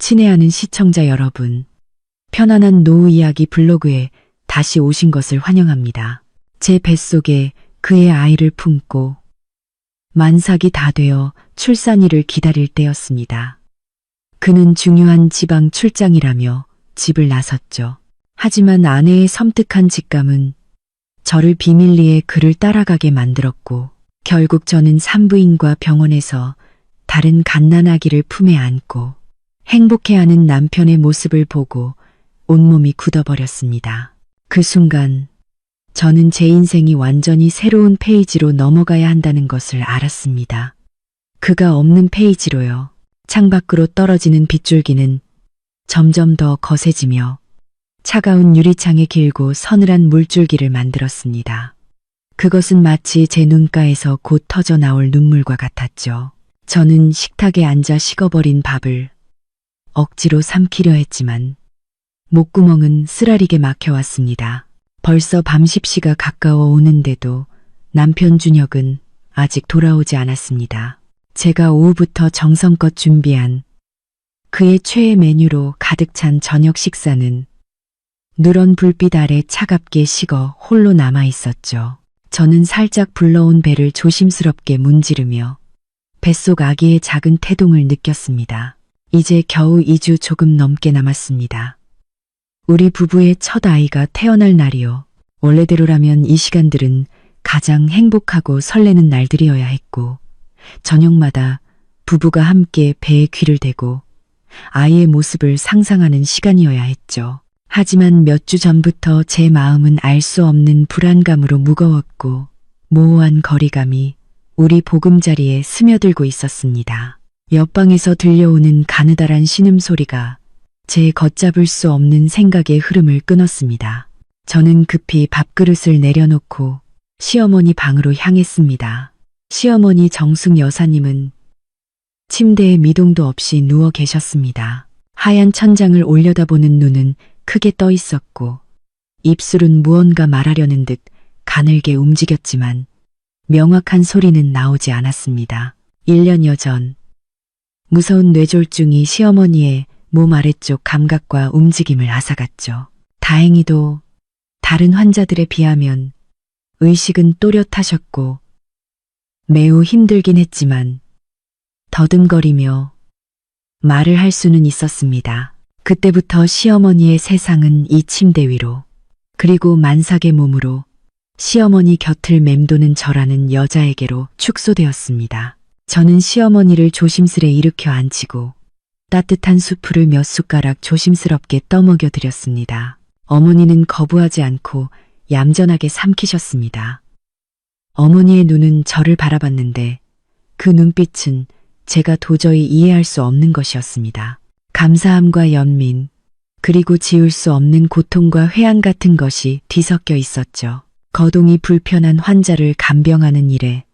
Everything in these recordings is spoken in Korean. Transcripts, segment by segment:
친애하는 시청자 여러분, 편안한 노후 이야기 블로그에 다시 오신 것을 환영합니다. 제 뱃속에 그의 아이를 품고 만삭이 다 되어 출산일을 기다릴 때였습니다. 그는 중요한 지방 출장이라며 집을 나섰죠. 하지만 아내의 섬뜩한 직감은 저를 비밀리에 그를 따라가게 만들었고, 결국 저는 산부인과 병원에서 다른 갓난아기를 품에 안고 행복해하는 남편의 모습을 보고 온몸이 굳어버렸습니다. 그 순간 저는 제 인생이 완전히 새로운 페이지로 넘어가야 한다는 것을 알았습니다. 그가 없는 페이지로요. 창밖으로 떨어지는 빗줄기는 점점 더 거세지며 차가운 유리창에 길고 서늘한 물줄기를 만들었습니다. 그것은 마치 제 눈가에서 곧 터져 나올 눈물과 같았죠. 저는 식탁에 앉아 식어버린 밥을 억지로 삼키려 했지만 목구멍은 쓰라리게 막혀왔습니다. 벌써 밤 10시가 가까워 오는데도 남편 준혁은 아직 돌아오지 않았습니다. 제가 오후부터 정성껏 준비한 그의 최애 메뉴로 가득 찬 저녁 식사는 누런 불빛 아래 차갑게 식어 홀로 남아 있었죠. 저는 살짝 불러온 배를 조심스럽게 문지르며 뱃속 아기의 작은 태동을 느꼈습니다. 이제 겨우 2주 조금 넘게 남았습니다. 우리 부부의 첫 아이가 태어날 날이요. 원래대로라면 이 시간들은 가장 행복하고 설레는 날들이어야 했고, 저녁마다 부부가 함께 배에 귀를 대고 아이의 모습을 상상하는 시간이어야 했죠. 하지만 몇 주 전부터 제 마음은 알 수 없는 불안감으로 무거웠고 모호한 거리감이 우리 보금자리에 스며들고 있었습니다. 옆방에서 들려오는 가느다란 신음소리가 제 걷잡을 수 없는 생각의 흐름을 끊었습니다. 저는 급히 밥그릇을 내려놓고 시어머니 방으로 향했습니다. 시어머니 정숙 여사님은 침대에 미동도 없이 누워 계셨습니다. 하얀 천장을 올려다보는 눈은 크게 떠 있었고 입술은 무언가 말하려는 듯 가늘게 움직였지만 명확한 소리는 나오지 않았습니다. 1년여 전 무서운 뇌졸중이 시어머니의 몸 아래쪽 감각과 움직임을 앗아갔죠. 다행히도 다른 환자들에 비하면 의식은 또렷하셨고 매우 힘들긴 했지만 더듬거리며 말을 할 수는 있었습니다. 그때부터 시어머니의 세상은 이 침대 위로, 그리고 만삭의 몸으로 시어머니 곁을 맴도는 저라는 여자에게로 축소되었습니다. 저는 시어머니를 조심스레 일으켜 앉히고 따뜻한 수프를 몇 숟가락 조심스럽게 떠먹여 드렸습니다. 어머니는 거부하지 않고 얌전하게 삼키셨습니다. 어머니의 눈은 저를 바라봤는데 그 눈빛은 제가 도저히 이해할 수 없는 것이었습니다. 감사함과 연민, 그리고 지울 수 없는 고통과 회한 같은 것이 뒤섞여 있었죠. 거동이 불편한 환자를 간병하는 일에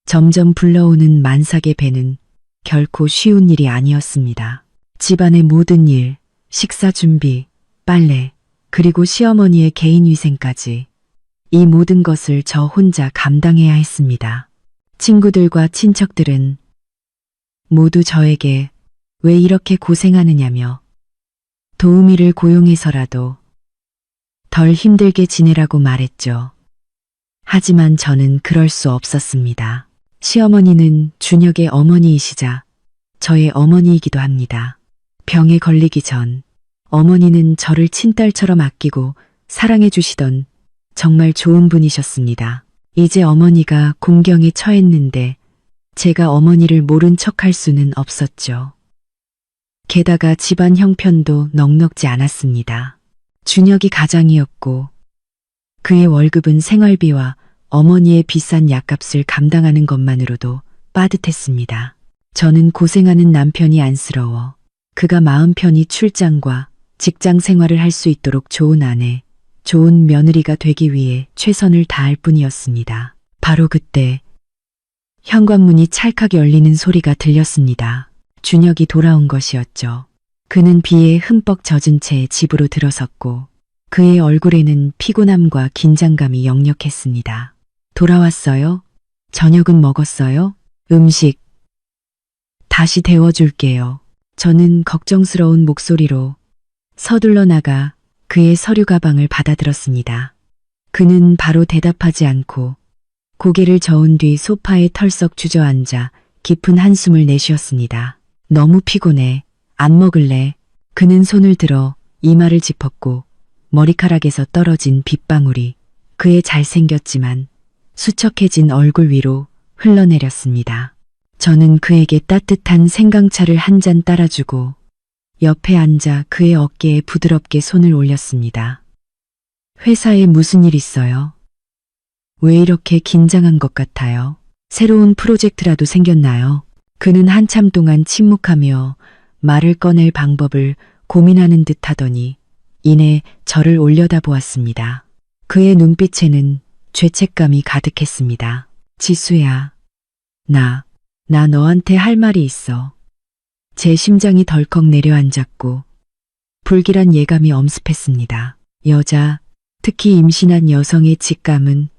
점점 불러오는 만삭의 배는 결코 쉬운 일이 아니었습니다. 집안의 모든 일, 식사 준비, 빨래, 그리고 시어머니의 개인위생까지 이 모든 것을 저 혼자 감당해야 했습니다. 친구들과 친척들은 모두 저에게 왜 이렇게 고생하느냐며 도우미를 고용해서라도 덜 힘들게 지내라고 말했죠. 하지만 저는 그럴 수 없었습니다. 시어머니는 준혁의 어머니이시자 저의 어머니이기도 합니다. 병에 걸리기 전 어머니는 저를 친딸처럼 아끼고 사랑해 주시던 정말 좋은 분이셨습니다. 이제 어머니가 공경에 처했는데 제가 어머니를 모른 척할 수는 없었죠. 게다가 집안 형편도 넉넉지 않았습니다. 준혁이 가장이었고 그의 월급은 생활비와 어머니의 비싼 약값을 감당하는 것만으로도 빠듯했습니다. 저는 고생하는 남편이 안쓰러워 그가 마음 편히 출장과 직장 생활을 할 수 있도록 좋은 아내, 좋은 며느리가 되기 위해 최선을 다할 뿐이었습니다. 바로 그때 현관문이 찰칵 열리는 소리가 들렸습니다. 준혁이 돌아온 것이었죠. 그는 비에 흠뻑 젖은 채 집으로 들어섰고 그의 얼굴에는 피곤함과 긴장감이 역력했습니다. 돌아왔어요? 저녁은 먹었어요? 음식 다시 데워줄게요. 저는 걱정스러운 목소리로 서둘러 나가 그의 서류 가방을 받아들었습니다. 그는 바로 대답하지 않고 고개를 저은 뒤 소파에 털썩 주저앉아 깊은 한숨을 내쉬었습니다. 너무 피곤해. 안 먹을래. 그는 손을 들어 이마를 짚었고 머리카락에서 떨어진 빗방울이 그의 잘생겼지만 수척해진 얼굴 위로 흘러내렸습니다. 저는 그에게 따뜻한 생강차를 한 잔 따라주고 옆에 앉아 그의 어깨에 부드럽게 손을 올렸습니다. 회사에 무슨 일 있어요? 왜 이렇게 긴장한 것 같아요? 새로운 프로젝트라도 생겼나요? 그는 한참 동안 침묵하며 말을 꺼낼 방법을 고민하는 듯 하더니 이내 저를 올려다보았습니다. 그의 눈빛에는 죄책감이 가득했습니다. 지수야, 나 너한테 할 말이 있어. 제 심장이 덜컥 내려앉았고 불길한 예감이 엄습했습니다. 여자, 특히 임신한 여성의 직감은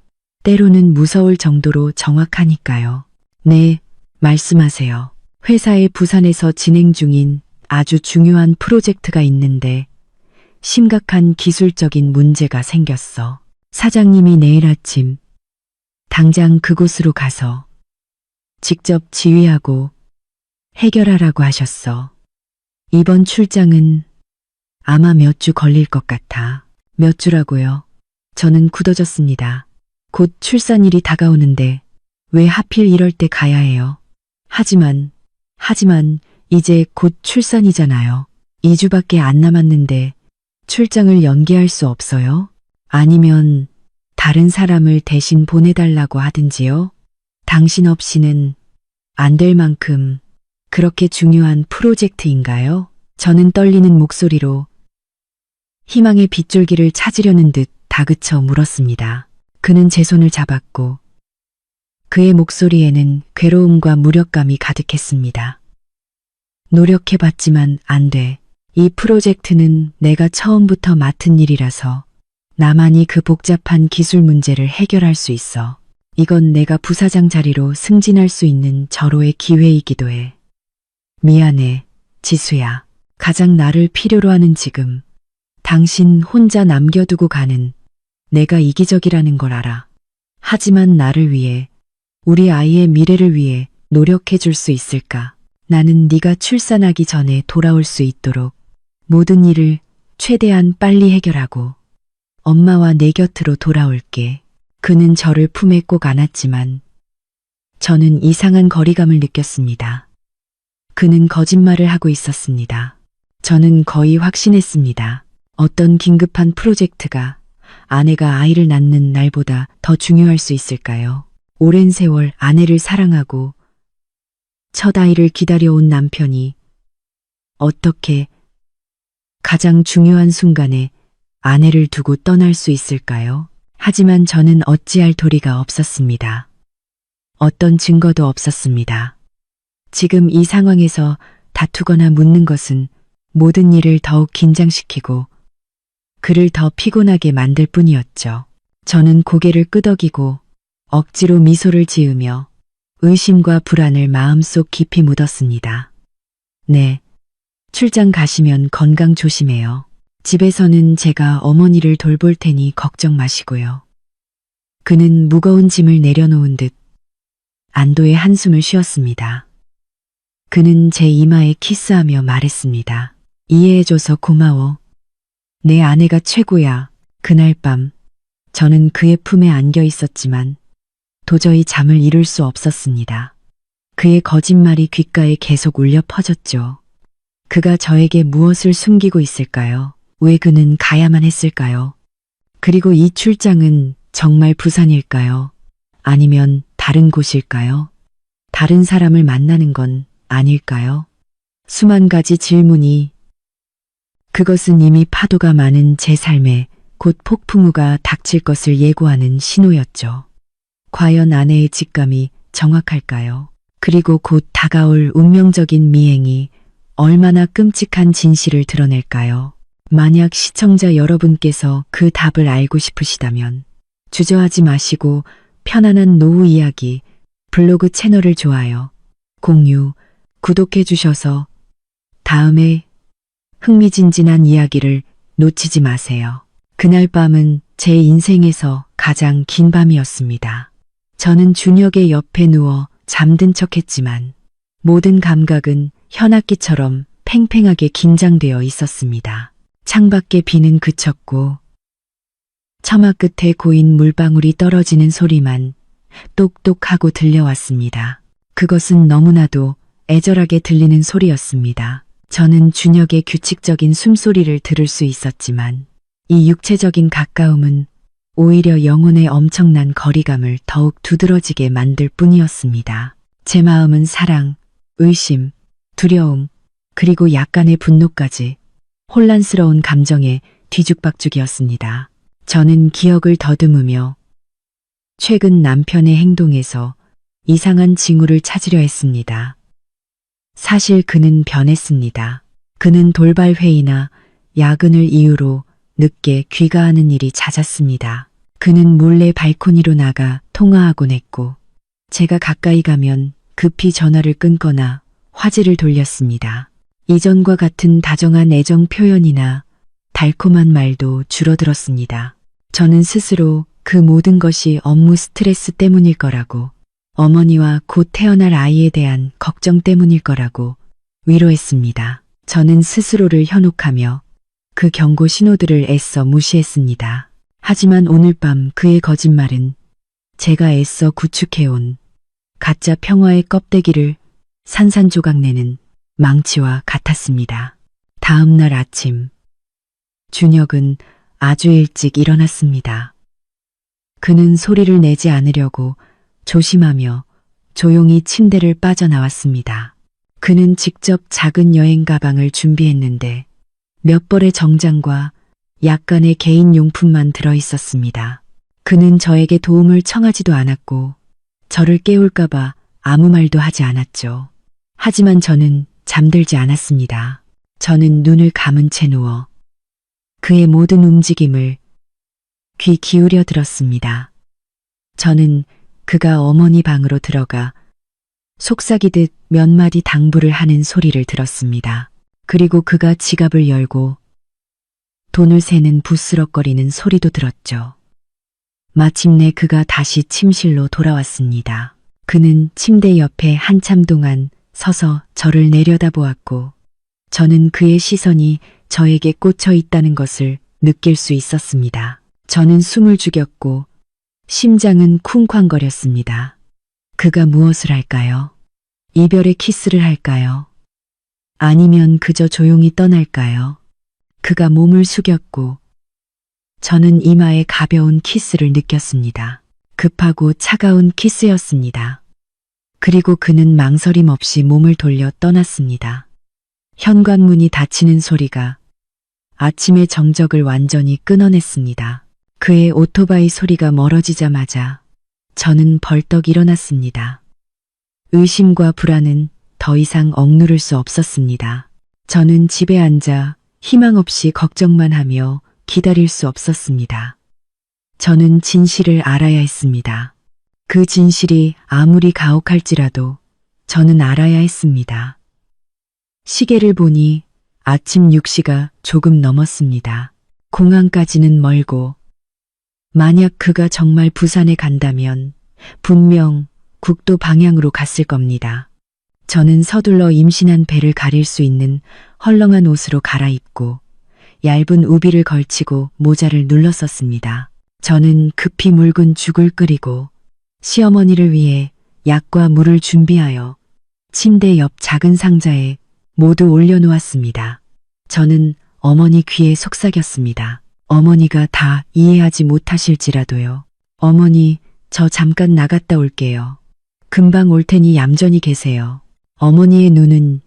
때로는 무서울 정도로 정확하니까요. 네, 말씀하세요. 회사의 부산에서 진행 중인 아주 중요한 프로젝트가 있는데 심각한 기술적인 문제가 생겼어. 사장님이 내일 아침 당장 그곳으로 가서 직접 지휘하고 해결하라고 하셨어. 이번 출장은 아마 몇 주 걸릴 것 같아. 몇 주라고요? 저는 굳어졌습니다. 곧 출산일이 다가오는데 왜 하필 이럴 때 가야 해요? 하지만 이제 곧 출산이잖아요. 2주밖에 안 남았는데 출장을 연기할 수 없어요? 아니면 다른 사람을 대신 보내달라고 하든지요? 당신 없이는 안 될 만큼 그렇게 중요한 프로젝트인가요? 저는 떨리는 목소리로 희망의 빗줄기를 찾으려는 듯 다그쳐 물었습니다. 그는 제 손을 잡았고 그의 목소리에는 괴로움과 무력감이 가득했습니다. 노력해봤지만 안 돼. 이 프로젝트는 내가 처음부터 맡은 일이라서 나만이 그 복잡한 기술 문제를 해결할 수 있어. 이건 내가 부사장 자리로 승진할 수 있는 절호의 기회이기도 해. 미안해, 지수야. 가장 나를 필요로 하는 지금 당신 혼자 남겨두고 가는 내가 이기적이라는 걸 알아. 하지만 나를 위해, 우리 아이의 미래를 위해 노력해 줄 수 있을까? 나는 네가 출산하기 전에 돌아올 수 있도록 모든 일을 최대한 빨리 해결하고 엄마와 내 곁으로 돌아올게. 그는 저를 품에 꼭 안았지만 저는 이상한 거리감을 느꼈습니다. 그는 거짓말을 하고 있었습니다. 저는 거의 확신했습니다. 어떤 긴급한 프로젝트가 아내가 아이를 낳는 날보다 더 중요할 수 있을까요? 오랜 세월 아내를 사랑하고 첫 아이를 기다려온 남편이 어떻게 가장 중요한 순간에 아내를 두고 떠날 수 있을까요? 하지만 저는 어찌할 도리가 없었습니다. 어떤 증거도 없었습니다. 지금 이 상황에서 다투거나 묻는 것은 모든 일을 더욱 긴장시키고 그를 더 피곤하게 만들 뿐이었죠. 저는 고개를 끄덕이고 억지로 미소를 지으며 의심과 불안을 마음속 깊이 묻었습니다. 네, 출장 가시면 건강 조심해요. 집에서는 제가 어머니를 돌볼 테니 걱정 마시고요. 그는 무거운 짐을 내려놓은 듯 안도의 한숨을 쉬었습니다. 그는 제 이마에 키스하며 말했습니다. 이해해줘서 고마워. 내 아내가 최고야. 그날 밤 저는 그의 품에 안겨 있었지만 도저히 잠을 이룰 수 없었습니다. 그의 거짓말이 귓가에 계속 울려 퍼졌죠. 그가 저에게 무엇을 숨기고 있을까요? 왜 그는 가야만 했을까요? 그리고 이 출장은 정말 부산일까요? 아니면 다른 곳일까요? 다른 사람을 만나는 건 아닐까요? 수만 가지 질문이, 그것은 이미 파도가 많은 제 삶에 곧 폭풍우가 닥칠 것을 예고하는 신호였죠. 과연 아내의 직감이 정확할까요? 그리고 곧 다가올 운명적인 미행이 얼마나 끔찍한 진실을 드러낼까요? 만약 시청자 여러분께서 그 답을 알고 싶으시다면 주저하지 마시고 편안한 노후 이야기 블로그 채널을 좋아요, 공유, 구독해 주셔서 다음에 흥미진진한 이야기를 놓치지 마세요. 그날 밤은 제 인생에서 가장 긴 밤이었습니다. 저는 준혁의 옆에 누워 잠든 척했지만 모든 감각은 현악기처럼 팽팽하게 긴장되어 있었습니다. 창밖에 비는 그쳤고 처마 끝에 고인 물방울이 떨어지는 소리만 똑똑하고 들려왔습니다. 그것은 너무나도 애절하게 들리는 소리였습니다. 저는 준혁의 규칙적인 숨소리를 들을 수 있었지만 이 육체적인 가까움은 오히려 영혼의 엄청난 거리감을 더욱 두드러지게 만들 뿐이었습니다. 제 마음은 사랑, 의심, 두려움, 그리고 약간의 분노까지 혼란스러운 감정에 뒤죽박죽이었습니다. 저는 기억을 더듬으며 최근 남편의 행동에서 이상한 징후를 찾으려 했습니다. 사실 그는 변했습니다. 그는 돌발 회의나 야근을 이유로 늦게 귀가하는 일이 잦았습니다. 그는 몰래 발코니로 나가 통화하곤 했고 제가 가까이 가면 급히 전화를 끊거나 화제를 돌렸습니다. 이전과 같은 다정한 애정 표현이나 달콤한 말도 줄어들었습니다. 저는 스스로 그 모든 것이 업무 스트레스 때문일 거라고, 어머니와 곧 태어날 아이에 대한 걱정 때문일 거라고 위로했습니다. 저는 스스로를 현혹하며 그 경고 신호들을 애써 무시했습니다. 하지만 오늘 밤 그의 거짓말은 제가 애써 구축해온 가짜 평화의 껍데기를 산산조각내는 망치와 같았습니다. 다음 날 아침, 준혁은 아주 일찍 일어났습니다. 그는 소리를 내지 않으려고 조심하며 조용히 침대를 빠져나왔습니다. 그는 직접 작은 여행 가방을 준비했는데 몇 벌의 정장과 약간의 개인 용품만 들어 있었습니다. 그는 저에게 도움을 청하지도 않았고 저를 깨울까봐 아무 말도 하지 않았죠. 하지만 저는 잠들지 않았습니다. 저는 눈을 감은 채 누워 그의 모든 움직임을 귀 기울여 들었습니다. 저는 그가 어머니 방으로 들어가 속삭이듯 몇 마디 당부를 하는 소리를 들었습니다. 그리고 그가 지갑을 열고 돈을 세는 부스럭거리는 소리도 들었죠. 마침내 그가 다시 침실로 돌아왔습니다. 그는 침대 옆에 한참 동안 서서 저를 내려다보았고 저는 그의 시선이 저에게 꽂혀 있다는 것을 느낄 수 있었습니다. 저는 숨을 죽였고 심장은 쿵쾅거렸습니다. 그가 무엇을 할까요? 이별의 키스를 할까요? 아니면 그저 조용히 떠날까요? 그가 몸을 숙였고 저는 이마에 가벼운 키스를 느꼈습니다. 급하고 차가운 키스였습니다. 그리고 그는 망설임 없이 몸을 돌려 떠났습니다. 현관문이 닫히는 소리가 아침의 정적을 완전히 끊어냈습니다. 그의 오토바이 소리가 멀어지자마자 저는 벌떡 일어났습니다. 의심과 불안은 더 이상 억누를 수 없었습니다. 저는 집에 앉아 희망 없이 걱정만 하며 기다릴 수 없었습니다. 저는 진실을 알아야 했습니다. 그 진실이 아무리 가혹할지라도 저는 알아야 했습니다. 시계를 보니 아침 6시가 조금 넘었습니다. 공항까지는 멀고 만약 그가 정말 부산에 간다면 분명 국도 방향으로 갔을 겁니다. 저는 서둘러 임신한 배를 가릴 수 있는 헐렁한 옷으로 갈아입고 얇은 우비를 걸치고 모자를 눌렀었습니다. 저는 급히 묽은 죽을 끓이고 시어머니를 위해 약과 물을 준비하여 침대 옆 작은 상자에 모두 올려놓았습니다. 저는 어머니 귀에 속삭였습니다. 어머니가 다 이해하지 못하실지라도요. 어머니, 저 잠깐 나갔다 올게요. 금방 올 테니 얌전히 계세요. 어머니의 눈은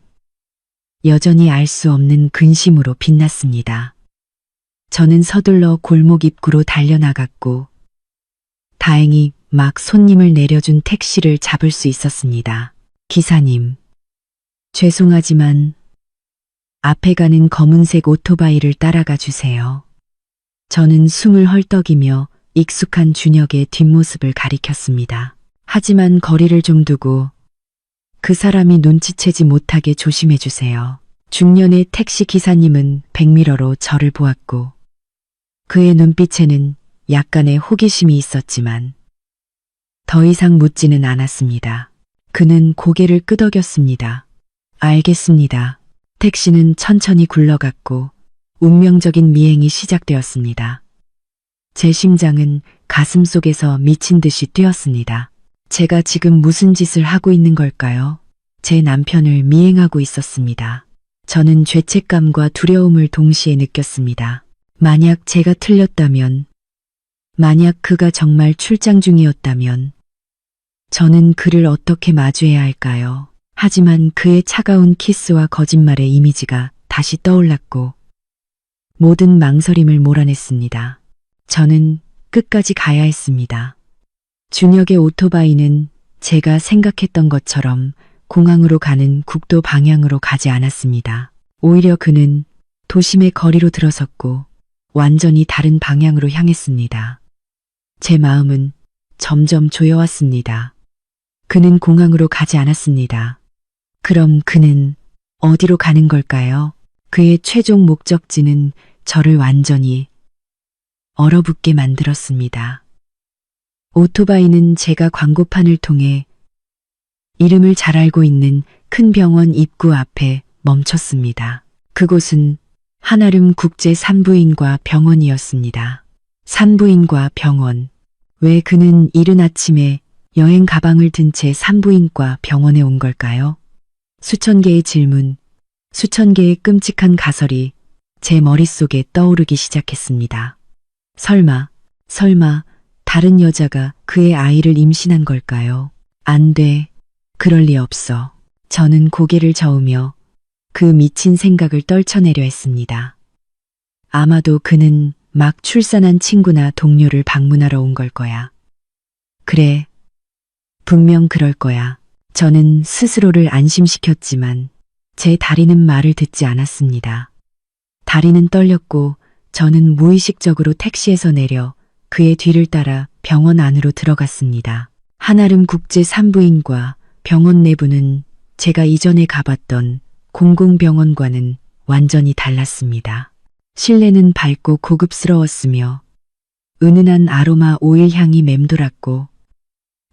여전히 알 수 없는 근심으로 빛났습니다. 저는 서둘러 골목 입구로 달려나갔고 다행히 막 손님을 내려준 택시를 잡을 수 있었습니다. 기사님, 죄송하지만 앞에 가는 검은색 오토바이를 따라가 주세요. 저는 숨을 헐떡이며 익숙한 준혁의 뒷모습을 가리켰습니다. 하지만 거리를 좀 두고 그 사람이 눈치채지 못하게 조심해 주세요. 중년의 택시 기사님은 백미러로 저를 보았고 그의 눈빛에는 약간의 호기심이 있었지만 더 이상 묻지는 않았습니다. 그는 고개를 끄덕였습니다. 알겠습니다. 택시는 천천히 굴러갔고 운명적인 미행이 시작되었습니다. 제 심장은 가슴 속에서 미친 듯이 뛰었습니다. 제가 지금 무슨 짓을 하고 있는 걸까요? 제 남편을 미행하고 있었습니다. 저는 죄책감과 두려움을 동시에 느꼈습니다. 만약 제가 틀렸다면, 만약 그가 정말 출장 중이었다면, 저는 그를 어떻게 마주해야 할까요? 하지만 그의 차가운 키스와 거짓말의 이미지가 다시 떠올랐고, 모든 망설임을 몰아냈습니다. 저는 끝까지 가야 했습니다. 준혁의 오토바이는 제가 생각했던 것처럼 공항으로 가는 국도 방향으로 가지 않았습니다. 오히려 그는 도심의 거리로 들어섰고 완전히 다른 방향으로 향했습니다. 제 마음은 점점 조여왔습니다. 그는 공항으로 가지 않았습니다. 그럼 그는 어디로 가는 걸까요? 그의 최종 목적지는 저를 완전히 얼어붙게 만들었습니다. 오토바이는 제가 광고판을 통해 이름을 잘 알고 있는 큰 병원 입구 앞에 멈췄습니다. 그곳은 한아름 국제 산부인과 병원이었습니다. 산부인과 병원. 왜 그는 이른 아침에 여행 가방을 든 채 산부인과 병원에 온 걸까요? 수천 개의 질문, 수천 개의 끔찍한 가설이 제 머릿속에 떠오르기 시작했습니다. 설마 다른 여자가 그의 아이를 임신한 걸까요? 안 돼. 그럴 리 없어. 저는 고개를 저으며 그 미친 생각을 떨쳐내려 했습니다. 아마도 그는 막 출산한 친구나 동료를 방문하러 온 걸 거야. 그래. 분명 그럴 거야. 저는 스스로를 안심시켰지만 제 다리는 말을 듣지 않았습니다. 다리는 떨렸고 저는 무의식적으로 택시에서 내려 그의 뒤를 따라 병원 안으로 들어갔습니다. 한아름 국제 산부인과 병원 내부는 제가 이전에 가봤던 공공병원과는 완전히 달랐습니다. 실내는 밝고 고급스러웠으며 은은한 아로마 오일 향이 맴돌았고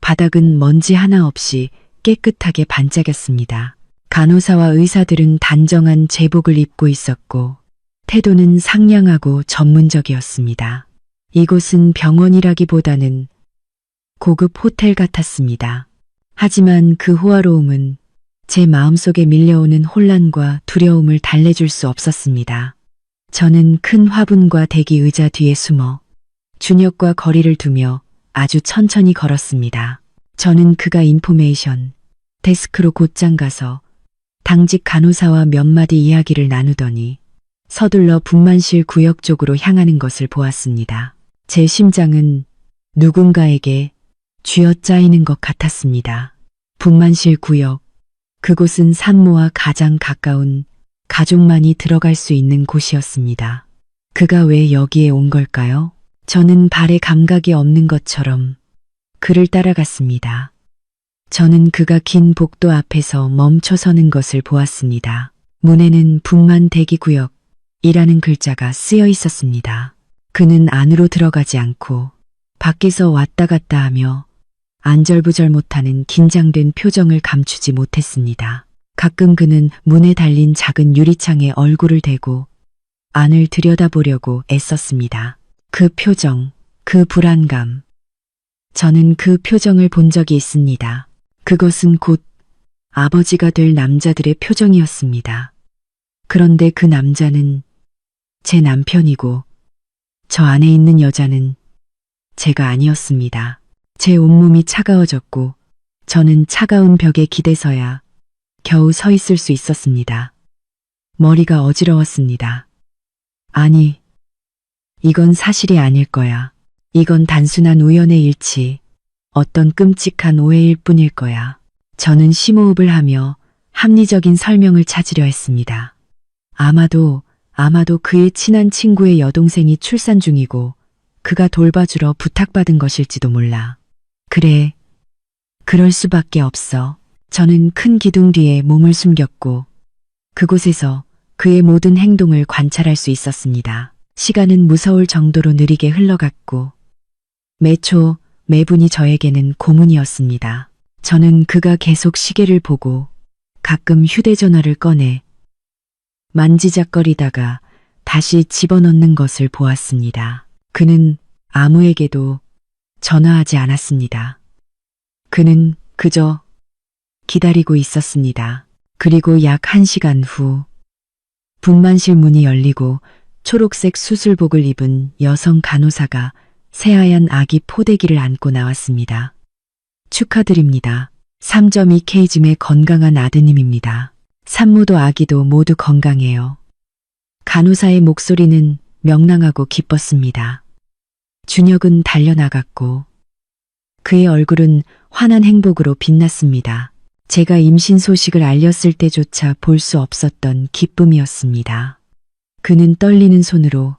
바닥은 먼지 하나 없이 깨끗하게 반짝였습니다. 간호사와 의사들은 단정한 제복을 입고 있었고 태도는 상냥하고 전문적이었습니다. 이곳은 병원이라기보다는 고급 호텔 같았습니다. 하지만 그 호화로움은 제 마음속에 밀려오는 혼란과 두려움을 달래줄 수 없었습니다. 저는 큰 화분과 대기 의자 뒤에 숨어 준혁과 거리를 두며 아주 천천히 걸었습니다. 저는 그가 인포메이션 데스크로 곧장 가서 당직 간호사와 몇 마디 이야기를 나누더니 서둘러 분만실 구역 쪽으로 향하는 것을 보았습니다. 제 심장은 누군가에게 쥐어짜이는 것 같았습니다. 분만실 구역, 그곳은 산모와 가장 가까운 가족만이 들어갈 수 있는 곳이었습니다. 그가 왜 여기에 온 걸까요? 저는 발에 감각이 없는 것처럼 그를 따라갔습니다. 저는 그가 긴 복도 앞에서 멈춰서는 것을 보았습니다. 문에는 분만 대기구역이라는 글자가 쓰여 있었습니다. 그는 안으로 들어가지 않고 밖에서 왔다 갔다 하며 안절부절 못하는 긴장된 표정을 감추지 못했습니다. 가끔 그는 문에 달린 작은 유리창에 얼굴을 대고 안을 들여다보려고 애썼습니다. 그 표정, 그 불안감. 저는 그 표정을 본 적이 있습니다. 그것은 곧 아버지가 될 남자들의 표정이었습니다. 그런데 그 남자는 제 남편이고 저 안에 있는 여자는 제가 아니었습니다. 제 온몸이 차가워졌고 저는 차가운 벽에 기대서야 겨우 서 있을 수 있었습니다. 머리가 어지러웠습니다. 아니, 이건 사실이 아닐 거야. 이건 단순한 우연의 일치, 어떤 끔찍한 오해일 뿐일 거야. 저는 심호흡을 하며 합리적인 설명을 찾으려 했습니다. 아마도 그의 친한 친구의 여동생이 출산 중이고 그가 돌봐주러 부탁받은 것일지도 몰라. 그래, 그럴 수밖에 없어. 저는 큰 기둥 뒤에 몸을 숨겼고 그곳에서 그의 모든 행동을 관찰할 수 있었습니다. 시간은 무서울 정도로 느리게 흘러갔고 매초 매분이 저에게는 고문이었습니다. 저는 그가 계속 시계를 보고 가끔 휴대전화를 꺼내 만지작거리다가 다시 집어넣는 것을 보았습니다. 그는 아무에게도 전화하지 않았습니다. 그는 그저 기다리고 있었습니다. 그리고 약 1시간 후 분만실 문이 열리고 초록색 수술복을 입은 여성 간호사가 새하얀 아기 포대기를 안고 나왔습니다. 축하드립니다. 3.2kg의 건강한 아드님입니다. 산모도 아기도 모두 건강해요. 간호사의 목소리는 명랑하고 기뻤습니다. 준혁은 달려나갔고 그의 얼굴은 환한 행복으로 빛났습니다. 제가 임신 소식을 알렸을 때조차 볼 수 없었던 기쁨이었습니다. 그는 떨리는 손으로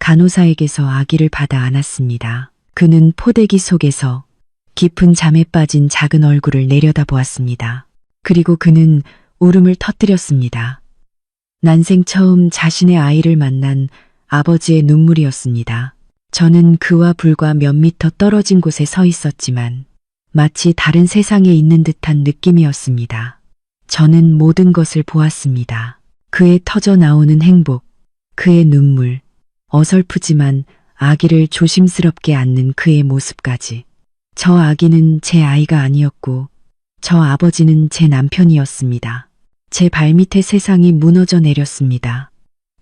간호사에게서 아기를 받아 안았습니다. 그는 포대기 속에서 깊은 잠에 빠진 작은 얼굴을 내려다보았습니다. 그리고 그는 울음을 터뜨렸습니다. 난생 처음 자신의 아이를 만난 아버지의 눈물이었습니다. 저는 그와 불과 몇 미터 떨어진 곳에 서 있었지만 마치 다른 세상에 있는 듯한 느낌이었습니다. 저는 모든 것을 보았습니다. 그의 터져 나오는 행복, 그의 눈물, 어설프지만 아기를 조심스럽게 안는 그의 모습까지. 저 아기는 제 아이가 아니었고 저 아버지는 제 남편이었습니다. 제 발밑에 세상이 무너져 내렸습니다.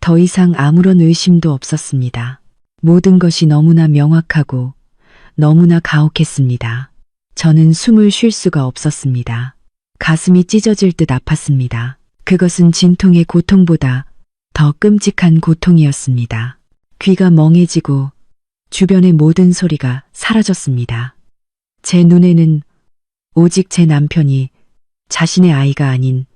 더 이상 아무런 의심도 없었습니다. 모든 것이 너무나 명확하고 너무나 가혹했습니다. 저는 숨을 쉴 수가 없었습니다. 가슴이 찢어질 듯 아팠습니다. 그것은 진통의 고통보다 더 끔찍한 고통이었습니다. 귀가 멍해지고 주변의 모든 소리가 사라졌습니다. 제 눈에는 오직 제 남편이 자신의 아이가 아닌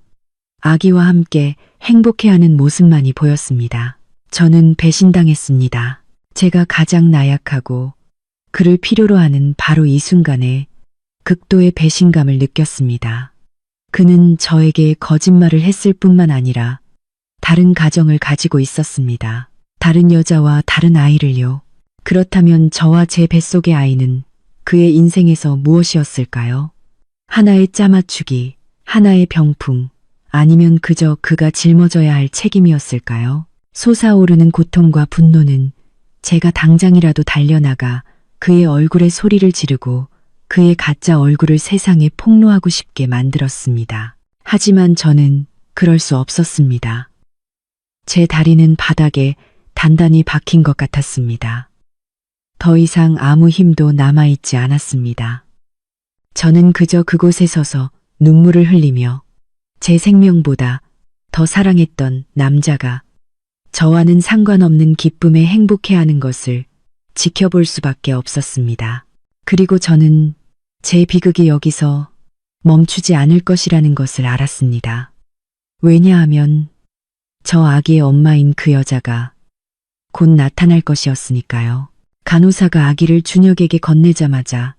아기와 함께 행복해하는 모습만이 보였습니다. 저는 배신당했습니다. 제가 가장 나약하고 그를 필요로 하는 바로 이 순간에 극도의 배신감을 느꼈습니다. 그는 저에게 거짓말을 했을 뿐만 아니라 다른 가정을 가지고 있었습니다. 다른 여자와 다른 아이를요. 그렇다면 저와 제 뱃속의 아이는 그의 인생에서 무엇이었을까요? 하나의 짜맞추기, 하나의 병풍, 아니면 그저 그가 짊어져야 할 책임이었을까요? 솟아오르는 고통과 분노는 제가 당장이라도 달려나가 그의 얼굴에 소리를 지르고 그의 가짜 얼굴을 세상에 폭로하고 싶게 만들었습니다. 하지만 저는 그럴 수 없었습니다. 제 다리는 바닥에 단단히 박힌 것 같았습니다. 더 이상 아무 힘도 남아있지 않았습니다. 저는 그저 그곳에 서서 눈물을 흘리며 제 생명보다 더 사랑했던 남자가 저와는 상관없는 기쁨에 행복해하는 것을 지켜볼 수밖에 없었습니다. 그리고 저는 제 비극이 여기서 멈추지 않을 것이라는 것을 알았습니다. 왜냐하면 저 아기의 엄마인 그 여자가 곧 나타날 것이었으니까요. 간호사가 아기를 준혁에게 건네자마자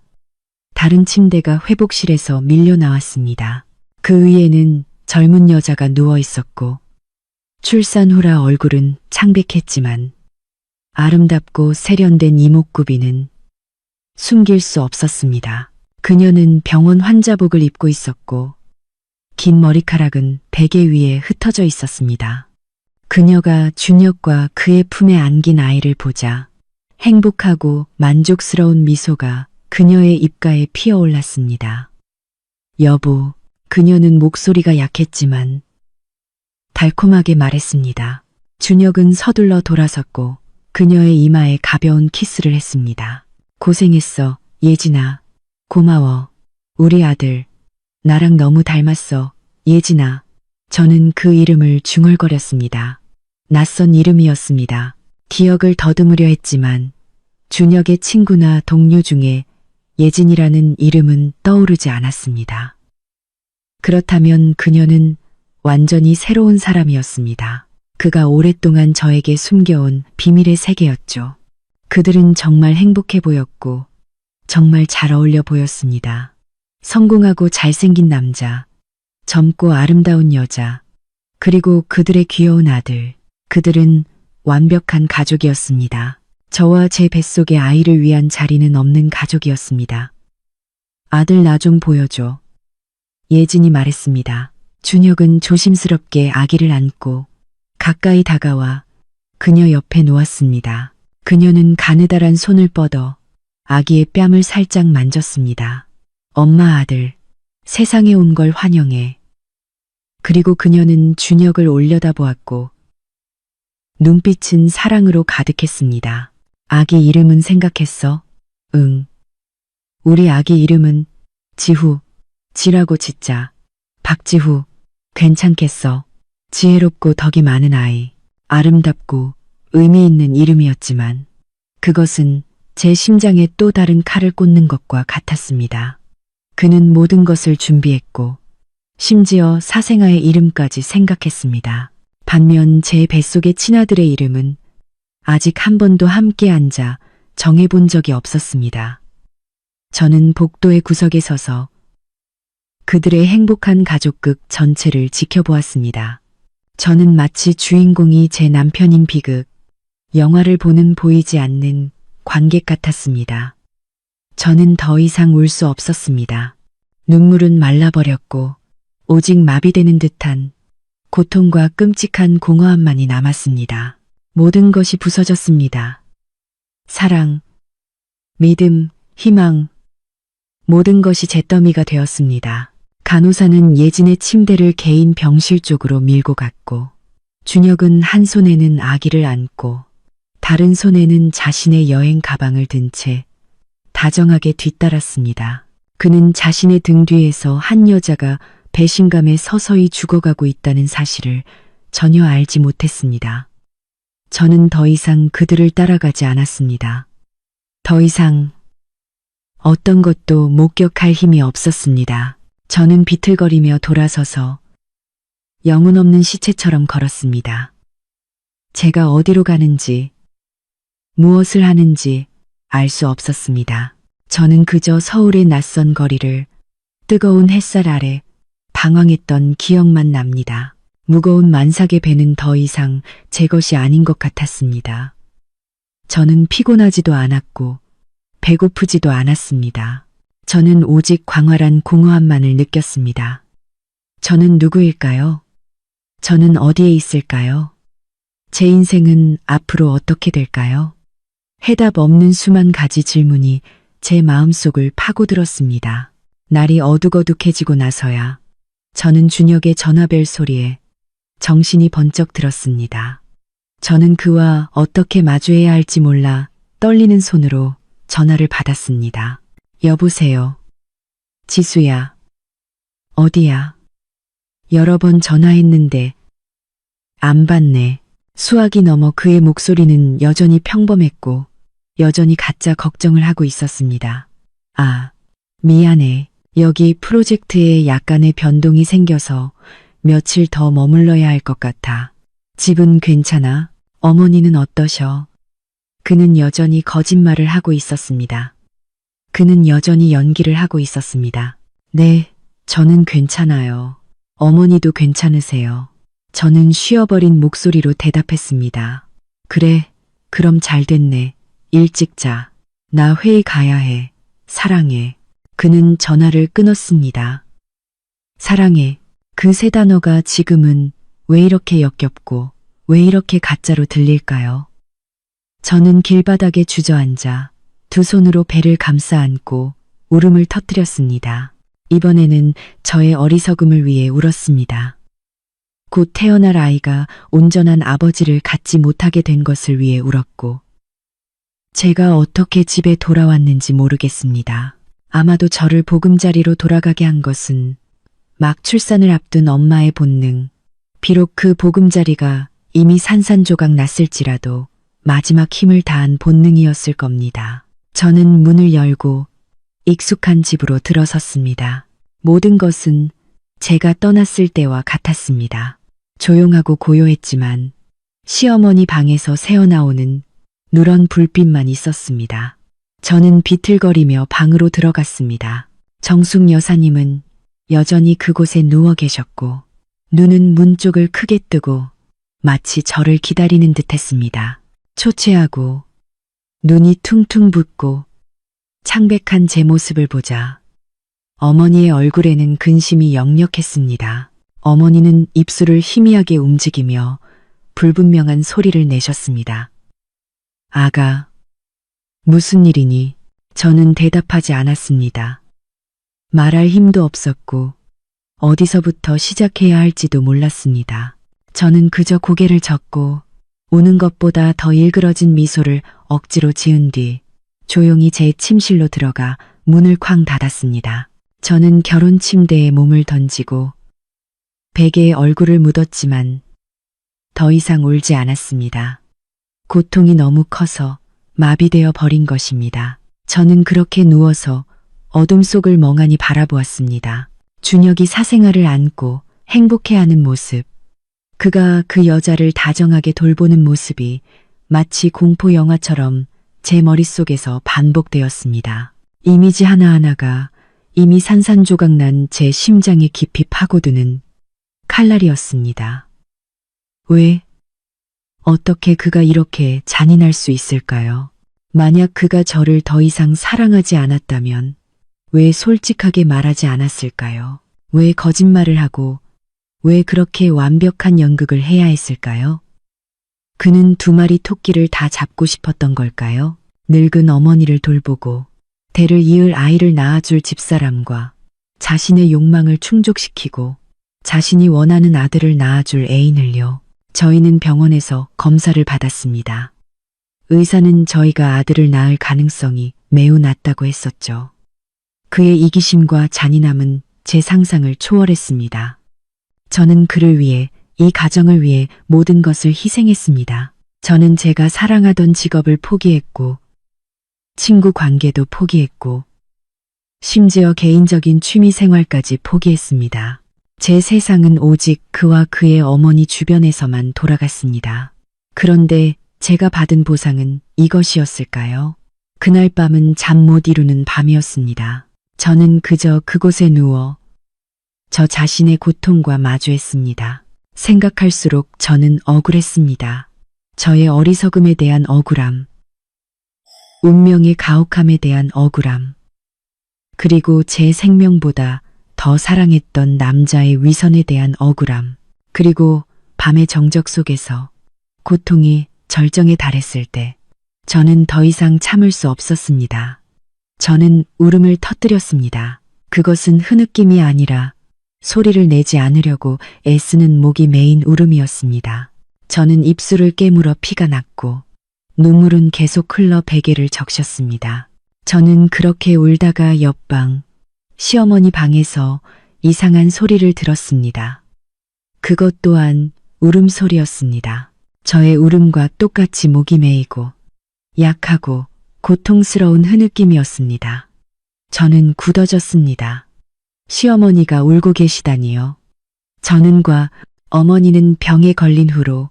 다른 침대가 회복실에서 밀려 나왔습니다. 그 위에는 젊은 여자가 누워 있었고 출산 후라 얼굴은 창백했지만 아름답고 세련된 이목구비는 숨길 수 없었습니다. 그녀는 병원 환자복을 입고 있었고 긴 머리카락은 베개 위에 흩어져 있었습니다. 그녀가 준혁과 그의 품에 안긴 아이를 보자 행복하고 만족스러운 미소가 그녀의 입가에 피어올랐습니다. 여보, 그녀는 목소리가 약했지만 달콤하게 말했습니다. 준혁은 서둘러 돌아섰고 그녀의 이마에 가벼운 키스를 했습니다. 고생했어, 예진아. 고마워. 우리 아들. 나랑 너무 닮았어, 예진아. 저는 그 이름을 중얼거렸습니다. 낯선 이름이었습니다. 기억을 더듬으려 했지만 준혁의 친구나 동료 중에 예진이라는 이름은 떠오르지 않았습니다. 그렇다면 그녀는 완전히 새로운 사람이었습니다. 그가 오랫동안 저에게 숨겨온 비밀의 세계였죠. 그들은 정말 행복해 보였고 정말 잘 어울려 보였습니다. 성공하고 잘생긴 남자, 젊고 아름다운 여자, 그리고 그들의 귀여운 아들. 그들은 완벽한 가족이었습니다. 저와 제 뱃속의 아이를 위한 자리는 없는 가족이었습니다. 아들 나 좀 보여줘. 예진이 말했습니다. 준혁은 조심스럽게 아기를 안고 가까이 다가와 그녀 옆에 놓았습니다. 그녀는 가느다란 손을 뻗어 아기의 뺨을 살짝 만졌습니다. 엄마 아들, 세상에 온 걸 환영해. 그리고 그녀는 준혁을 올려다보았고 눈빛은 사랑으로 가득했습니다. 아기 이름은 생각했어? 응. 우리 아기 이름은 지후, 지라고 짓자. 박지후, 괜찮겠어. 지혜롭고 덕이 많은 아이. 아름답고 의미 있는 이름이었지만 그것은 제 심장에 또 다른 칼을 꽂는 것과 같았습니다. 그는 모든 것을 준비했고 심지어 사생아의 이름까지 생각했습니다. 반면 제 뱃속의 친아들의 이름은 아직 한 번도 함께 앉아 정해본 적이 없었습니다. 저는 복도의 구석에 서서 그들의 행복한 가족극 전체를 지켜보았습니다. 저는 마치 주인공이 제 남편인 비극, 영화를 보는 보이지 않는 관객 같았습니다. 저는 더 이상 울 수 없었습니다. 눈물은 말라버렸고 오직 마비되는 듯한 고통과 끔찍한 공허함만이 남았습니다. 모든 것이 부서졌습니다. 사랑, 믿음, 희망, 모든 것이 잿더미가 되었습니다. 간호사는 예진의 침대를 개인 병실 쪽으로 밀고 갔고 준혁은 한 손에는 아기를 안고 다른 손에는 자신의 여행 가방을 든 채 다정하게 뒤따랐습니다. 그는 자신의 등 뒤에서 한 여자가 배신감에 서서히 죽어가고 있다는 사실을 전혀 알지 못했습니다. 저는 더 이상 그들을 따라가지 않았습니다. 더 이상 어떤 것도 목격할 힘이 없었습니다. 저는 비틀거리며 돌아서서 영혼 없는 시체처럼 걸었습니다. 제가 어디로 가는지, 무엇을 하는지 알 수 없었습니다. 저는 그저 서울의 낯선 거리를 뜨거운 햇살 아래 방황했던 기억만 납니다. 무거운 만삭의 배는 더 이상 제 것이 아닌 것 같았습니다. 저는 피곤하지도 않았고 배고프지도 않았습니다. 저는 오직 광활한 공허함만을 느꼈습니다. 저는 누구일까요? 저는 어디에 있을까요? 제 인생은 앞으로 어떻게 될까요? 해답 없는 수만 가지 질문이 제 마음속을 파고들었습니다. 날이 어둑어둑해지고 나서야 저는 준혁의 전화벨 소리에 정신이 번쩍 들었습니다. 저는 그와 어떻게 마주해야 할지 몰라 떨리는 손으로 전화를 받았습니다. 여보세요. 지수야. 어디야? 여러 번 전화했는데 안 받네. 수학이 넘어 그의 목소리는 여전히 평범했고 여전히 가짜 걱정을 하고 있었습니다. 아, 미안해. 여기 프로젝트에 약간의 변동이 생겨서 며칠 더 머물러야 할 것 같아. 집은 괜찮아? 어머니는 어떠셔? 그는 여전히 거짓말을 하고 있었습니다. 그는 여전히 연기를 하고 있었습니다. 네, 저는 괜찮아요. 어머니도 괜찮으세요. 저는 쉬어버린 목소리로 대답했습니다. 그래, 그럼 잘 됐네. 일찍 자. 나 회의 가야 해. 사랑해. 그는 전화를 끊었습니다. 사랑해. 그 세 단어가 지금은 왜 이렇게 역겹고 왜 이렇게 가짜로 들릴까요? 저는 길바닥에 주저앉아 두 손으로 배를 감싸 안고 울음을 터뜨렸습니다. 이번에는 저의 어리석음을 위해 울었습니다. 곧 태어날 아이가 온전한 아버지를 갖지 못하게 된 것을 위해 울었고 제가 어떻게 집에 돌아왔는지 모르겠습니다. 아마도 저를 보금자리로 돌아가게 한 것은 막 출산을 앞둔 엄마의 본능, 비록 그 보금자리가 이미 산산조각 났을지라도 마지막 힘을 다한 본능이었을 겁니다. 저는 문을 열고 익숙한 집으로 들어섰습니다. 모든 것은 제가 떠났을 때와 같았습니다. 조용하고 고요했지만 시어머니 방에서 새어나오는 누런 불빛만 있었습니다. 저는 비틀거리며 방으로 들어갔습니다. 정숙 여사님은 여전히 그곳에 누워 계셨고 눈은 문 쪽을 크게 뜨고 마치 저를 기다리는 듯 했습니다. 초췌하고 눈이 퉁퉁 붓고 창백한 제 모습을 보자 어머니의 얼굴에는 근심이 역력했습니다. 어머니는 입술을 희미하게 움직이며 불분명한 소리를 내셨습니다. 아가, 무슨 일이니? 저는 대답하지 않았습니다. 말할 힘도 없었고 어디서부터 시작해야 할지도 몰랐습니다. 저는 그저 고개를 젓고 우는 것보다 더 일그러진 미소를 억지로 지은 뒤 조용히 제 침실로 들어가 문을 쾅 닫았습니다. 저는 결혼 침대에 몸을 던지고 베개에 얼굴을 묻었지만 더 이상 울지 않았습니다. 고통이 너무 커서 마비되어 버린 것입니다. 저는 그렇게 누워서 어둠 속을 멍하니 바라보았습니다. 준혁이 사생활을 안고 행복해하는 모습, 그가 그 여자를 다정하게 돌보는 모습이 마치 공포 영화처럼 제 머릿속에서 반복되었습니다. 이미지 하나하나가 이미 산산조각난 제 심장에 깊이 파고드는 칼날이었습니다. 왜? 어떻게 그가 이렇게 잔인할 수 있을까요? 만약 그가 저를 더 이상 사랑하지 않았다면 왜 솔직하게 말하지 않았을까요? 왜 거짓말을 하고 왜 그렇게 완벽한 연극을 해야 했을까요? 그는 두 마리 토끼를 다 잡고 싶었던 걸까요? 늙은 어머니를 돌보고 대를 이을 아이를 낳아줄 집사람과 자신의 욕망을 충족시키고 자신이 원하는 아들을 낳아줄 애인을요. 저희는 병원에서 검사를 받았습니다. 의사는 저희가 아들을 낳을 가능성이 매우 낮다고 했었죠. 그의 이기심과 잔인함은 제 상상을 초월했습니다. 저는 그를 위해, 이 가정을 위해 모든 것을 희생했습니다. 저는 제가 사랑하던 직업을 포기했고, 친구 관계도 포기했고, 심지어 개인적인 취미 생활까지 포기했습니다. 제 세상은 오직 그와 그의 어머니 주변에서만 돌아갔습니다. 그런데 제가 받은 보상은 이것이었을까요? 그날 밤은 잠 못 이루는 밤이었습니다. 저는 그저 그곳에 누워 저 자신의 고통과 마주했습니다. 생각할수록 저는 억울했습니다. 저의 어리석음에 대한 억울함, 운명의 가혹함에 대한 억울함, 그리고 제 생명보다 더 사랑했던 남자의 위선에 대한 억울함, 그리고 밤의 정적 속에서 고통이 절정에 달했을 때 저는 더 이상 참을 수 없었습니다. 저는 울음을 터뜨렸습니다. 그것은 흐느낌이 아니라 소리를 내지 않으려고 애쓰는 목이 메인 울음이었습니다. 저는 입술을 깨물어 피가 났고 눈물은 계속 흘러 베개를 적셨습니다. 저는 그렇게 울다가 옆방 시어머니 방에서 이상한 소리를 들었습니다. 그것 또한 울음소리였습니다. 저의 울음과 똑같이 목이 메이고 약하고 고통스러운 흐느낌이었습니다. 저는 굳어졌습니다. 시어머니가 울고 계시다니요. 저는과 어머니는 병에 걸린 후로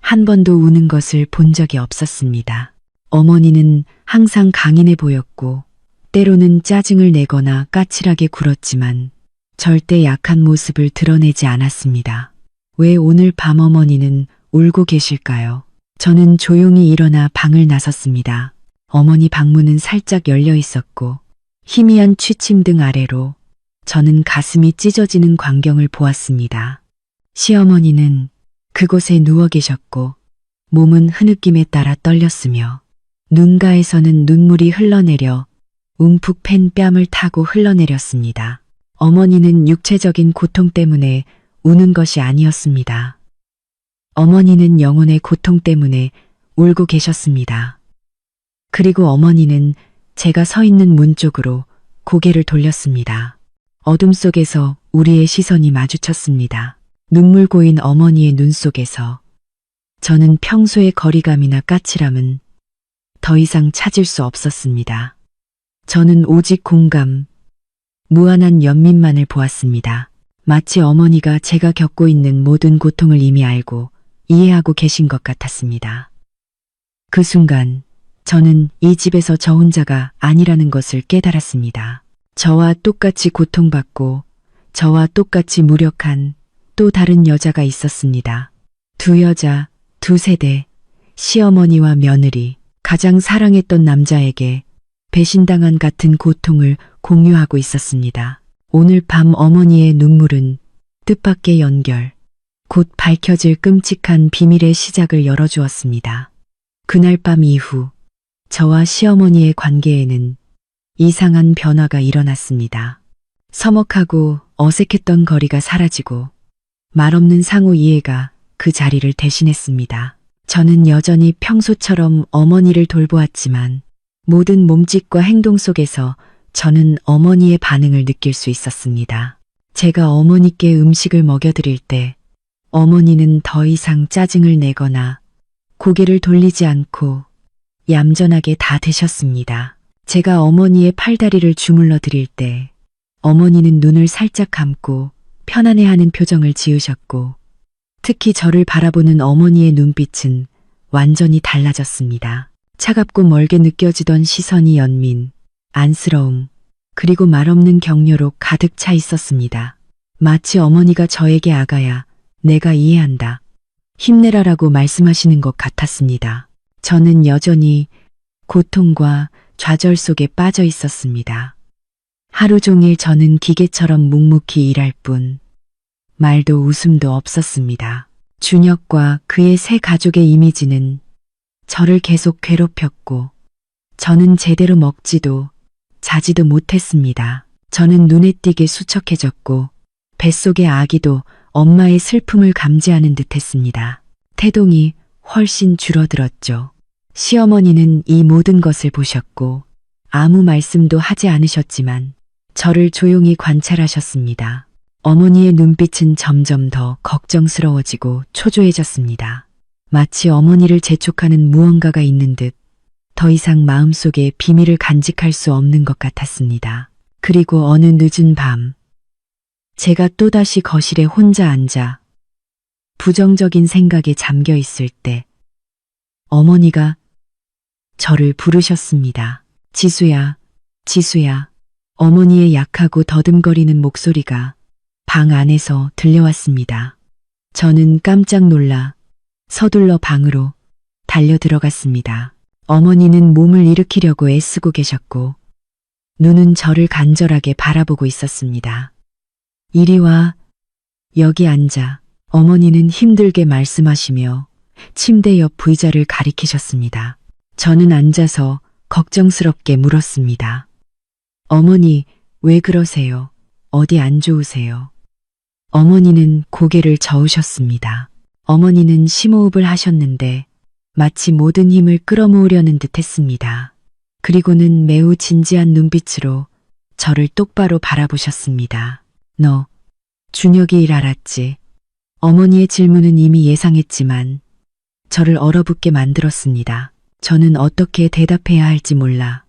한 번도 우는 것을 본 적이 없었습니다. 어머니는 항상 강인해 보였고 때로는 짜증을 내거나 까칠하게 굴었지만 절대 약한 모습을 드러내지 않았습니다. 왜 오늘 밤 어머니는 울고 계실까요? 저는 조용히 일어나 방을 나섰습니다. 어머니 방문은 살짝 열려 있었고 희미한 취침등 아래로 저는 가슴이 찢어지는 광경을 보았습니다. 시어머니는 그곳에 누워 계셨고 몸은 흐느낌에 따라 떨렸으며 눈가에서는 눈물이 흘러내려 움푹 팬 뺨을 타고 흘러내렸습니다. 어머니는 육체적인 고통 때문에 우는 것이 아니었습니다. 어머니는 영혼의 고통 때문에 울고 계셨습니다. 그리고 어머니는 제가 서 있는 문 쪽으로 고개를 돌렸습니다. 어둠 속에서 우리의 시선이 마주쳤습니다. 눈물 고인 어머니의 눈 속에서 저는 평소의 거리감이나 까칠함은 더 이상 찾을 수 없었습니다. 저는 오직 공감, 무한한 연민만을 보았습니다. 마치 어머니가 제가 겪고 있는 모든 고통을 이미 알고 이해하고 계신 것 같았습니다. 그 순간 저는 이 집에서 저 혼자가 아니라는 것을 깨달았습니다. 저와 똑같이 고통받고 저와 똑같이 무력한 또 다른 여자가 있었습니다. 두 여자, 두 세대, 시어머니와 며느리, 가장 사랑했던 남자에게 배신당한 같은 고통을 공유하고 있었습니다. 오늘 밤 어머니의 눈물은 뜻밖의 연결, 곧 밝혀질 끔찍한 비밀의 시작을 열어주었습니다. 그날 밤 이후 저와 시어머니의 관계에는 이상한 변화가 일어났습니다. 서먹하고 어색했던 거리가 사라지고 말없는 상호 이해가 그 자리를 대신했습니다. 저는 여전히 평소처럼 어머니를 돌보았지만 모든 몸짓과 행동 속에서 저는 어머니의 반응을 느낄 수 있었습니다. 제가 어머니께 음식을 먹여드릴 때 어머니는 더 이상 짜증을 내거나 고개를 돌리지 않고 얌전하게 다 드셨습니다. 제가 어머니의 팔다리를 주물러 드릴 때 어머니는 눈을 살짝 감고 편안해하는 표정을 지으셨고 특히 저를 바라보는 어머니의 눈빛은 완전히 달라졌습니다. 차갑고 멀게 느껴지던 시선이 연민, 안쓰러움, 그리고 말없는 격려로 가득 차 있었습니다. 마치 어머니가 저에게 아가야, 내가 이해한다. 힘내라라고 말씀하시는 것 같았습니다. 저는 여전히 고통과 좌절 속에 빠져 있었습니다. 하루 종일 저는 기계처럼 묵묵히 일할 뿐 말도 웃음도 없었습니다. 준혁과 그의 새 가족의 이미지는 저를 계속 괴롭혔고 저는 제대로 먹지도 자지도 못했습니다. 저는 눈에 띄게 수척해졌고 뱃속의 아기도 엄마의 슬픔을 감지하는 듯했습니다. 태동이 훨씬 줄어들었죠. 시어머니는 이 모든 것을 보셨고 아무 말씀도 하지 않으셨지만 저를 조용히 관찰하셨습니다. 어머니의 눈빛은 점점 더 걱정스러워지고 초조해졌습니다. 마치 어머니를 재촉하는 무언가가 있는 듯 더 이상 마음속에 비밀을 간직할 수 없는 것 같았습니다. 그리고 어느 늦은 밤, 제가 또다시 거실에 혼자 앉아 부정적인 생각에 잠겨 있을 때 어머니가 저를 부르셨습니다. 지수야, 지수야. 어머니의 약하고 더듬거리는 목소리가 방 안에서 들려왔습니다. 저는 깜짝 놀라 서둘러 방으로 달려 들어갔습니다. 어머니는 몸을 일으키려고 애쓰고 계셨고 눈은 저를 간절하게 바라보고 있었습니다. 이리 와, 여기 앉아. 어머니는 힘들게 말씀하시며 침대 옆 의자를 가리키셨습니다. 저는 앉아서 걱정스럽게 물었습니다. 어머니, 왜 그러세요? 어디 안 좋으세요? 어머니는 고개를 저으셨습니다. 어머니는 심호흡을 하셨는데 마치 모든 힘을 끌어모으려는 듯 했습니다. 그리고는 매우 진지한 눈빛으로 저를 똑바로 바라보셨습니다. 너, 준혁이 일 알았지? 어머니의 질문은 이미 예상했지만 저를 얼어붙게 만들었습니다. 저는 어떻게 대답해야 할지 몰라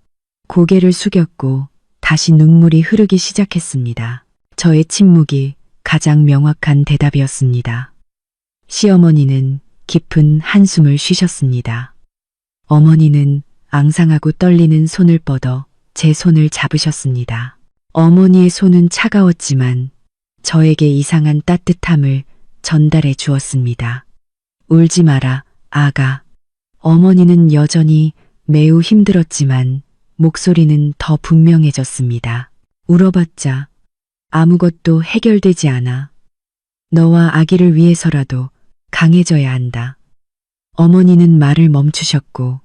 고개를 숙였고 다시 눈물이 흐르기 시작했습니다. 저의 침묵이 가장 명확한 대답이었습니다. 시어머니는 깊은 한숨을 쉬셨습니다. 어머니는 앙상하고 떨리는 손을 뻗어 제 손을 잡으셨습니다. 어머니의 손은 차가웠지만 저에게 이상한 따뜻함을 전달해 주었습니다. 울지 마라, 아가. 어머니는 여전히 매우 힘들었지만 목소리는 더 분명해졌습니다. 울어봤자 아무것도 해결되지 않아. 너와 아기를 위해서라도 강해져야 한다. 어머니는 말을 멈추셨고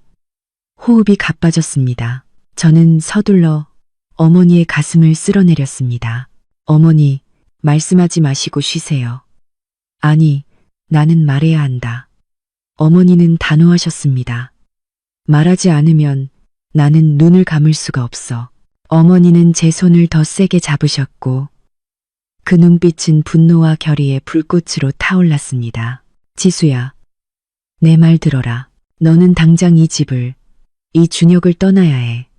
호흡이 가빠졌습니다. 저는 서둘러 어머니의 가슴을 쓸어내렸습니다. 어머니, 말씀하지 마시고 쉬세요. 아니, 나는 말해야 한다. 어머니는 단호하셨습니다. 말하지 않으면 나는 눈을 감을 수가 없어. 어머니는 제 손을 더 세게 잡으셨고 그 눈빛은 분노와 결의의 불꽃으로 타올랐습니다. 지수야, 내 말 들어라. 너는 당장 이 집을, 이 준혁을 떠나야 해.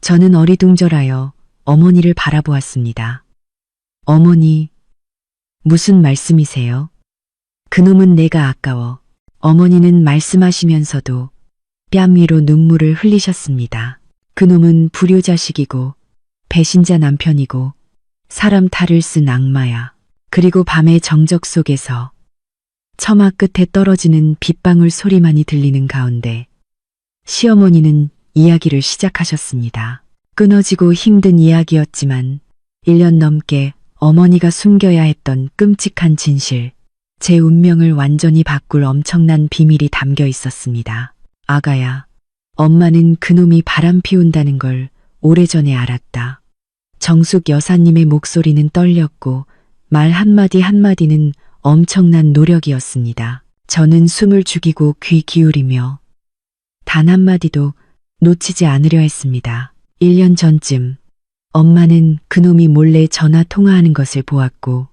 저는 어리둥절하여 어머니를 바라보았습니다. 어머니, 무슨 말씀이세요? 그놈은 내가 아까워. 어머니는 말씀하시면서도 뺨 위로 눈물을 흘리셨습니다. 그놈은 불효자식이고 배신자 남편이고 사람 탈을 쓴 악마야. 그리고 밤의 정적 속에서 처마 끝에 떨어지는 빗방울 소리만이 들리는 가운데 시어머니는 이야기를 시작하셨습니다. 끊어지고 힘든 이야기였지만 1년 넘게 어머니가 숨겨야 했던 끔찍한 진실, 제 운명을 완전히 바꿀 엄청난 비밀이 담겨 있었습니다. 아가야, 엄마는 그놈이 바람 피운다는 걸 오래전에 알았다. 정숙 여사님의 목소리는 떨렸고 말 한마디 한마디는 엄청난 노력이었습니다. 저는 숨을 죽이고 귀 기울이며 단 한마디도 놓치지 않으려 했습니다. 1년 전쯤 엄마는 그놈이 몰래 전화 통화하는 것을 보았고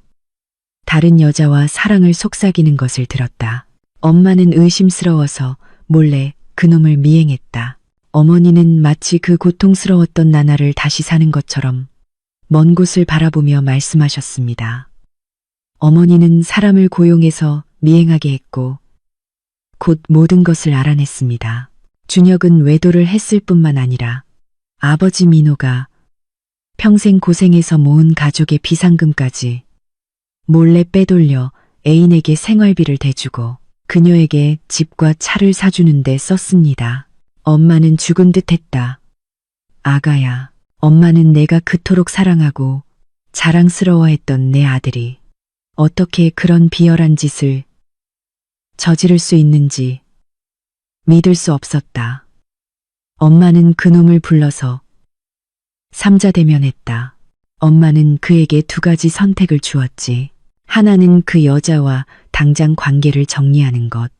다른 여자와 사랑을 속삭이는 것을 들었다. 엄마는 의심스러워서 몰래 그놈을 미행했다. 어머니는 마치 그 고통스러웠던 나날을 다시 사는 것처럼 먼 곳을 바라보며 말씀하셨습니다. 어머니는 사람을 고용해서 미행하게 했고 곧 모든 것을 알아냈습니다. 준혁은 외도를 했을 뿐만 아니라 아버지 민호가 평생 고생해서 모은 가족의 비상금까지 몰래 빼돌려 애인에게 생활비를 대주고 그녀에게 집과 차를 사주는데 썼습니다. 엄마는 죽은 듯 했다. 아가야, 엄마는 내가 그토록 사랑하고 자랑스러워했던 내 아들이 어떻게 그런 비열한 짓을 저지를 수 있는지 믿을 수 없었다. 엄마는 그놈을 불러서 삼자대면했다. 엄마는 그에게 2가지 선택을 주었지. 하나는 그 여자와 당장 관계를 정리하는 것.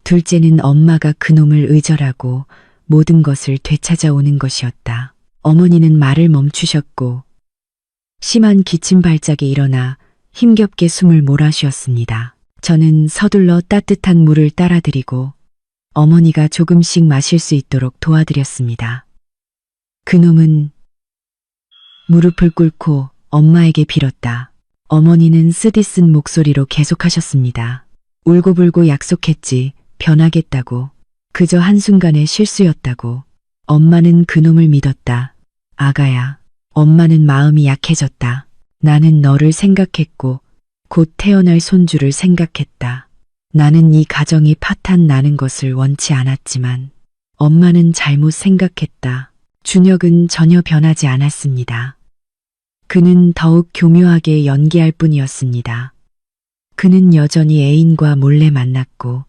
둘째는 엄마가 그놈을 의절하고 모든 것을 되찾아오는 것이었다. 어머니는 말을 멈추셨고 심한 기침 발작에 일어나 힘겹게 숨을 몰아쉬었습니다. 저는 서둘러 따뜻한 물을 따라드리고 어머니가 조금씩 마실 수 있도록 도와드렸습니다. 그놈은 무릎을 꿇고 엄마에게 빌었다. 어머니는 쓰디쓴 목소리로 계속하셨습니다. 울고불고 약속했지, 변하겠다고. 그저 한순간의 실수였다고. 엄마는 그놈을 믿었다. 아가야, 엄마는 마음이 약해졌다. 나는 너를 생각했고 곧 태어날 손주를 생각했다. 나는 이 가정이 파탄 나는 것을 원치 않았지만 엄마는 잘못 생각했다. 준혁은 전혀 변하지 않았습니다. 그는 더욱 교묘하게 연기할 뿐이었습니다. 그는 여전히 애인과 몰래 만났고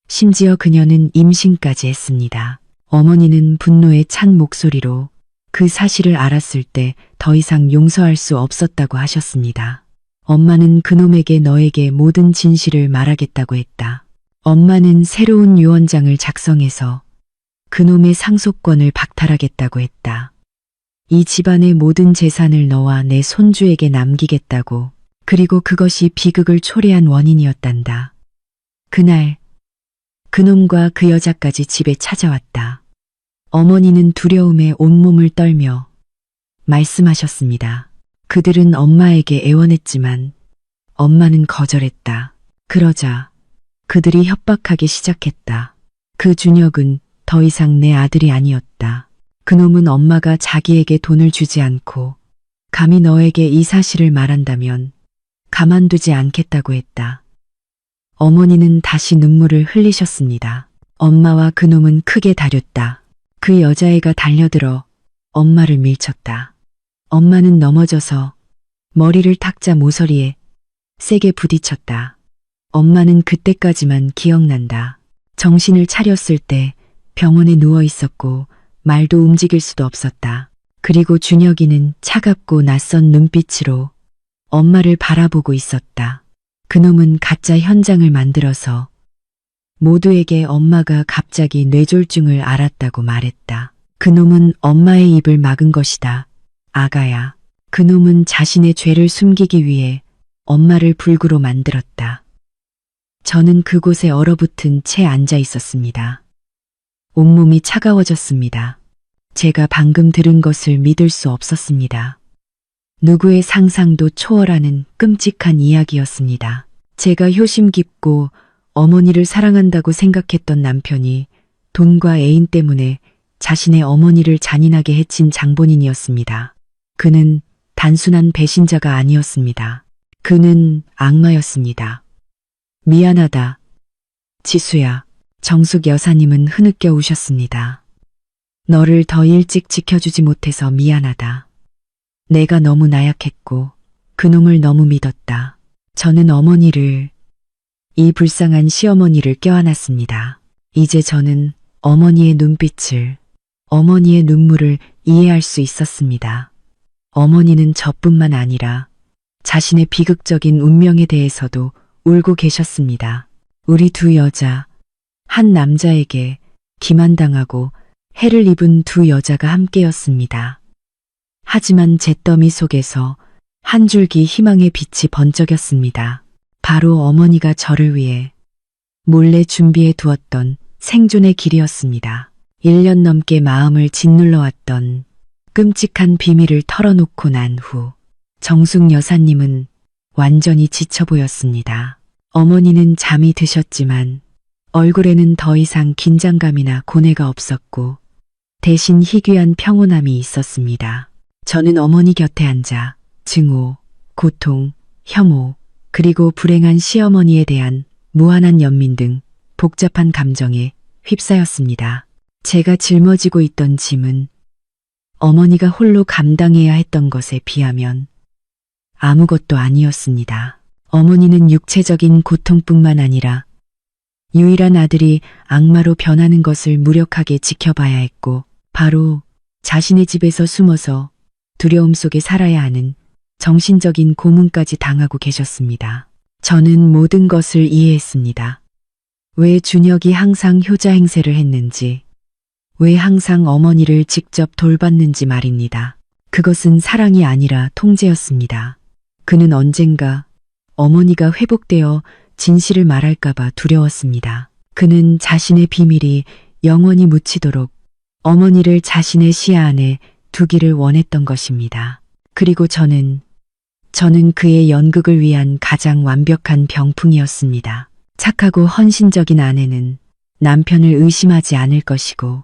심지어 그녀는 임신까지 했습니다. 어머니는 분노에 찬 목소리로 그 사실을 알았을 때 더 이상 용서할 수 없었다고 하셨습니다. 엄마는 그놈에게 너에게 모든 진실을 말하겠다고 했다. 엄마는 새로운 유언장을 작성해서 그놈의 상속권을 박탈하겠다고 했다. 이 집안의 모든 재산을 너와 내 손주에게 남기겠다고. 그리고 그것이 비극을 초래한 원인이었단다. 그날 그놈과 그 여자까지 집에 찾아왔다. 어머니는 두려움에 온몸을 떨며 말씀하셨습니다. 그들은 엄마에게 애원했지만 엄마는 거절했다. 그러자 그들이 협박하기 시작했다. 그 준혁은 더 이상 내 아들이 아니었다. 그놈은 엄마가 자기에게 돈을 주지 않고 감히 너에게 이 사실을 말한다면 가만두지 않겠다고 했다. 어머니는 다시 눈물을 흘리셨습니다. 엄마와 그놈은 크게 다렸다. 그 여자애가 달려들어 엄마를 밀쳤다. 엄마는 넘어져서 머리를 탁자 모서리에 세게 부딪혔다. 엄마는 그때까지만 기억난다. 정신을 차렸을 때 병원에 누워 있었고 말도 움직일 수도 없었다. 그리고 준혁이는 차갑고 낯선 눈빛으로 엄마를 바라보고 있었다. 그놈은 가짜 현장을 만들어서 모두에게 엄마가 갑자기 뇌졸중을 앓았다고 말했다. 그놈은 엄마의 입을 막은 것이다. 아가야, 그놈은 자신의 죄를 숨기기 위해 엄마를 불구로 만들었다. 저는 그곳에 얼어붙은 채 앉아 있었습니다. 온몸이 차가워졌습니다. 제가 방금 들은 것을 믿을 수 없었습니다. 누구의 상상도 초월하는 끔찍한 이야기였습니다. 제가 효심 깊고 어머니를 사랑한다고 생각했던 남편이 돈과 애인 때문에 자신의 어머니를 잔인하게 해친 장본인이었습니다. 그는 단순한 배신자가 아니었습니다. 그는 악마였습니다. 미안하다. 지수야. 정숙 여사님은 흐느껴 우셨습니다. 너를 더 일찍 지켜주지 못해서 미안하다. 내가 너무 나약했고 그놈을 너무 믿었다. 저는 이 불쌍한 시어머니를 껴안았습니다. 이제 저는 어머니의 눈빛을, 어머니의 눈물을 이해할 수 있었습니다. 어머니는 저뿐만 아니라 자신의 비극적인 운명에 대해서도 울고 계셨습니다. 우리 두 여자, 한 남자에게 기만당하고 해를 입은 두 여자가 함께였습니다. 하지만 잿더미 속에서 한 줄기 희망의 빛이 번쩍였습니다. 바로 어머니가 저를 위해 몰래 준비해 두었던 생존의 길이었습니다. 1년 넘게 마음을 짓눌러왔던 끔찍한 비밀을 털어놓고 난 후 정숙 여사님은 완전히 지쳐 보였습니다. 어머니는 잠이 드셨지만 얼굴에는 더 이상 긴장감이나 고뇌가 없었고 대신 희귀한 평온함이 있었습니다. 저는 어머니 곁에 앉아 증오, 고통, 혐오, 그리고 불행한 시어머니에 대한 무한한 연민 등 복잡한 감정에 휩싸였습니다. 제가 짊어지고 있던 짐은 어머니가 홀로 감당해야 했던 것에 비하면 아무것도 아니었습니다. 어머니는 육체적인 고통뿐만 아니라 유일한 아들이 악마로 변하는 것을 무력하게 지켜봐야 했고 바로 자신의 집에서 숨어서 두려움 속에 살아야 하는 정신적인 고문까지 당하고 계셨습니다. 저는 모든 것을 이해했습니다. 왜 준혁이 항상 효자 행세를 했는지, 왜 항상 어머니를 직접 돌봤는지 말입니다. 그것은 사랑이 아니라 통제였습니다. 그는 언젠가 어머니가 회복되어 진실을 말할까봐 두려웠습니다. 그는 자신의 비밀이 영원히 묻히도록 어머니를 자신의 시야 안에 두기를 원했던 것입니다. 그리고 저는 그의 연극을 위한 가장 완벽한 병풍이었습니다. 착하고 헌신적인 아내는 남편을 의심하지 않을 것이고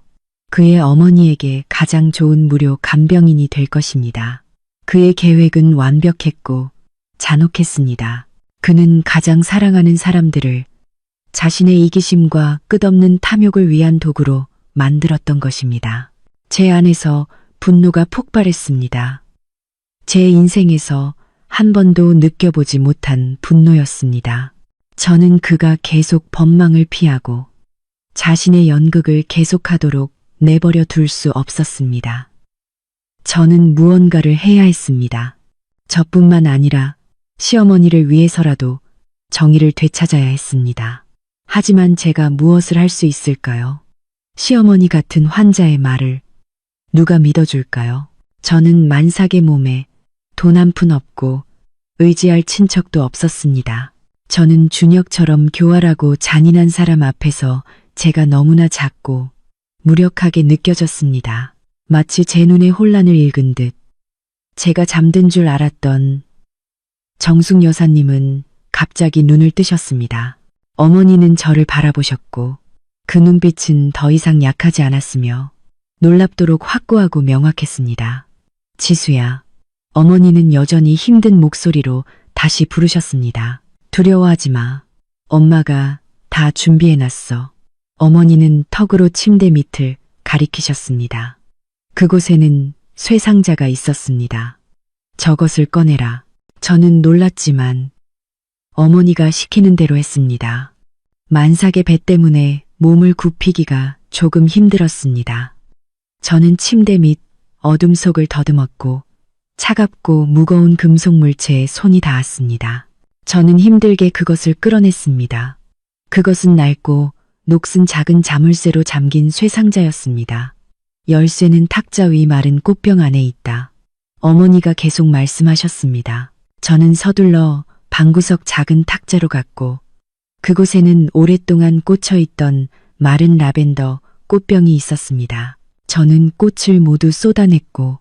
그의 어머니에게 가장 좋은 무료 간병인이 될 것입니다. 그의 계획은 완벽했고 잔혹했습니다. 그는 가장 사랑하는 사람들을 자신의 이기심과 끝없는 탐욕을 위한 도구로 만들었던 것입니다. 제 안에서 분노가 폭발했습니다. 제 인생에서 한 번도 느껴보지 못한 분노였습니다. 저는 그가 계속 법망을 피하고 자신의 연극을 계속하도록 내버려 둘 수 없었습니다. 저는 무언가를 해야 했습니다. 저뿐만 아니라 시어머니를 위해서라도 정의를 되찾아야 했습니다. 하지만 제가 무엇을 할 수 있을까요? 시어머니 같은 환자의 말을 누가 믿어줄까요? 저는 만삭의 몸에 돈 한 푼 없고 의지할 친척도 없었습니다. 저는 준혁처럼 교활하고 잔인한 사람 앞에서 제가 너무나 작고 무력하게 느껴졌습니다. 마치 제 눈에 혼란을 읽은 듯 제가 잠든 줄 알았던 정숙 여사님은 갑자기 눈을 뜨셨습니다. 어머니는 저를 바라보셨고 그 눈빛은 더 이상 약하지 않았으며 놀랍도록 확고하고 명확했습니다. 지수야. 어머니는 여전히 힘든 목소리로 다시 부르셨습니다. 두려워하지 마. 엄마가 다 준비해놨어. 어머니는 턱으로 침대 밑을 가리키셨습니다. 그곳에는 쇠상자가 있었습니다. 저것을 꺼내라. 저는 놀랐지만 어머니가 시키는 대로 했습니다. 만삭의 배 때문에 몸을 굽히기가 조금 힘들었습니다. 저는 침대 밑 어둠 속을 더듬었고 차갑고 무거운 금속 물체에 손이 닿았습니다. 저는 힘들게 그것을 끌어냈습니다. 그것은 낡고 녹슨 작은 자물쇠로 잠긴 쇠상자였습니다. 열쇠는 탁자 위 마른 꽃병 안에 있다. 어머니가 계속 말씀하셨습니다. 저는 서둘러 방구석 작은 탁자로 갔고 그곳에는 오랫동안 꽂혀있던 마른 라벤더 꽃병이 있었습니다. 저는 꽃을 모두 쏟아냈고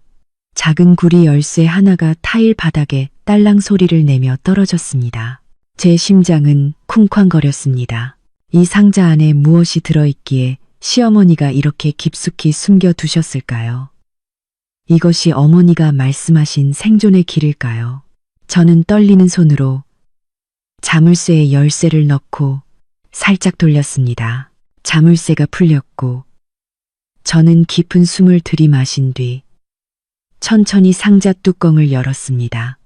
작은 구리 열쇠 하나가 타일 바닥에 딸랑 소리를 내며 떨어졌습니다. 제 심장은 쿵쾅거렸습니다. 이 상자 안에 무엇이 들어있기에 시어머니가 이렇게 깊숙이 숨겨두셨을까요? 이것이 어머니가 말씀하신 생존의 길일까요? 저는 떨리는 손으로 자물쇠에 열쇠를 넣고 살짝 돌렸습니다. 자물쇠가 풀렸고 저는 깊은 숨을 들이마신 뒤 천천히 상자 뚜껑을 열었습니다.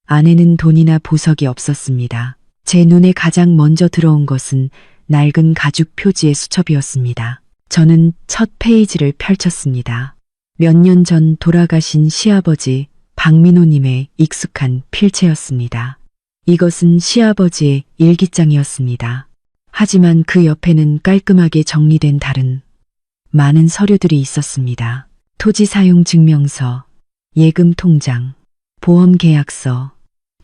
안에는 돈이나 보석이 없었습니다. 제 눈에 가장 먼저 들어온 것은 낡은 가죽 표지의 수첩이었습니다. 저는 첫 페이지를 펼쳤습니다. 몇 년 전 돌아가신 시아버지 박민호님의 익숙한 필체였습니다. 이것은 시아버지의 일기장이었습니다. 하지만 그 옆에는 깔끔하게 정리된 다른 많은 서류들이 있었습니다. 토지 사용 증명서, 예금 통장, 보험 계약서,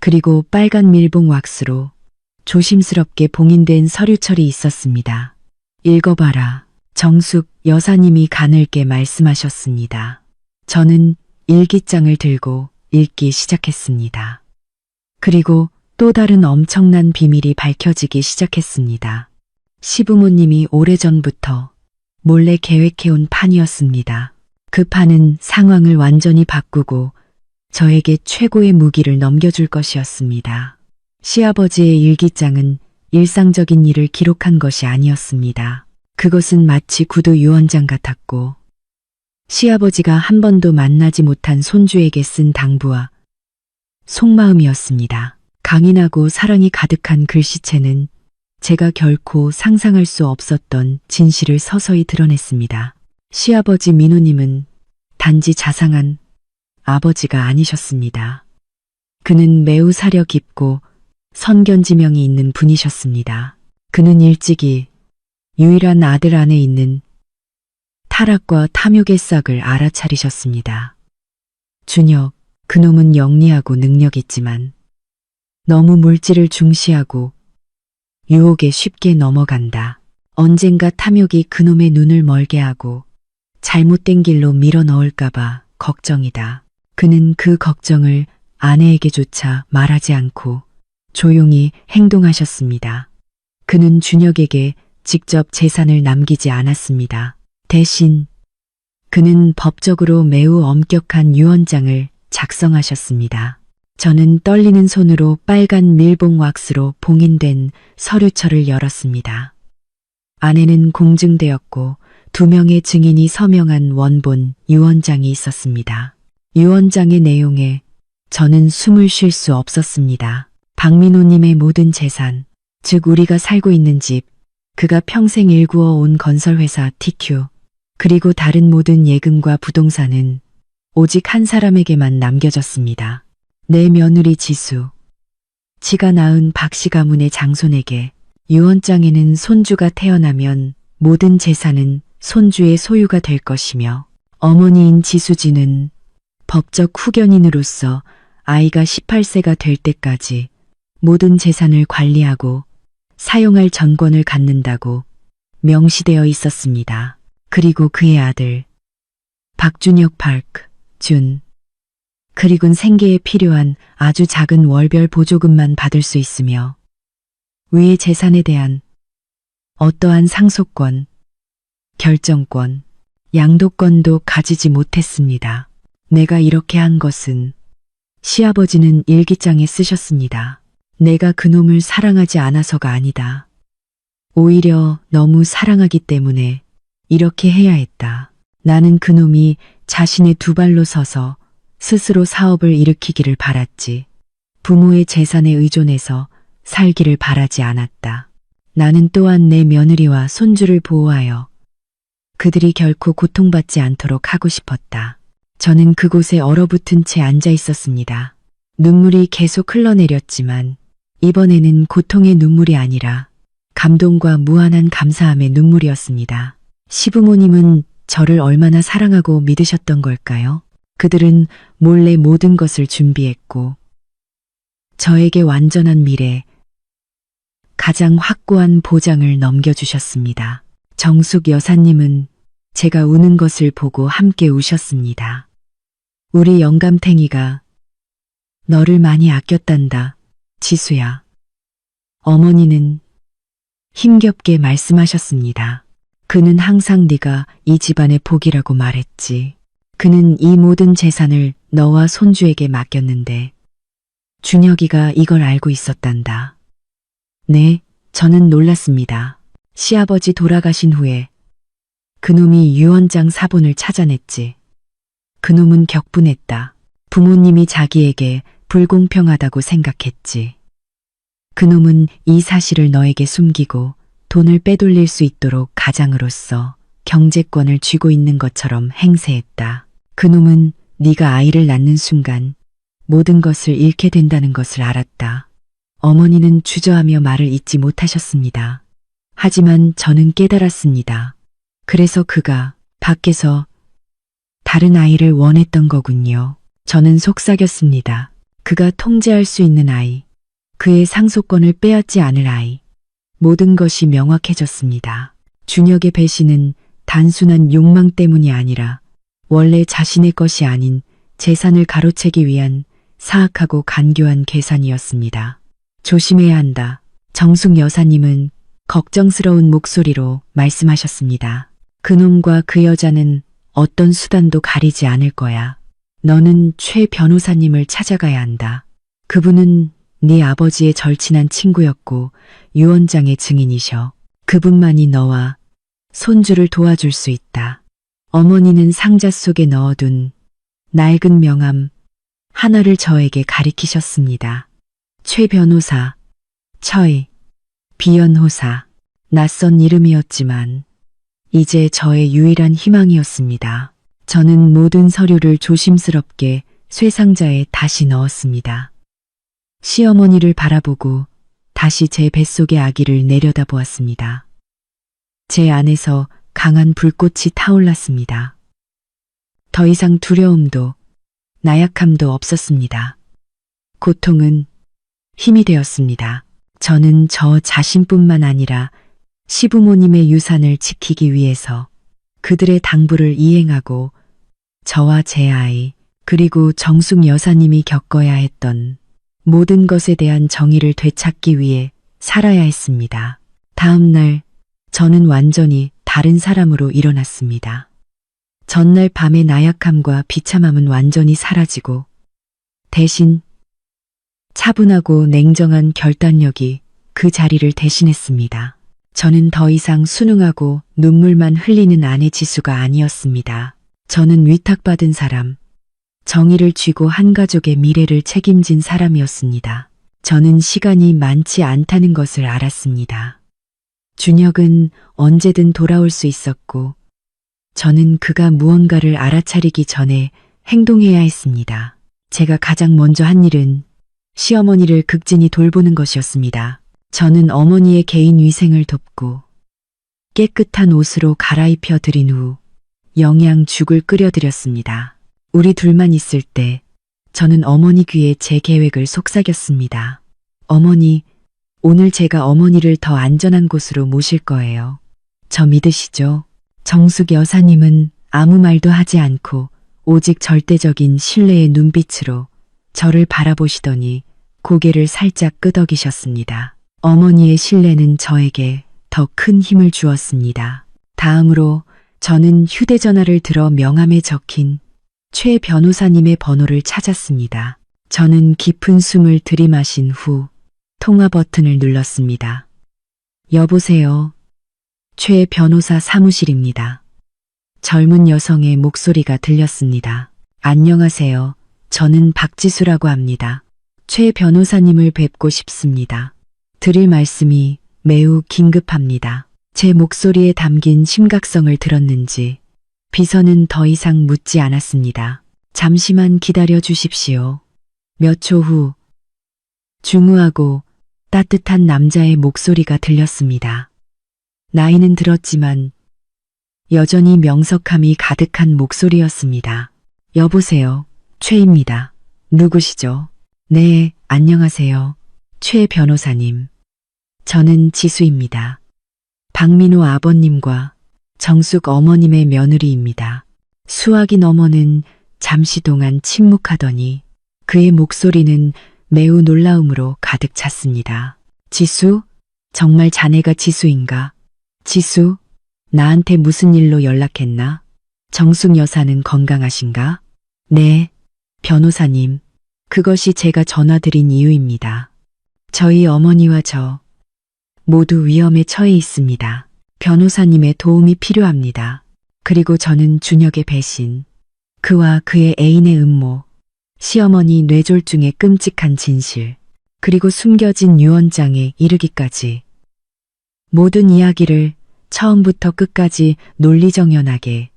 그리고 빨간 밀봉 왁스로 조심스럽게 봉인된 서류철이 있었습니다. 읽어봐라. 정숙 여사님이 가늘게 말씀하셨습니다. 저는 일기장을 들고 읽기 시작했습니다. 그리고 또 다른 엄청난 비밀이 밝혀지기 시작했습니다. 시부모님이 오래전부터 몰래 계획해온 판이었습니다. 그 판은 상황을 완전히 바꾸고 저에게 최고의 무기를 넘겨줄 것이었습니다. 시아버지의 일기장은 일상적인 일을 기록한 것이 아니었습니다. 그것은 마치 구두 유언장 같았고 시아버지가 한 번도 만나지 못한 손주에게 쓴 당부와 속마음이었습니다. 강인하고 사랑이 가득한 글씨체는 제가 결코 상상할 수 없었던 진실을 서서히 드러냈습니다. 시아버지 민호님은 단지 자상한 아버지가 아니셨습니다. 그는 매우 사려 깊고 선견지명이 있는 분이셨습니다. 그는 일찍이 유일한 아들 안에 있는 타락과 탐욕의 싹을 알아차리셨습니다. 준혁, 그놈은 영리하고 능력 있지만 너무 물질을 중시하고 유혹에 쉽게 넘어간다. 언젠가 탐욕이 그놈의 눈을 멀게 하고 잘못된 길로 밀어 넣을까봐 걱정이다. 그는 그 걱정을 아내에게조차 말하지 않고 조용히 행동하셨습니다. 그는 준혁에게 직접 재산을 남기지 않았습니다. 대신 그는 법적으로 매우 엄격한 유언장을 작성하셨습니다. 저는 떨리는 손으로 빨간 밀봉 왁스로 봉인된 서류철을 열었습니다. 안에는 공증되었고 2명의 증인이 서명한 원본 유언장이 있었습니다. 유언장의 내용에 저는 숨을 쉴 수 없었습니다. 박민호님의 모든 재산, 즉 우리가 살고 있는 집, 그가 평생 일구어 온 건설회사 TQ, 그리고 다른 모든 예금과 부동산은 오직 한 사람에게만 남겨졌습니다. 내 며느리 지수, 지가 낳은 박씨 가문의 장손에게. 유언장에는 손주가 태어나면 모든 재산은 손주의 소유가 될 것이며 어머니인 지수지는 법적 후견인으로서 아이가 18세가 될 때까지 모든 재산을 관리하고 사용할 전권을 갖는다고 명시되어 있었습니다. 그리고 그의 아들 박준혁 준 그리곤 생계에 필요한 아주 작은 월별 보조금만 받을 수 있으며 위의 재산에 대한 어떠한 상속권, 결정권, 양도권도 가지지 못했습니다. 내가 이렇게 한 것은 시아버지는 일기장에 쓰셨습니다. 내가 그놈을 사랑하지 않아서가 아니다. 오히려 너무 사랑하기 때문에 이렇게 해야 했다. 나는 그놈이 자신의 2발로 서서 스스로 사업을 일으키기를 바랐지. 부모의 재산에 의존해서 살기를 바라지 않았다. 나는 또한 내 며느리와 손주를 보호하여 그들이 결코 고통받지 않도록 하고 싶었다. 저는 그곳에 얼어붙은 채 앉아 있었습니다. 눈물이 계속 흘러내렸지만 이번에는 고통의 눈물이 아니라 감동과 무한한 감사함의 눈물이었습니다. 시부모님은 저를 얼마나 사랑하고 믿으셨던 걸까요? 그들은 몰래 모든 것을 준비했고 저에게 완전한 미래, 가장 확고한 보장을 넘겨주셨습니다. 정숙 여사님은 제가 우는 것을 보고 함께 우셨습니다. 우리 영감탱이가 너를 많이 아꼈단다, 지수야. 어머니는 힘겹게 말씀하셨습니다. 그는 항상 네가 이 집안의 복이라고 말했지. 그는 이 모든 재산을 너와 손주에게 맡겼는데 준혁이가 이걸 알고 있었단다. 네, 저는 놀랐습니다. 시아버지 돌아가신 후에 그놈이 유언장 사본을 찾아냈지. 그놈은 격분했다. 부모님이 자기에게 불공평하다고 생각했지. 그놈은 이 사실을 너에게 숨기고 돈을 빼돌릴 수 있도록 가장으로서 경제권을 쥐고 있는 것처럼 행세했다. 그놈은 네가 아이를 낳는 순간 모든 것을 잃게 된다는 것을 알았다. 어머니는 주저하며 말을 잇지 못하셨습니다. 하지만 저는 깨달았습니다. 그래서 그가 밖에서 다른 아이를 원했던 거군요. 저는 속삭였습니다. 그가 통제할 수 있는 아이, 그의 상속권을 빼앗지 않을 아이. 모든 것이 명확해졌습니다. 준혁의 배신은 단순한 욕망 때문이 아니라 원래 자신의 것이 아닌 재산을 가로채기 위한 사악하고 간교한 계산이었습니다. 조심해야 한다. 정숙 여사님은 걱정스러운 목소리로 말씀하셨습니다. 그놈과 그 여자는 어떤 수단도 가리지 않을 거야. 너는 최 변호사님을 찾아가야 한다. 그분은 네 아버지의 절친한 친구였고 유언장의 증인이셔. 그분만이 너와 손주를 도와줄 수 있다. 어머니는 상자 속에 넣어둔 낡은 명함 하나를 저에게 가리키셨습니다. 최 변호사, 처이, 비연호사. 낯선 이름이었지만 이제 저의 유일한 희망이었습니다. 저는 모든 서류를 조심스럽게 쇠상자에 다시 넣었습니다. 시어머니를 바라보고 다시 제 뱃속의 아기를 내려다보았습니다. 제 안에서 강한 불꽃이 타올랐습니다. 더 이상 두려움도 나약함도 없었습니다. 고통은 힘이 되었습니다. 저는 저 자신뿐만 아니라 시부모님의 유산을 지키기 위해서 그들의 당부를 이행하고 저와 제 아이 그리고 정숙 여사님이 겪어야 했던 모든 것에 대한 정의를 되찾기 위해 살아야 했습니다. 다음 날 저는 완전히 다른 사람으로 일어났습니다. 전날 밤의 나약함과 비참함은 완전히 사라지고 대신 차분하고 냉정한 결단력이 그 자리를 대신했습니다. 저는 더 이상 순응하고 눈물만 흘리는 아내 지수가 아니었습니다. 저는 위탁받은 사람, 정의를 쥐고 한 가족의 미래를 책임진 사람이었습니다. 저는 시간이 많지 않다는 것을 알았습니다. 준혁은 언제든 돌아올 수 있었고 저는 그가 무언가를 알아차리기 전에 행동해야 했습니다. 제가 가장 먼저 한 일은 시어머니를 극진히 돌보는 것이었습니다. 저는 어머니의 개인 위생을 돕고 깨끗한 옷으로 갈아입혀 드린 후 영양죽을 끓여드렸습니다. 우리 둘만 있을 때 저는 어머니 귀에 제 계획을 속삭였습니다. 어머니, 오늘 제가 어머니를 더 안전한 곳으로 모실 거예요. 저 믿으시죠? 정숙 여사님은 아무 말도 하지 않고 오직 절대적인 신뢰의 눈빛으로 저를 바라보시더니 고개를 살짝 끄덕이셨습니다. 어머니의 신뢰는 저에게 더 큰 힘을 주었습니다. 다음으로 저는 휴대전화를 들어 명함에 적힌 최 변호사님의 번호를 찾았습니다. 저는 깊은 숨을 들이마신 후 통화 버튼을 눌렀습니다. 여보세요. 최 변호사 사무실입니다. 젊은 여성의 목소리가 들렸습니다. 안녕하세요. 저는 박지수라고 합니다. 최 변호사님을 뵙고 싶습니다. 드릴 말씀이 매우 긴급합니다. 제 목소리에 담긴 심각성을 들었는지 비서는 더 이상 묻지 않았습니다. 잠시만 기다려 주십시오. 몇 초 후 중후하고 따뜻한 남자의 목소리가 들렸습니다. 나이는 들었지만 여전히 명석함이 가득한 목소리였습니다. 여보세요. 최입니다. 누구시죠? 네, 안녕하세요. 최 변호사님. 저는 지수입니다. 박민호 아버님과 정숙 어머님의 며느리입니다. 수화기 너머는 잠시 동안 침묵하더니 그의 목소리는 매우 놀라움으로 가득 찼습니다. 지수? 정말 자네가 지수인가? 지수? 나한테 무슨 일로 연락했나? 정숙 여사는 건강하신가? 네, 변호사님. 그것이 제가 전화드린 이유입니다. 저희 어머니와 저 모두 위험에 처해 있습니다. 변호사님의 도움이 필요합니다. 그리고 저는 준혁의 배신, 그와 그의 애인의 음모, 시어머니 뇌졸중의 끔찍한 진실, 그리고 숨겨진 유언장에 이르기까지 모든 이야기를 처음부터 끝까지 논리정연하게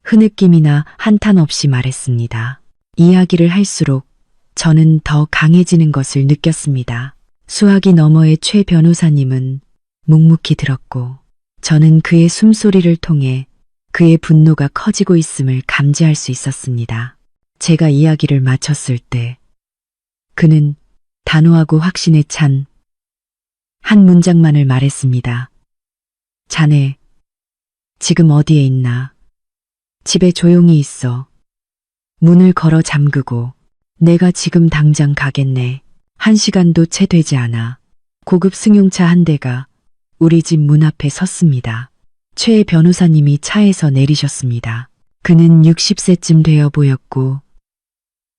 흐느낌이나 한탄 없이 말했습니다. 이야기를 할수록 저는 더 강해지는 것을 느꼈습니다. 수화기 너머의 최 변호사님은 묵묵히 들었고 저는 그의 숨소리를 통해 그의 분노가 커지고 있음을 감지할 수 있었습니다. 제가 이야기를 마쳤을 때 그는 단호하고 확신에 찬 한 문장만을 말했습니다. 자네, 지금 어디에 있나? 집에 조용히 있어. 문을 걸어 잠그고 내가 지금 당장 가겠네. 1시간도 채 되지 않아 고급 승용차 한 대가 우리 집 문 앞에 섰습니다. 최 변호사님이 차에서 내리셨습니다. 그는 60세쯤 되어 보였고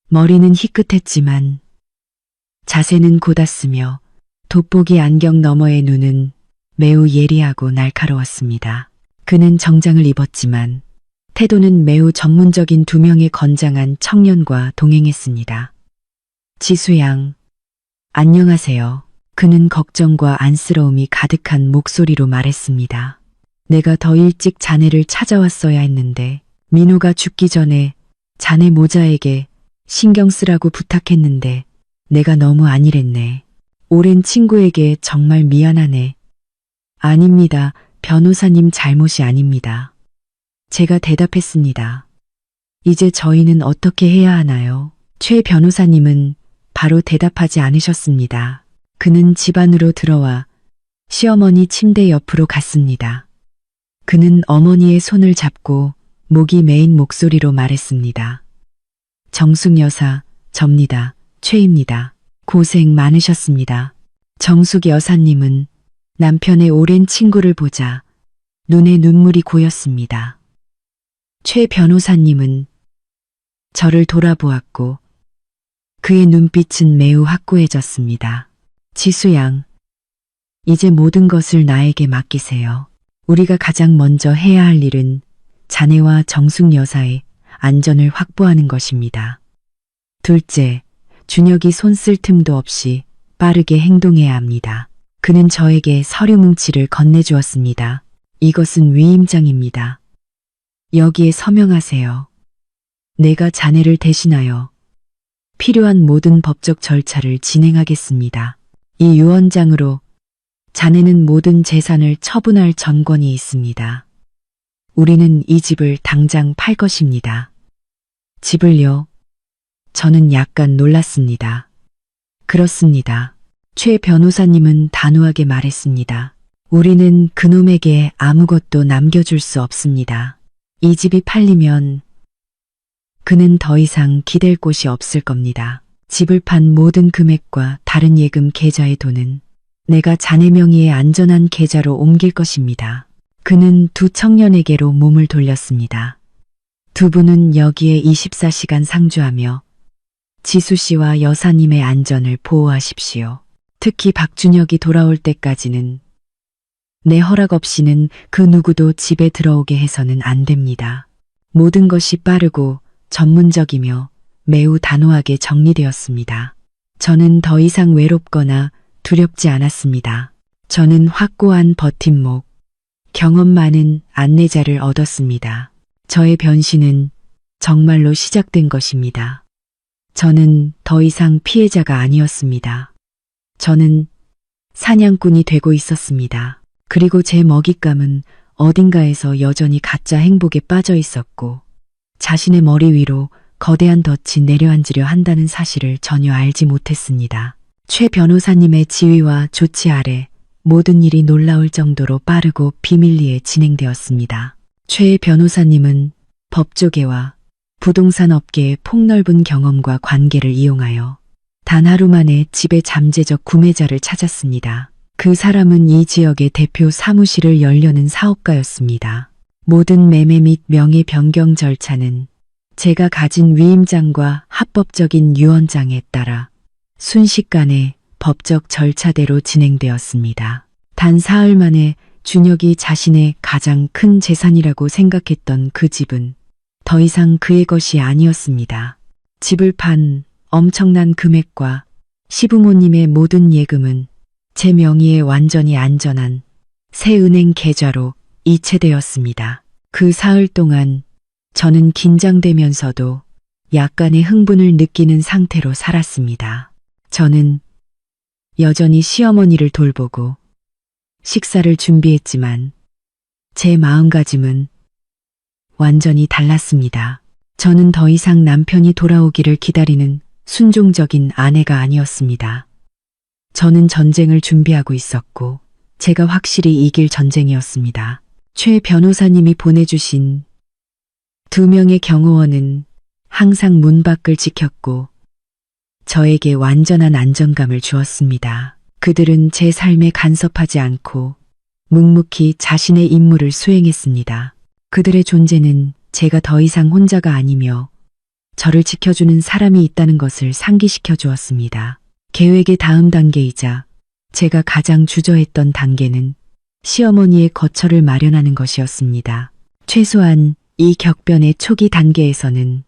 머리는 희끗했지만 자세는 곧았으며 돋보기 안경 너머의 눈은 매우 예리하고 날카로웠습니다. 그는 정장을 입었지만 태도는 매우 전문적인 2명의 건장한 청년과 동행했습니다. 지수양, 안녕하세요. 그는 걱정과 안쓰러움이 가득한 목소리로 말했습니다. 내가 더 일찍 자네를 찾아왔어야 했는데 민호가 죽기 전에 자네 모자에게 신경 쓰라고 부탁했는데 내가 너무 안일했네. 오랜 친구에게 정말 미안하네. 아닙니다. 변호사님 잘못이 아닙니다. 제가 대답했습니다. 이제 저희는 어떻게 해야 하나요? 최 변호사님은 바로 대답하지 않으셨습니다. 그는 집 안으로 들어와 시어머니 침대 옆으로 갔습니다. 그는 어머니의 손을 잡고 목이 메인 목소리로 말했습니다. 정숙 여사, 접니다. 최입니다. 고생 많으셨습니다. 정숙 여사님은 남편의 오랜 친구를 보자 눈에 눈물이 고였습니다. 최 변호사님은 저를 돌아보았고 그의 눈빛은 매우 확고해졌습니다. 지수양, 이제 모든 것을 나에게 맡기세요. 우리가 가장 먼저 해야 할 일은 자네와 정숙 여사의 안전을 확보하는 것입니다. 둘째, 준혁이 손 쓸 틈도 없이 빠르게 행동해야 합니다. 그는 저에게 서류 뭉치를 건네주었습니다. 이것은 위임장입니다. 여기에 서명하세요. 내가 자네를 대신하여 필요한 모든 법적 절차를 진행하겠습니다. 이 유언장으로 자네는 모든 재산을 처분할 전권이 있습니다. 우리는 이 집을 당장 팔 것입니다. 집을요? 저는 약간 놀랐습니다. 그렇습니다. 최 변호사님은 단호하게 말했습니다. 우리는 그놈에게 아무것도 남겨줄 수 없습니다. 이 집이 팔리면 그는 더 이상 기댈 곳이 없을 겁니다. 집을 판 모든 금액과 다른 예금 계좌의 돈은 내가 자네 명의의 안전한 계좌로 옮길 것입니다. 그는 두 청년에게로 몸을 돌렸습니다. 두 분은 여기에 24시간 상주하며 지수 씨와 여사님의 안전을 보호하십시오. 특히 박준혁이 돌아올 때까지는 내 허락 없이는 그 누구도 집에 들어오게 해서는 안 됩니다. 모든 것이 빠르고 전문적이며 매우 단호하게 정리되었습니다. 저는 더 이상 외롭거나 두렵지 않았습니다. 저는 확고한 버팀목, 경험 많은 안내자를 얻었습니다. 저의 변신은 정말로 시작된 것입니다. 저는 더 이상 피해자가 아니었습니다. 저는 사냥꾼이 되고 있었습니다. 그리고 제 먹잇감은 어딘가에서 여전히 가짜 행복에 빠져 있었고 자신의 머리 위로 거대한 덫이 내려앉으려 한다는 사실을 전혀 알지 못했습니다. 최 변호사님의 지휘와 조치 아래 모든 일이 놀라울 정도로 빠르고 비밀리에 진행되었습니다. 최 변호사님은 법조계와 부동산 업계의 폭넓은 경험과 관계를 이용하여 단 하루 만에 집의 잠재적 구매자를 찾았습니다. 그 사람은 이 지역의 대표 사무실을 열려는 사업가였습니다. 모든 매매 및 명의 변경 절차는 제가 가진 위임장과 합법적인 유언장에 따라 순식간에 법적 절차대로 진행되었습니다. 단 사흘 만에 준혁이 자신의 가장 큰 재산이라고 생각했던 그 집은 더 이상 그의 것이 아니었습니다. 집을 판 엄청난 금액과 시부모님의 모든 예금은 제 명의의 완전히 안전한 새 은행 계좌로 이체되었습니다. 그 사흘 동안 저는 긴장되면서도 약간의 흥분을 느끼는 상태로 살았습니다. 저는 여전히 시어머니를 돌보고 식사를 준비했지만 제 마음가짐은 완전히 달랐습니다. 저는 더 이상 남편이 돌아오기를 기다리는 순종적인 아내가 아니었습니다. 저는 전쟁을 준비하고 있었고 제가 확실히 이길 전쟁이었습니다. 최 변호사님이 보내주신 2명의 경호원은 항상 문 밖을 지켰고 저에게 완전한 안정감을 주었습니다. 그들은 제 삶에 간섭하지 않고 묵묵히 자신의 임무를 수행했습니다. 그들의 존재는 제가 더 이상 혼자가 아니며 저를 지켜주는 사람이 있다는 것을 상기시켜 주었습니다. 계획의 다음 단계이자 제가 가장 주저했던 단계는 시어머니의 거처를 마련하는 것이었습니다. 최소한 이 격변의 초기 단계에서는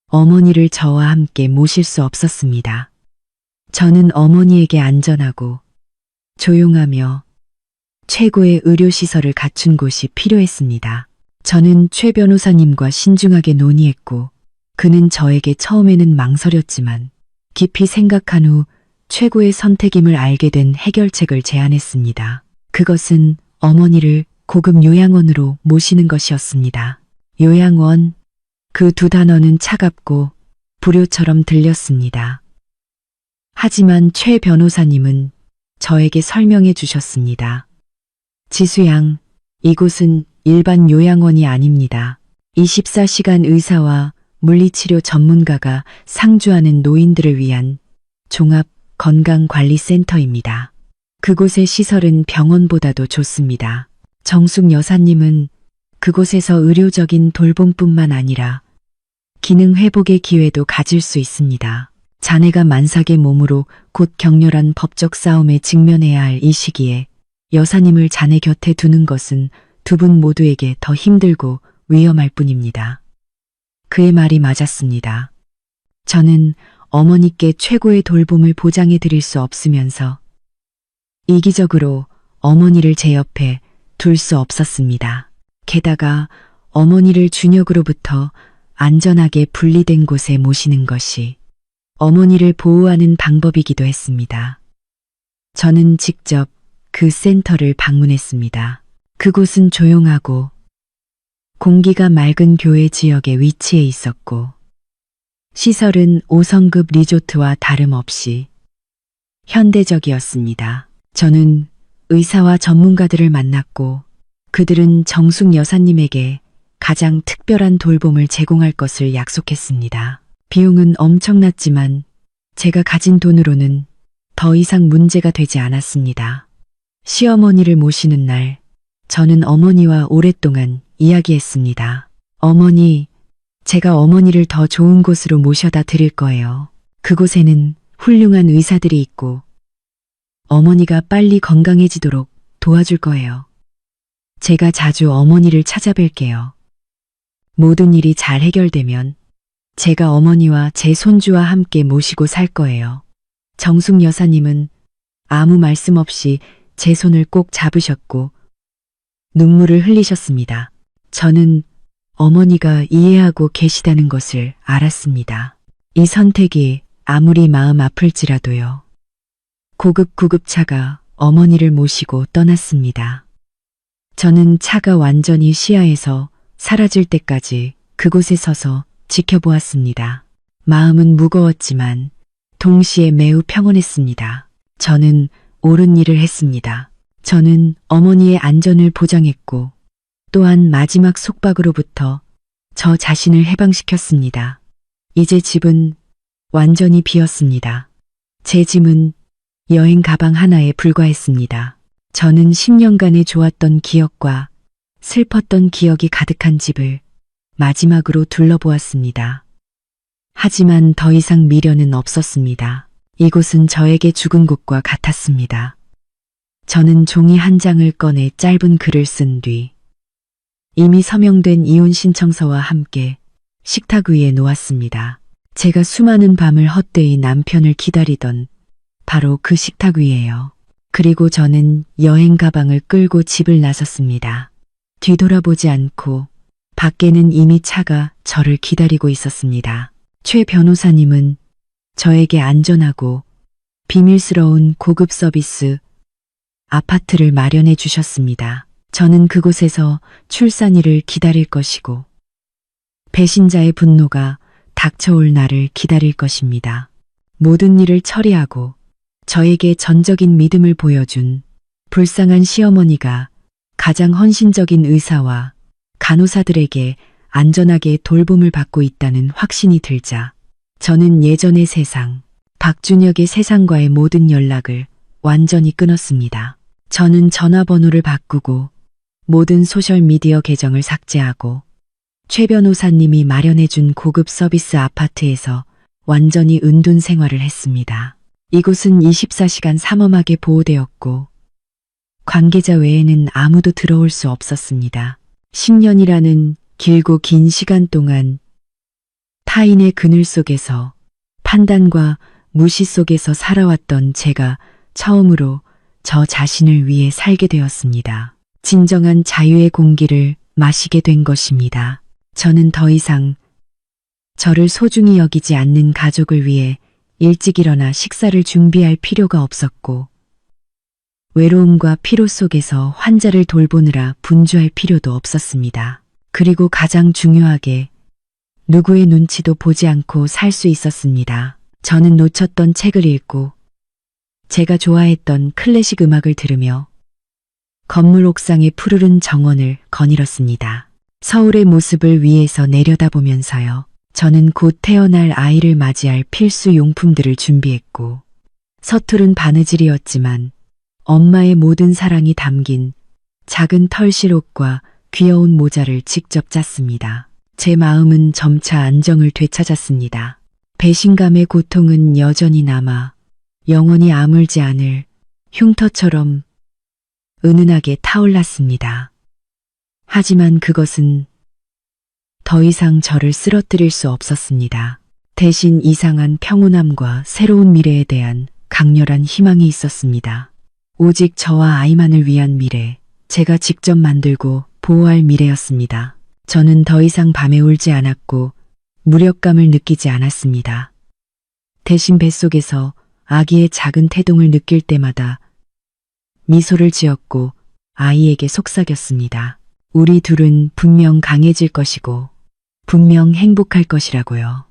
어머니를 저와 함께 모실 수 없었습니다. 저는 어머니에게 안전하고 조용하며 최고의 의료시설을 갖춘 곳이 필요했습니다. 저는 최 변호사님과 신중하게 논의했고 그는 저에게 처음에는 망설였지만 깊이 생각한 후 최고의 선택임을 알게 된 해결책을 제안했습니다. 그것은 어머니를 고급 요양원으로 모시는 것이었습니다. 요양원, 그 두 단어는 차갑고 불효처럼 들렸습니다. 하지만 최 변호사님은 저에게 설명해 주셨습니다. 지수양, 이곳은 일반 요양원이 아닙니다. 24시간 의사와 물리치료 전문가가 상주하는 노인들을 위한 종합 건강관리센터입니다. 그곳의 시설은 병원보다도 좋습니다. 정숙 여사님은 그곳에서 의료적인 돌봄뿐만 아니라 기능 회복의 기회도 가질 수 있습니다. 자네가 만삭의 몸으로 곧 격렬한 법적 싸움에 직면해야 할 이 시기에 여사님을 자네 곁에 두는 것은 두 분 모두에게 더 힘들고 위험할 뿐입니다. 그의 말이 맞았습니다. 저는 어머니께 최고의 돌봄을 보장해 드릴 수 없으면서 이기적으로 어머니를 제 옆에 둘 수 없었습니다. 게다가 어머니를 준혁으로부터 안전하게 분리된 곳에 모시는 것이 어머니를 보호하는 방법이기도 했습니다. 저는 직접 그 센터를 방문했습니다. 그곳은 조용하고 공기가 맑은 교외 지역에 위치해 있었고 시설은 5성급 리조트와 다름없이 현대적이었습니다. 저는 의사와 전문가들을 만났고 그들은 정숙 여사님에게 가장 특별한 돌봄을 제공할 것을 약속했습니다. 비용은 엄청났지만 제가 가진 돈으로는 더 이상 문제가 되지 않았습니다. 시어머니를 모시는 날, 저는 어머니와 오랫동안 이야기했습니다. 어머니, 제가 어머니를 더 좋은 곳으로 모셔다 드릴 거예요. 그곳에는 훌륭한 의사들이 있고 어머니가 빨리 건강해지도록 도와줄 거예요. 제가 자주 어머니를 찾아뵐게요. 모든 일이 잘 해결되면 제가 어머니와 제 손주와 함께 모시고 살 거예요. 정숙 여사님은 아무 말씀 없이 제 손을 꼭 잡으셨고 눈물을 흘리셨습니다. 저는 어머니가 이해하고 계시다는 것을 알았습니다. 이 선택이 아무리 마음 아플지라도요. 고급 구급차가 어머니를 모시고 떠났습니다. 저는 차가 완전히 시야에서 사라질 때까지 그곳에 서서 지켜보았습니다. 마음은 무거웠지만 동시에 매우 평온했습니다. 저는 옳은 일을 했습니다. 저는 어머니의 안전을 보장했고 또한 마지막 속박으로부터 저 자신을 해방시켰습니다. 이제 집은 완전히 비었습니다. 제 짐은 여행 가방 하나에 불과했습니다. 저는 10년간의 좋았던 기억과 슬펐던 기억이 가득한 집을 마지막으로 둘러보았습니다. 하지만 더 이상 미련은 없었습니다. 이곳은 저에게 죽은 곳과 같았습니다. 저는 종이 한 장을 꺼내 짧은 글을 쓴 뒤 이미 서명된 이혼 신청서와 함께 식탁 위에 놓았습니다. 제가 수많은 밤을 헛되이 남편을 기다리던 바로 그 식탁 위에요. 그리고 저는 여행 가방을 끌고 집을 나섰습니다. 뒤돌아보지 않고 밖에는 이미 차가 저를 기다리고 있었습니다. 최 변호사님은 저에게 안전하고 비밀스러운 고급 서비스 아파트를 마련해 주셨습니다. 저는 그곳에서 출산일을 기다릴 것이고 배신자의 분노가 닥쳐올 날을 기다릴 것입니다. 모든 일을 처리하고 저에게 전적인 믿음을 보여준 불쌍한 시어머니가 가장 헌신적인 의사와 간호사들에게 안전하게 돌봄을 받고 있다는 확신이 들자 저는 예전의 세상, 박준혁의 세상과의 모든 연락을 완전히 끊었습니다. 저는 전화번호를 바꾸고 모든 소셜미디어 계정을 삭제하고 최 변호사님이 마련해준 고급 서비스 아파트에서 완전히 은둔 생활을 했습니다. 이곳은 24시간 삼엄하게 보호되었고 관계자 외에는 아무도 들어올 수 없었습니다. 10년이라는 길고 긴 시간 동안 타인의 그늘 속에서 판단과 무시 속에서 살아왔던 제가 처음으로 저 자신을 위해 살게 되었습니다. 진정한 자유의 공기를 마시게 된 것입니다. 저는 더 이상 저를 소중히 여기지 않는 가족을 위해 일찍 일어나 식사를 준비할 필요가 없었고 외로움과 피로 속에서 환자를 돌보느라 분주할 필요도 없었습니다. 그리고 가장 중요하게 누구의 눈치도 보지 않고 살 수 있었습니다. 저는 놓쳤던 책을 읽고 제가 좋아했던 클래식 음악을 들으며 건물 옥상의 푸르른 정원을 거닐었습니다. 서울의 모습을 위에서 내려다보면서요. 저는 곧 태어날 아이를 맞이할 필수 용품들을 준비했고 서투른 바느질이었지만 엄마의 모든 사랑이 담긴 작은 털실 옷과 귀여운 모자를 직접 짰습니다. 제 마음은 점차 안정을 되찾았습니다. 배신감의 고통은 여전히 남아 영원히 아물지 않을 흉터처럼 은은하게 타올랐습니다. 하지만 그것은 더 이상 저를 쓰러뜨릴 수 없었습니다. 대신 이상한 평온함과 새로운 미래에 대한 강렬한 희망이 있었습니다. 오직 저와 아이만을 위한 미래, 제가 직접 만들고 보호할 미래였습니다. 저는 더 이상 밤에 울지 않았고 무력감을 느끼지 않았습니다. 대신 뱃속에서 아기의 작은 태동을 느낄 때마다 미소를 지었고 아이에게 속삭였습니다. 우리 둘은 분명 강해질 것이고 분명 행복할 것이라고요.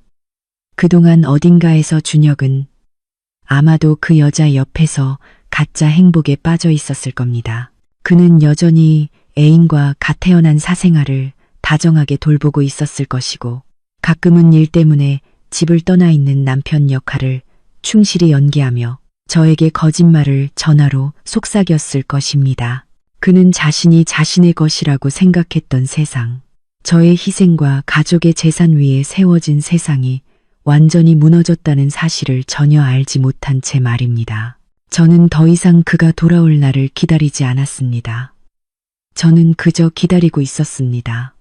그동안 어딘가에서 준혁은 아마도 그 여자 옆에서 가짜 행복에 빠져 있었을 겁니다. 그는 여전히 애인과 갓 태어난 사생아를 다정하게 돌보고 있었을 것이고 가끔은 일 때문에 집을 떠나 있는 남편 역할을 충실히 연기하며 저에게 거짓말을 전화로 속삭였을 것입니다. 그는 자신이 자신의 것이라고 생각했던 세상, 저의 희생과 가족의 재산 위에 세워진 세상이 완전히 무너졌다는 사실을 전혀 알지 못한 채 말입니다. 저는 더 이상 그가 돌아올 날을 기다리지 않았습니다. 저는 그저 기다리고 있었습니다.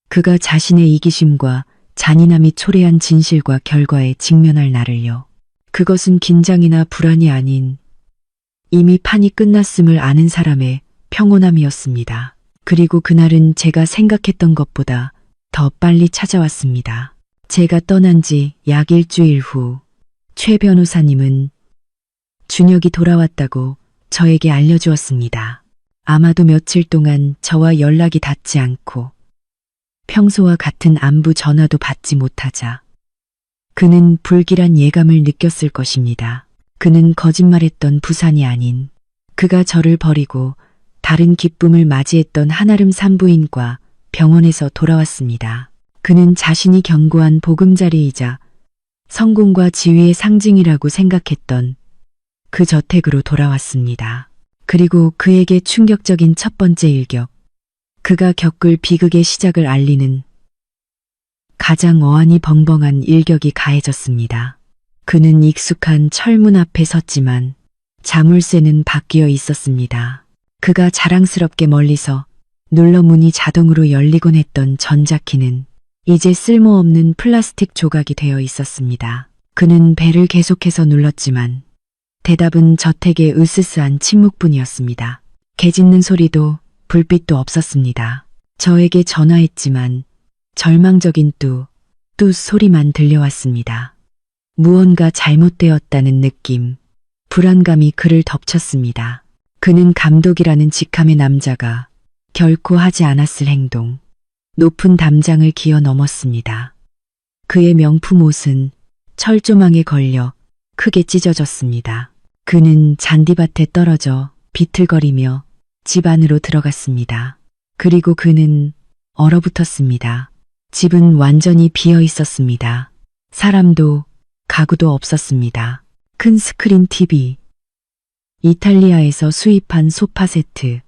그가 자신의 이기심과 잔인함이 초래한 진실과 결과에 직면할 날을요. 그것은 긴장이나 불안이 아닌 이미 판이 끝났음을 아는 사람의 평온함이었습니다. 그리고 그날은 제가 생각했던 것보다 더 빨리 찾아왔습니다. 제가 떠난 지 약 일주일 후 최 변호사님은 준혁이 돌아왔다고 저에게 알려주었습니다. 아마도 며칠 동안 저와 연락이 닿지 않고 평소와 같은 안부 전화도 받지 못하자 그는 불길한 예감을 느꼈을 것입니다. 그는 거짓말했던 부산이 아닌 그가 저를 버리고 다른 기쁨을 맞이했던 한아름 산부인과 병원에서 돌아왔습니다. 그는 자신이 견고한 보금자리이자 성공과 지위의 상징이라고 생각했던 그 저택으로 돌아왔습니다. 그리고 그에게 충격적인 첫 번째 일격, 그가 겪을 비극의 시작을 알리는 가장 어안이 벙벙한 일격이 가해졌습니다. 그는 익숙한 철문 앞에 섰지만 자물쇠는 바뀌어 있었습니다. 그가 자랑스럽게 멀리서 눌러 문이 자동으로 열리곤 했던 전자키는 이제 쓸모없는 플라스틱 조각이 되어 있었습니다. 그는 벨을 계속해서 눌렀지만 대답은 저택의 으스스한 침묵뿐이었습니다. 개 짖는 소리도 불빛도 없었습니다. 저에게 전화했지만 절망적인 뚜 소리만 들려왔습니다. 무언가 잘못되었다는 느낌, 불안감이 그를 덮쳤습니다. 그는 감독이라는 직함의 남자가 결코 하지 않았을 행동, 높은 담장을 기어 넘었습니다. 그의 명품 옷은 철조망에 걸려 크게 찢어졌습니다. 그는 잔디밭에 떨어져 비틀거리며 집 안으로 들어갔습니다. 그리고 그는 얼어붙었습니다. 집은 완전히 비어 있었습니다. 사람도 가구도 없었습니다. 큰 스크린 TV, 이탈리아에서 수입한 소파 세트,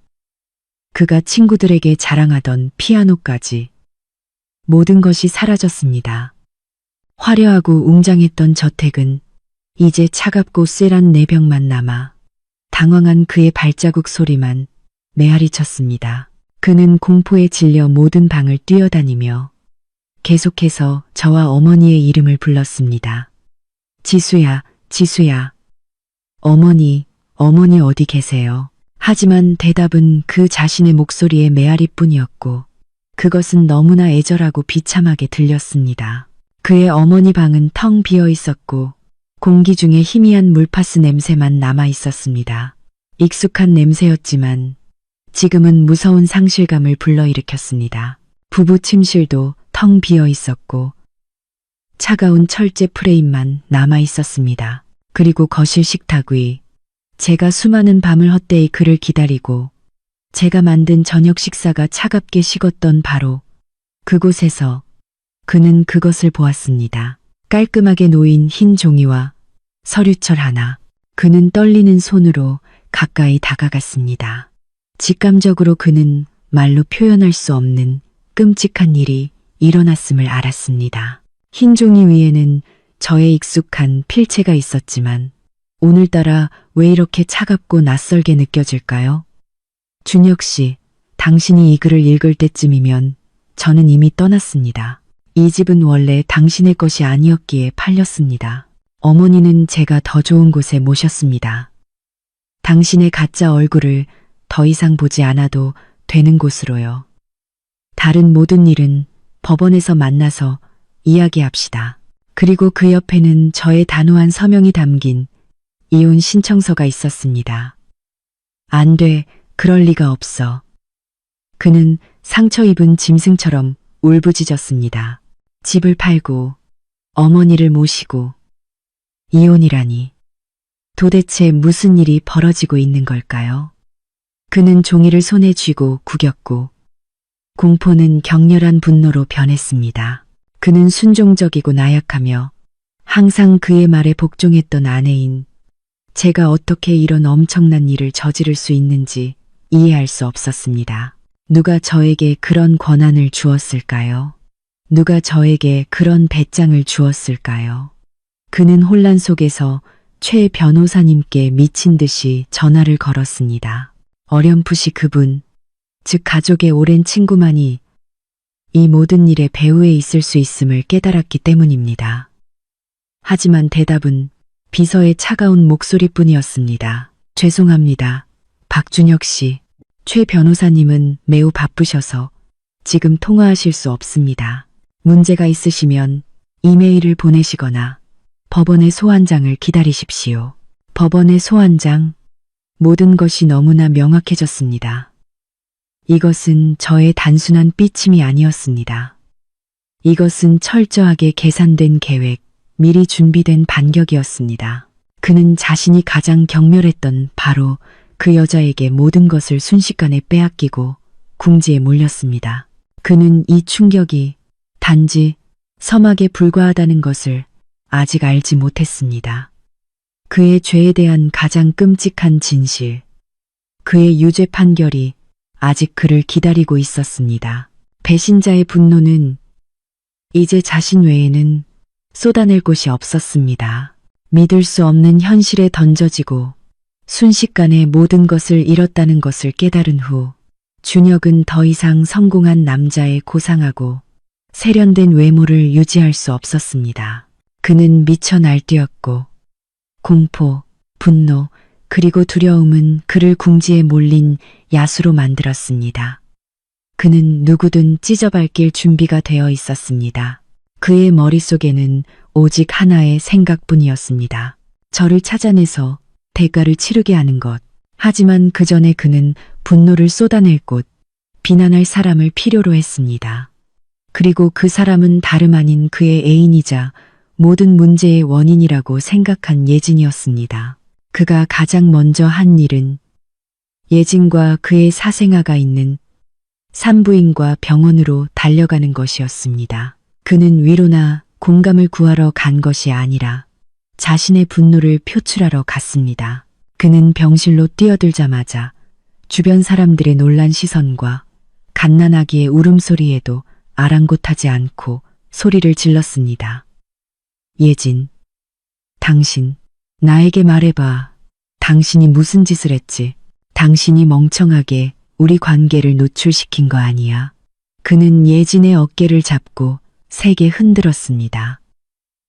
그가 친구들에게 자랑하던 피아노까지 모든 것이 사라졌습니다. 화려하고 웅장했던 저택은 이제 차갑고 쎄한 내벽만 남아 당황한 그의 발자국 소리만 메아리 쳤습니다. 그는 공포에 질려 모든 방을 뛰어다니며 계속해서 저와 어머니의 이름을 불렀습니다. 지수야, 지수야. 어머니 어디 계세요? 하지만 대답은 그 자신의 목소리의 메아리뿐이었고 그것은 너무나 애절하고 비참하게 들렸습니다. 그의 어머니 방은 텅 비어 있었고 공기 중에 희미한 물파스 냄새만 남아 있었습니다. 익숙한 냄새였지만 지금은 무서운 상실감을 불러일으켰습니다. 부부 침실도 텅 비어 있었고 차가운 철제 프레임만 남아 있었습니다. 그리고 거실 식탁 위, 제가 수많은 밤을 헛되이 그를 기다리고 제가 만든 저녁 식사가 차갑게 식었던 바로 그곳에서 그는 그것을 보았습니다. 깔끔하게 놓인 흰 종이와 서류철 하나. 그는 떨리는 손으로 가까이 다가갔습니다. 직감적으로 그는 말로 표현할 수 없는 끔찍한 일이 일어났음을 알았습니다. 흰 종이 위에는 저의 익숙한 필체가 있었지만 오늘따라 왜 이렇게 차갑고 낯설게 느껴질까요? 준혁 씨, 당신이 이 글을 읽을 때쯤이면 저는 이미 떠났습니다. 이 집은 원래 당신의 것이 아니었기에 팔렸습니다. 어머니는 제가 더 좋은 곳에 모셨습니다. 당신의 가짜 얼굴을 더 이상 보지 않아도 되는 곳으로요. 다른 모든 일은 법원에서 만나서 이야기합시다. 그리고 그 옆에는 저의 단호한 서명이 담긴 이혼 신청서가 있었습니다. 안 돼, 그럴 리가 없어. 그는 상처 입은 짐승처럼 울부짖었습니다. 집을 팔고 어머니를 모시고 이혼이라니. 도대체 무슨 일이 벌어지고 있는 걸까요? 그는 종이를 손에 쥐고 구겼고 공포는 격렬한 분노로 변했습니다. 그는 순종적이고 나약하며 항상 그의 말에 복종했던 아내인 제가 어떻게 이런 엄청난 일을 저지를 수 있는지 이해할 수 없었습니다. 누가 저에게 그런 권한을 주었을까요? 누가 저에게 그런 배짱을 주었을까요? 그는 혼란 속에서 최 변호사님께 미친 듯이 전화를 걸었습니다. 어렴풋이 그분, 즉 가족의 오랜 친구만이 이 모든 일의 배후에 있을 수 있음을 깨달았기 때문입니다. 하지만 대답은 비서의 차가운 목소리뿐이었습니다. 죄송합니다. 박준혁 씨, 최 변호사님은 매우 바쁘셔서 지금 통화하실 수 없습니다. 문제가 있으시면 이메일을 보내시거나 법원의 소환장을 기다리십시오. 법원의 소환장. 모든 것이 너무나 명확해졌습니다. 이것은 저의 단순한 삐침이 아니었습니다. 이것은 철저하게 계산된 계획, 미리 준비된 반격이었습니다. 그는 자신이 가장 경멸했던 바로 그 여자에게 모든 것을 순식간에 빼앗기고 궁지에 몰렸습니다. 그는 이 충격이 단지 서막에 불과하다는 것을 아직 알지 못했습니다. 그의 죄에 대한 가장 끔찍한 진실, 그의 유죄 판결이 아직 그를 기다리고 있었습니다. 배신자의 분노는 이제 자신 외에는 쏟아낼 곳이 없었습니다. 믿을 수 없는 현실에 던져지고 순식간에 모든 것을 잃었다는 것을 깨달은 후 준혁은 더 이상 성공한 남자의 고상하고 세련된 외모를 유지할 수 없었습니다. 그는 미쳐 날뛰었고 공포, 분노, 그리고 두려움은 그를 궁지에 몰린 야수로 만들었습니다. 그는 누구든 찢어밟길 준비가 되어 있었습니다. 그의 머릿속에는 오직 하나의 생각뿐이었습니다. 저를 찾아내서 대가를 치르게 하는 것. 하지만 그 전에 그는 분노를 쏟아낼 곳, 비난할 사람을 필요로 했습니다. 그리고 그 사람은 다름 아닌 그의 애인이자 모든 문제의 원인이라고 생각한 예진이었습니다. 그가 가장 먼저 한 일은 예진과 그의 사생아가 있는 산부인과 병원으로 달려가는 것이었습니다. 그는 위로나 공감을 구하러 간 것이 아니라 자신의 분노를 표출하러 갔습니다. 그는 병실로 뛰어들자마자 주변 사람들의 놀란 시선과 갓난아기의 울음소리에도 아랑곳하지 않고 소리를 질렀습니다. 예진, 당신, 나에게 말해봐. 당신이 무슨 짓을 했지? 당신이 멍청하게 우리 관계를 노출시킨 거 아니야? 그는 예진의 어깨를 잡고 세게 흔들었습니다.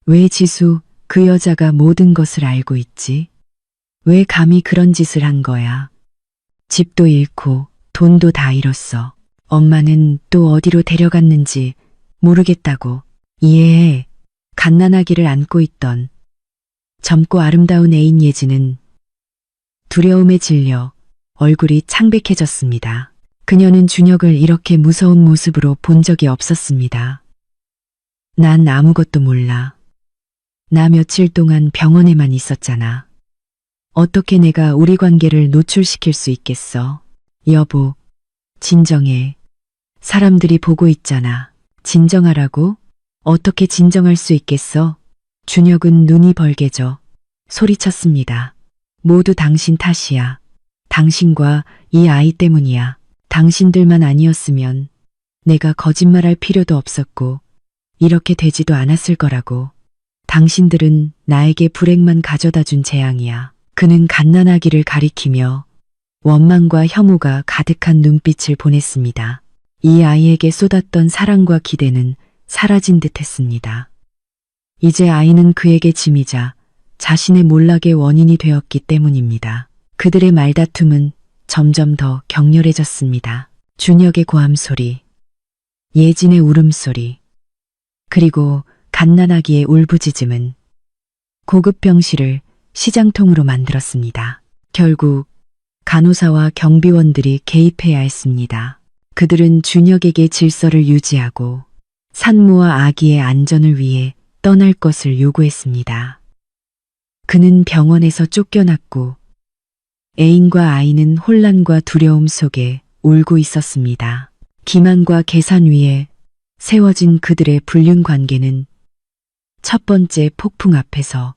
왜 지수, 그 여자가 모든 것을 알고 있지? 왜 감히 그런 짓을 한 거야? 집도 잃고 돈도 다 잃었어. 엄마는 또 어디로 데려갔는지 모르겠다고. 이해해. 갓난아기를 안고 있던 젊고 아름다운 애인 예진은 두려움에 질려 얼굴이 창백해졌습니다. 그녀는 준혁을 이렇게 무서운 모습으로 본 적이 없었습니다. 난 아무것도 몰라. 나 며칠 동안 병원에만 있었잖아. 어떻게 내가 우리 관계를 노출시킬 수 있겠어? 여보, 진정해. 사람들이 보고 있잖아. 진정하라고? 어떻게 진정할 수 있겠어? 준혁은 눈이 벌개져 소리쳤습니다. 모두 당신 탓이야. 당신과 이 아이 때문이야. 당신들만 아니었으면 내가 거짓말할 필요도 없었고 이렇게 되지도 않았을 거라고. 당신들은 나에게 불행만 가져다 준 재앙이야. 그는 갓난아기를 가리키며 원망과 혐오가 가득한 눈빛을 보냈습니다. 이 아이에게 쏟았던 사랑과 기대는 사라진 듯 했습니다. 이제 아이는 그에게 짐이자 자신의 몰락의 원인이 되었기 때문입니다. 그들의 말다툼은 점점 더 격렬해졌습니다. 준혁의 고함 소리, 예진의 울음소리, 그리고 갓난아기의 울부짖음은 고급 병실을 시장통으로 만들었습니다. 결국 간호사와 경비원들이 개입해야 했습니다. 그들은 준혁에게 질서를 유지하고 산모와 아기의 안전을 위해 떠날 것을 요구했습니다. 그는 병원에서 쫓겨났고 애인과 아이는 혼란과 두려움 속에 울고 있었습니다. 기만과 계산 위에 세워진 그들의 불륜 관계는 첫 번째 폭풍 앞에서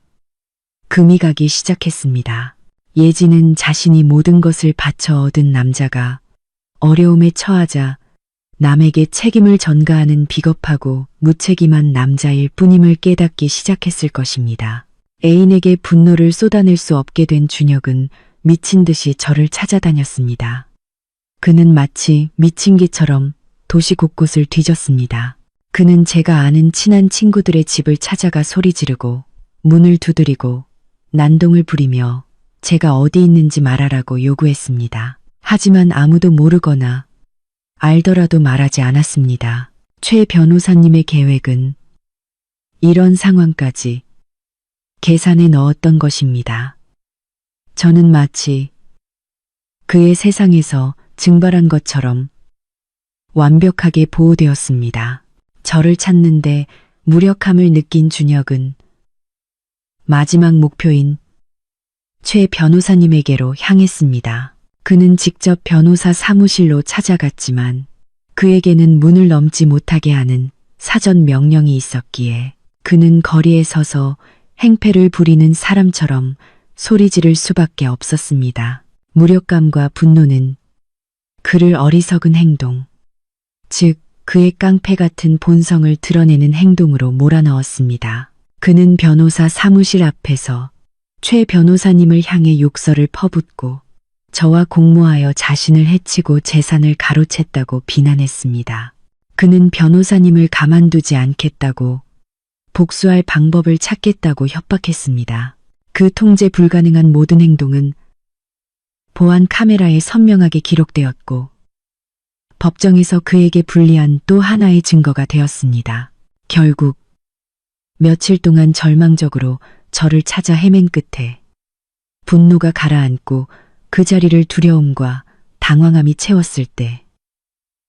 금이 가기 시작했습니다. 예진은 자신이 모든 것을 바쳐 얻은 남자가 어려움에 처하자 남에게 책임을 전가하는 비겁하고 무책임한 남자일 뿐임을 깨닫기 시작했을 것입니다. 애인에게 분노를 쏟아낼 수 없게 된 준혁은 미친 듯이 저를 찾아다녔습니다. 그는 마치 미친 개처럼 도시 곳곳을 뒤졌습니다. 그는 제가 아는 친한 친구들의 집을 찾아가 소리 지르고 문을 두드리고 난동을 부리며 제가 어디 있는지 말하라고 요구했습니다. 하지만 아무도 모르거나 알더라도 말하지 않았습니다. 최 변호사님의 계획은 이런 상황까지 계산에 넣었던 것입니다. 저는 마치 그의 세상에서 증발한 것처럼 완벽하게 보호되었습니다. 저를 찾는데 무력함을 느낀 준혁은 마지막 목표인 최 변호사님에게로 향했습니다. 그는 직접 변호사 사무실로 찾아갔지만 그에게는 문을 넘지 못하게 하는 사전 명령이 있었기에 그는 거리에 서서 행패를 부리는 사람처럼 소리 지를 수밖에 없었습니다. 무력감과 분노는 그를 어리석은 행동, 즉 그의 깡패 같은 본성을 드러내는 행동으로 몰아넣었습니다. 그는 변호사 사무실 앞에서 최 변호사님을 향해 욕설을 퍼붓고 저와 공모하여 자신을 해치고 재산을 가로챘다고 비난했습니다. 그는 변호사님을 가만두지 않겠다고 복수할 방법을 찾겠다고 협박했습니다. 그 통제 불가능한 모든 행동은 보안 카메라에 선명하게 기록되었고 법정에서 그에게 불리한 또 하나의 증거가 되었습니다. 결국 며칠 동안 절망적으로 저를 찾아 헤맨 끝에 분노가 가라앉고 그 자리를 두려움과 당황함이 채웠을 때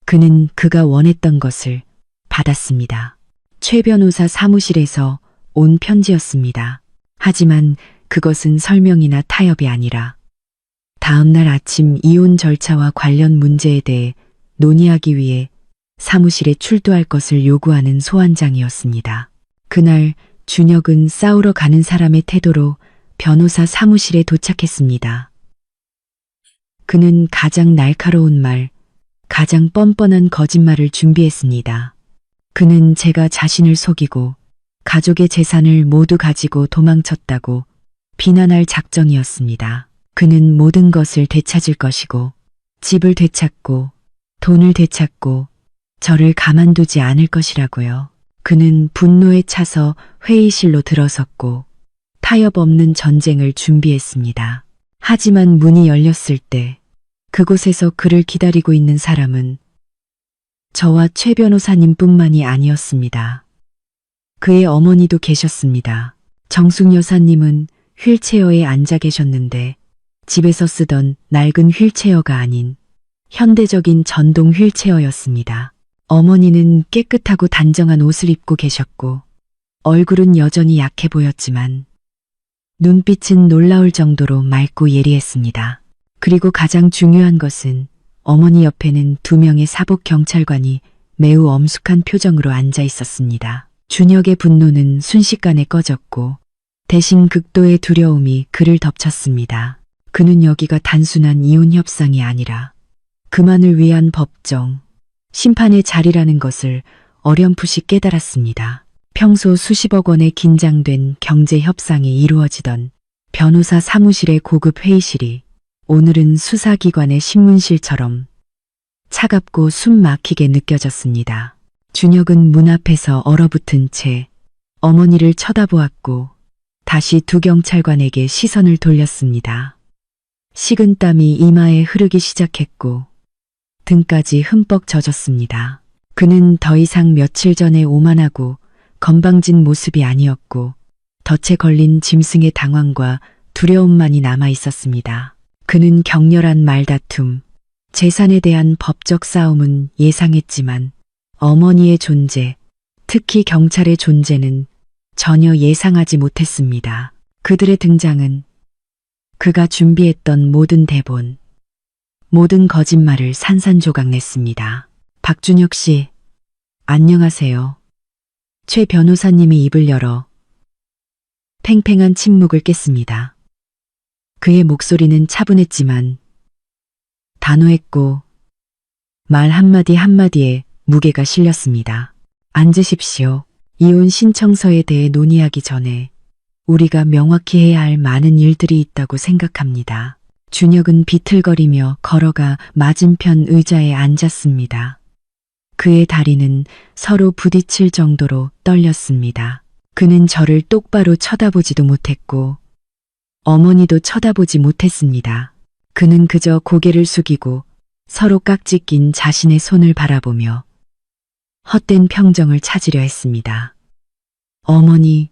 그는 그가 원했던 것을 받았습니다. 최 변호사 사무실에서 온 편지였습니다. 하지만 그것은 설명이나 타협이 아니라 다음날 아침 이혼 절차와 관련 문제에 대해 논의하기 위해 사무실에 출두할 것을 요구하는 소환장이었습니다. 그날 준혁은 싸우러 가는 사람의 태도로 변호사 사무실에 도착했습니다. 그는 가장 날카로운 말, 가장 뻔뻔한 거짓말을 준비했습니다. 그는 제가 자신을 속이고 가족의 재산을 모두 가지고 도망쳤다고 비난할 작정이었습니다. 그는 모든 것을 되찾을 것이고 집을 되찾고 돈을 되찾고 저를 가만두지 않을 것이라고요. 그는 분노에 차서 회의실로 들어섰고 타협 없는 전쟁을 준비했습니다. 하지만 문이 열렸을 때 그곳에서 그를 기다리고 있는 사람은 저와 최 변호사님뿐만이 아니었습니다. 그의 어머니도 계셨습니다. 정숙 여사님은 휠체어에 앉아 계셨는데 집에서 쓰던 낡은 휠체어가 아닌 현대적인 전동 휠체어였습니다. 어머니는 깨끗하고 단정한 옷을 입고 계셨고 얼굴은 여전히 약해 보였지만 눈빛은 놀라울 정도로 맑고 예리했습니다. 그리고 가장 중요한 것은 어머니 옆에는 2명의 사복 경찰관이 매우 엄숙한 표정으로 앉아 있었습니다. 준혁의 분노는 순식간에 꺼졌고 대신 극도의 두려움이 그를 덮쳤습니다. 그는 여기가 단순한 이혼 협상이 아니라 그만을 위한 법정, 심판의 자리라는 것을 어렴풋이 깨달았습니다. 평소 수십억 원의 긴장된 경제 협상이 이루어지던 변호사 사무실의 고급 회의실이 오늘은 수사기관의 신문실처럼 차갑고 숨 막히게 느껴졌습니다. 준혁은 문 앞에서 얼어붙은 채 어머니를 쳐다보았고 다시 2 경찰관에게 시선을 돌렸습니다. 식은땀이 이마에 흐르기 시작했고 등까지 흠뻑 젖었습니다. 그는 더 이상 며칠 전에 오만하고 건방진 모습이 아니었고 덫에 걸린 짐승의 당황과 두려움만이 남아 있었습니다. 그는 격렬한 말다툼, 재산에 대한 법적 싸움은 예상했지만 어머니의 존재, 특히 경찰의 존재는 전혀 예상하지 못했습니다. 그들의 등장은 그가 준비했던 모든 대본, 모든 거짓말을 산산조각냈습니다. 박준혁 씨, 안녕하세요. 최 변호사님이 입을 열어 팽팽한 침묵을 깼습니다. 그의 목소리는 차분했지만 단호했고 말 한마디 한마디에 무게가 실렸습니다. 앉으십시오. 이혼 신청서에 대해 논의하기 전에 우리가 명확히 해야 할 많은 일들이 있다고 생각합니다. 준혁은 비틀거리며 걸어가 맞은편 의자에 앉았습니다. 그의 다리는 서로 부딪힐 정도로 떨렸습니다. 그는 저를 똑바로 쳐다보지도 못했고 어머니도 쳐다보지 못했습니다. 그는 그저 고개를 숙이고 서로 깍지 낀 자신의 손을 바라보며 헛된 평정을 찾으려 했습니다. 어머니,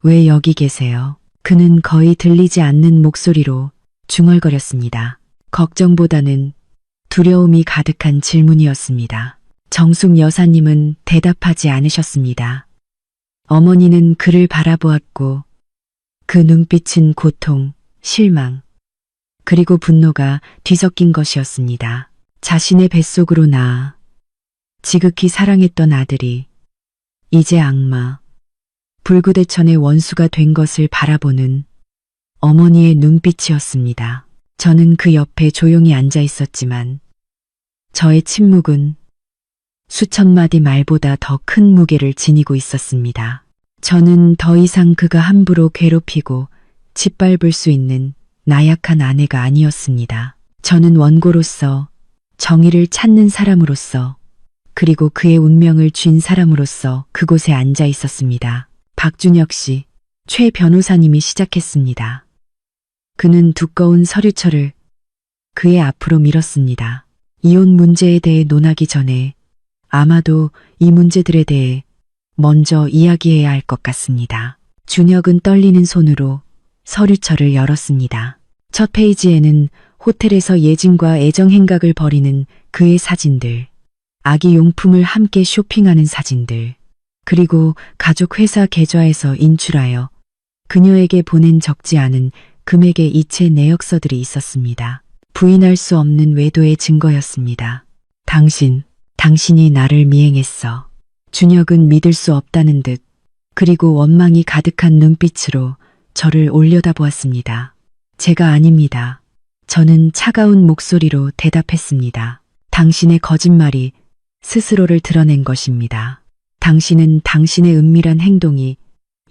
왜 여기 계세요? 그는 거의 들리지 않는 목소리로 중얼거렸습니다. 걱정보다는 두려움이 가득한 질문이었습니다. 정숙 여사님은 대답하지 않으셨습니다. 어머니는 그를 바라보았고 그 눈빛은 고통, 실망, 그리고 분노가 뒤섞인 것이었습니다. 자신의 뱃속으로 낳아 지극히 사랑했던 아들이 이제 악마, 불구대천의 원수가 된 것을 바라보는 어머니의 눈빛이었습니다. 저는 그 옆에 조용히 앉아 있었지만 저의 침묵은 수천 마디 말보다 더 큰 무게를 지니고 있었습니다. 저는 더 이상 그가 함부로 괴롭히고 짓밟을 수 있는 나약한 아내가 아니었습니다. 저는 원고로서, 정의를 찾는 사람으로서, 그리고 그의 운명을 쥔 사람으로서 그곳에 앉아 있었습니다. 박준혁 씨, 최 변호사님이 시작했습니다. 그는 두꺼운 서류철을 그의 앞으로 밀었습니다. 이혼 문제에 대해 논하기 전에 아마도 이 문제들에 대해 먼저 이야기해야 할 것 같습니다. 준혁은 떨리는 손으로 서류철을 열었습니다. 첫 페이지에는 호텔에서 예진과 애정 행각을 벌이는 그의 사진들, 아기 용품을 함께 쇼핑하는 사진들, 그리고 가족 회사 계좌에서 인출하여 그녀에게 보낸 적지 않은 금액의 이체 내역서들이 있었습니다. 부인할 수 없는 외도의 증거였습니다. 당신이 나를 미행했어. 준혁은 믿을 수 없다는 듯, 그리고 원망이 가득한 눈빛으로 저를 올려다보았습니다. 제가 아닙니다. 저는 차가운 목소리로 대답했습니다. 당신의 거짓말이 스스로를 드러낸 것입니다. 당신은 당신의 은밀한 행동이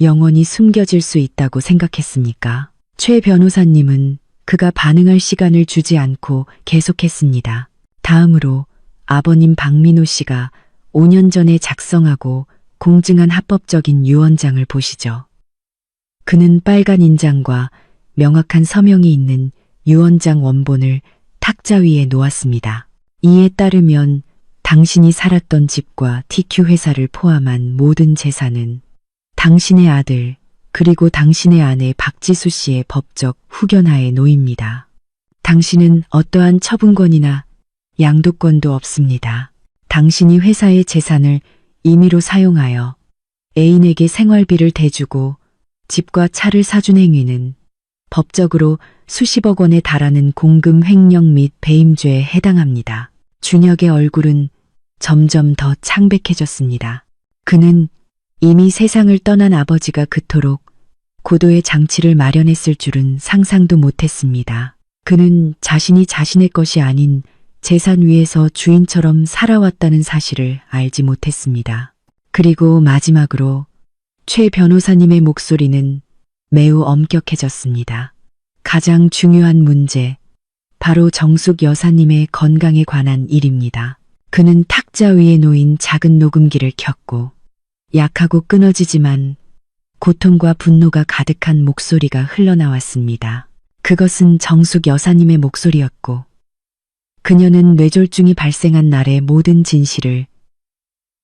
영원히 숨겨질 수 있다고 생각했습니까? 최 변호사님은 그가 반응할 시간을 주지 않고 계속했습니다. 다음으로 아버님 박민호 씨가 5년 전에 작성하고 공증한 합법적인 유언장을 보시죠. 그는 빨간 인장과 명확한 서명이 있는 유언장 원본을 탁자 위에 놓았습니다. 이에 따르면 당신이 살았던 집과 TQ 회사를 포함한 모든 재산은 당신의 아들 그리고 당신의 아내 박지수 씨의 법적 후견하에 놓입니다. 당신은 어떠한 처분권이나 양도권도 없습니다. 당신이 회사의 재산을 임의로 사용하여 애인에게 생활비를 대주고 집과 차를 사준 행위는 법적으로 수십억 원에 달하는 공금 횡령 및 배임죄에 해당합니다. 준혁의 얼굴은 점점 더 창백해졌습니다. 그는 이미 세상을 떠난 아버지가 그토록 고도의 장치를 마련했을 줄은 상상도 못했습니다. 그는 자신이 자신의 것이 아닌 재산 위에서 주인처럼 살아왔다는 사실을 알지 못했습니다. 그리고 마지막으로 최 변호사님의 목소리는 매우 엄격해졌습니다. 가장 중요한 문제, 바로 정숙 여사님의 건강에 관한 일입니다. 그는 탁자 위에 놓인 작은 녹음기를 켰고 약하고 끊어지지만 고통과 분노가 가득한 목소리가 흘러나왔습니다. 그것은 정숙 여사님의 목소리였고 그녀는 뇌졸중이 발생한 날의 모든 진실을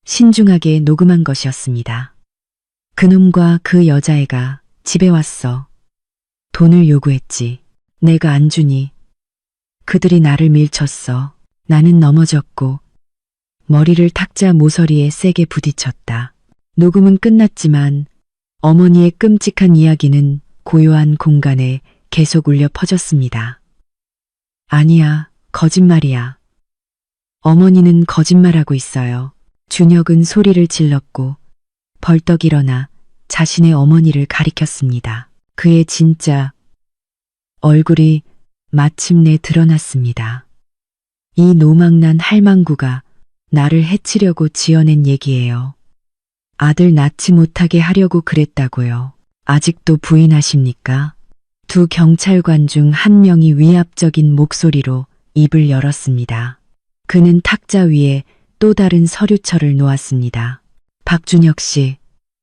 신중하게 녹음한 것이었습니다. 그놈과 그 여자애가 집에 왔어. 돈을 요구했지. 내가 안 주니. 그들이 나를 밀쳤어. 나는 넘어졌고 머리를 탁자 모서리에 세게 부딪혔다. 녹음은 끝났지만 어머니의 끔찍한 이야기는 고요한 공간에 계속 울려 퍼졌습니다. 아니야. 거짓말이야. 어머니는 거짓말하고 있어요. 준혁은 소리를 질렀고 벌떡 일어나 자신의 어머니를 가리켰습니다. 그의 진짜 얼굴이 마침내 드러났습니다. 이 노망난 할망구가 나를 해치려고 지어낸 얘기예요. 아들 낳지 못하게 하려고 그랬다고요. 아직도 부인하십니까? 두 경찰관 중 한 명이 위압적인 목소리로 입을 열었습니다. 그는 탁자 위에 또 다른 서류철을 놓았습니다. 박준혁 씨,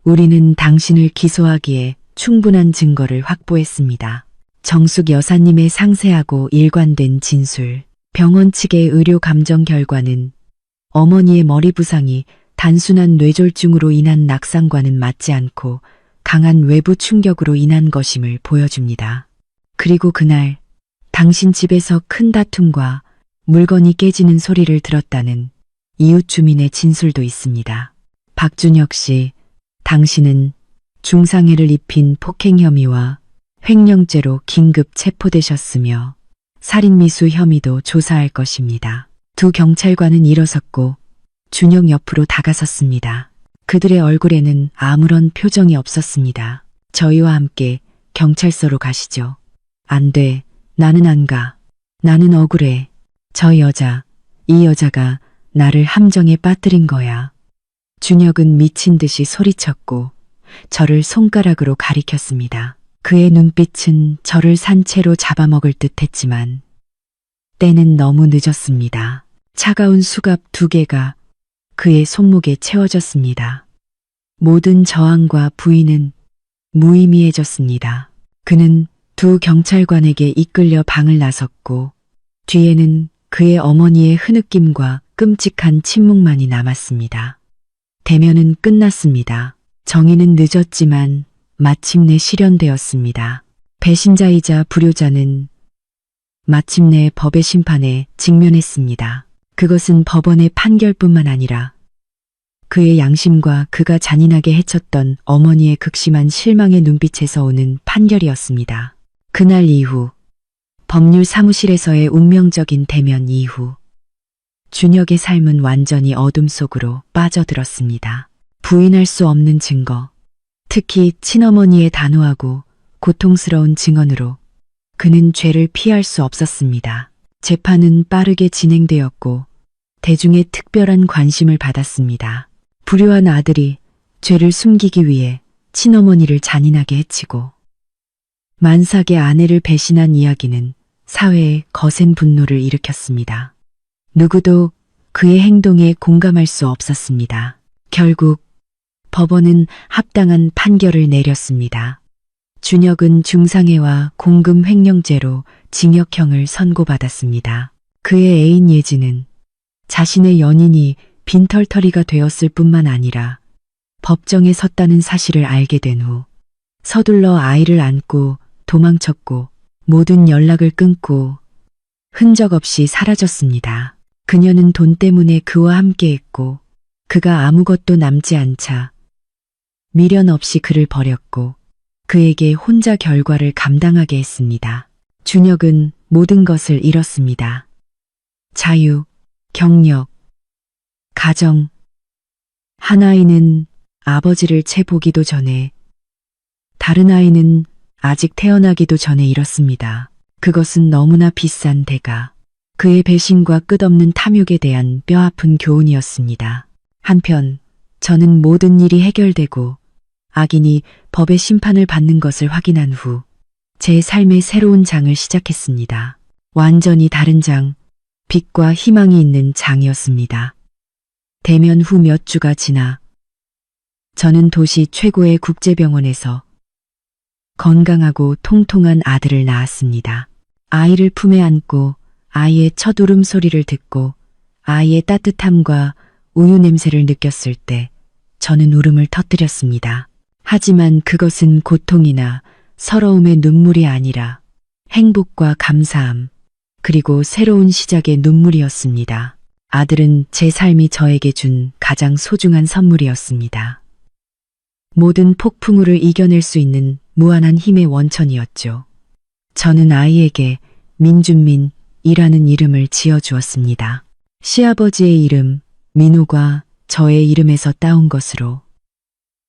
우리는 당신을 기소하기에 충분한 증거를 확보했습니다. 정숙 여사님의 상세하고 일관된 진술, 병원 측의 의료 감정 결과는 어머니의 머리 부상이 단순한 뇌졸중으로 인한 낙상과는 맞지 않고 강한 외부 충격으로 인한 것임을 보여줍니다. 그리고 그날 당신 집에서 큰 다툼과 물건이 깨지는 소리를 들었다는 이웃 주민의 진술도 있습니다. 박준혁 씨, 당신은 중상해를 입힌 폭행 혐의와 횡령죄로 긴급 체포되셨으며 살인미수 혐의도 조사할 것입니다. 두 경찰관은 일어섰고 준혁 옆으로 다가섰습니다. 그들의 얼굴에는 아무런 표정이 없었습니다. 저희와 함께 경찰서로 가시죠. 안 돼. 나는 안 가. 나는 억울해. 저 여자 이 여자가 나를 함정에 빠뜨린 거야. 준혁은 미친 듯이 소리쳤고 저를 손가락으로 가리켰습니다. 그의 눈빛은 저를 산채로 잡아먹을 듯 했지만 때는 너무 늦었습니다. 차가운 수갑 2개가 그의 손목에 채워졌습니다. 모든 저항과 부인은 무의미해졌습니다. 그는 2 경찰관에게 이끌려 방을 나섰고 뒤에는 그의 어머니의 흐느낌과 끔찍한 침묵만이 남았습니다. 대면은 끝났습니다. 정의는 늦었지만 마침내 실현되었습니다. 배신자이자 불효자는 마침내 법의 심판에 직면했습니다. 그것은 법원의 판결뿐만 아니라 그의 양심과 그가 잔인하게 해쳤던 어머니의 극심한 실망의 눈빛에서 오는 판결이었습니다. 그날 이후 법률 사무실에서의 운명적인 대면 이후 준혁의 삶은 완전히 어둠 속으로 빠져들었습니다. 부인할 수 없는 증거, 특히 친어머니의 단호하고 고통스러운 증언으로 그는 죄를 피할 수 없었습니다. 재판은 빠르게 진행되었고 대중의 특별한 관심을 받았습니다. 불효한 아들이 죄를 숨기기 위해 친어머니를 잔인하게 해치고 만삭의 아내를 배신한 이야기는 사회에 거센 분노를 일으켰습니다. 누구도 그의 행동에 공감할 수 없었습니다. 결국 법원은 합당한 판결을 내렸습니다. 준혁은 중상해와 공금 횡령죄로 징역형을 선고받았습니다. 그의 애인 예지는 자신의 연인이 빈털터리가 되었을 뿐만 아니라 법정에 섰다는 사실을 알게 된 후 서둘러 아이를 안고 도망쳤고 모든 연락을 끊고 흔적 없이 사라졌습니다. 그녀는 돈 때문에 그와 함께했고 그가 아무것도 남지 않자 미련 없이 그를 버렸고 그에게 혼자 결과를 감당하게 했습니다. 준혁은 모든 것을 잃었습니다. 자유, 경력, 가정. 한 아이는 아버지를 채 보기도 전에 다른 아이는 아직 태어나기도 전에 잃었습니다. 그것은 너무나 비싼 대가. 그의 배신과 끝없는 탐욕에 대한 뼈아픈 교훈이었습니다. 한편 저는 모든 일이 해결되고 악인이 법의 심판을 받는 것을 확인한 후 제 삶의 새로운 장을 시작했습니다. 완전히 다른 장, 빛과 희망이 있는 장이었습니다. 대면 후 몇 주가 지나 저는 도시 최고의 국제병원에서 건강하고 통통한 아들을 낳았습니다. 아이를 품에 안고 아이의 첫 울음소리를 듣고 아이의 따뜻함과 우유 냄새를 느꼈을 때 저는 울음을 터뜨렸습니다. 하지만 그것은 고통이나 서러움의 눈물이 아니라 행복과 감사함, 그리고 새로운 시작의 눈물이었습니다. 아들은 제 삶이 저에게 준 가장 소중한 선물이었습니다. 모든 폭풍우를 이겨낼 수 있는 무한한 힘의 원천이었죠. 저는 아이에게 민준민이라는 이름을 지어주었습니다. 시아버지의 이름 민호가 저의 이름에서 따온 것으로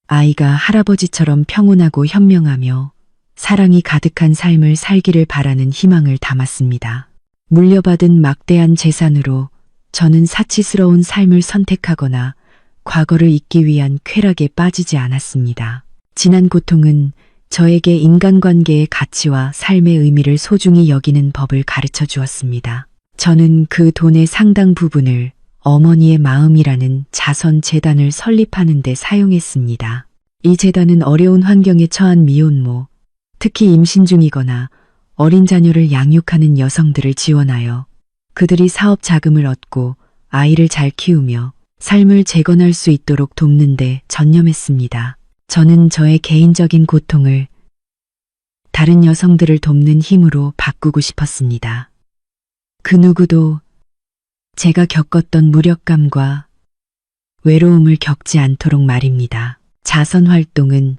아이가 할아버지처럼 평온하고 현명하며 사랑이 가득한 삶을 살기를 바라는 희망을 담았습니다. 물려받은 막대한 재산으로 저는 사치스러운 삶을 선택하거나 과거를 잊기 위한 쾌락에 빠지지 않았습니다. 지난 고통은 저에게 인간관계의 가치와 삶의 의미를 소중히 여기는 법을 가르쳐 주었습니다. 저는 그 돈의 상당 부분을 어머니의 마음이라는 자선 재단을 설립하는 데 사용했습니다. 이 재단은 어려운 환경에 처한 미혼모, 특히 임신 중이거나 어린 자녀를 양육하는 여성들을 지원하여 그들이 사업 자금을 얻고 아이를 잘 키우며 삶을 재건할 수 있도록 돕는 데 전념했습니다. 저는 저의 개인적인 고통을 다른 여성들을 돕는 힘으로 바꾸고 싶었습니다. 그 누구도 제가 겪었던 무력감과 외로움을 겪지 않도록 말입니다. 자선 활동은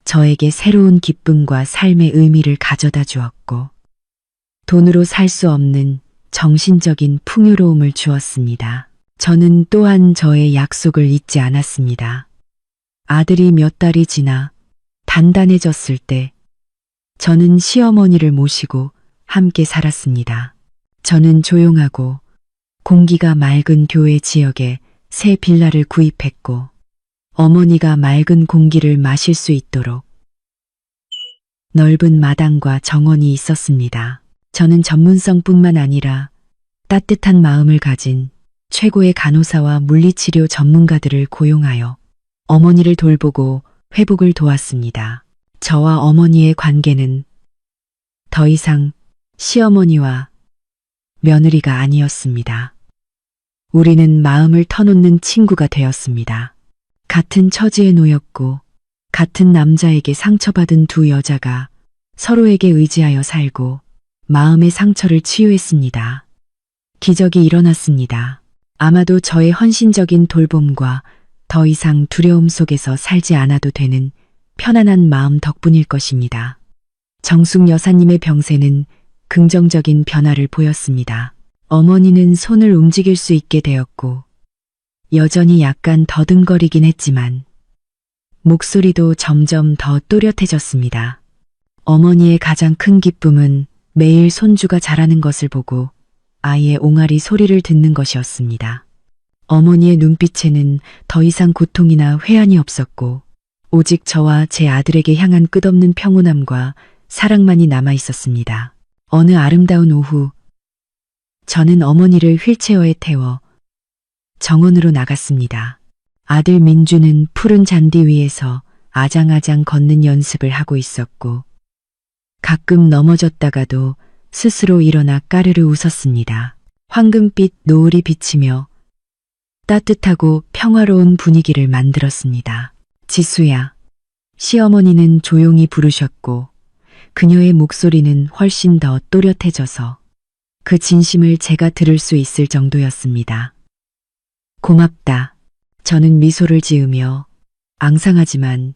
저에게 새로운 기쁨과 삶의 의미를 가져다 주었고 돈으로 살 수 없는 정신적인 풍요로움을 주었습니다. 저는 또한 저의 약속을 잊지 않았습니다. 아들이 몇 달이 지나 단단해졌을 때 저는 시어머니를 모시고 함께 살았습니다. 저는 조용하고 공기가 맑은 교외 지역에 새 빌라를 구입했고 어머니가 맑은 공기를 마실 수 있도록 넓은 마당과 정원이 있었습니다. 저는 전문성뿐만 아니라 따뜻한 마음을 가진 최고의 간호사와 물리치료 전문가들을 고용하여 어머니를 돌보고 회복을 도왔습니다. 저와 어머니의 관계는 더 이상 시어머니와 며느리가 아니었습니다. 우리는 마음을 터놓는 친구가 되었습니다. 같은 처지에 놓였고 같은 남자에게 상처받은 두 여자가 서로에게 의지하여 살고 마음의 상처를 치유했습니다. 기적이 일어났습니다. 아마도 저의 헌신적인 돌봄과 더 이상 두려움 속에서 살지 않아도 되는 편안한 마음 덕분일 것입니다. 정숙 여사님의 병세는 긍정적인 변화를 보였습니다. 어머니는 손을 움직일 수 있게 되었고 여전히 약간 더듬거리긴 했지만 목소리도 점점 더 또렷해졌습니다. 어머니의 가장 큰 기쁨은 매일 손주가 자라는 것을 보고 아이의 옹알이 소리를 듣는 것이었습니다. 어머니의 눈빛에는 더 이상 고통이나 회한이 없었고 오직 저와 제 아들에게 향한 끝없는 평온함과 사랑만이 남아 있었습니다. 어느 아름다운 오후 저는 어머니를 휠체어에 태워 정원으로 나갔습니다. 아들 민주는 푸른 잔디 위에서 아장아장 걷는 연습을 하고 있었고 가끔 넘어졌다가도 스스로 일어나 까르르 웃었습니다. 황금빛 노을이 비치며 따뜻하고 평화로운 분위기를 만들었습니다. 지수야, 시어머니는 조용히 부르셨고 그녀의 목소리는 훨씬 더 또렷해져서 그 진심을 제가 들을 수 있을 정도였습니다. 고맙다. 저는 미소를 지으며 앙상하지만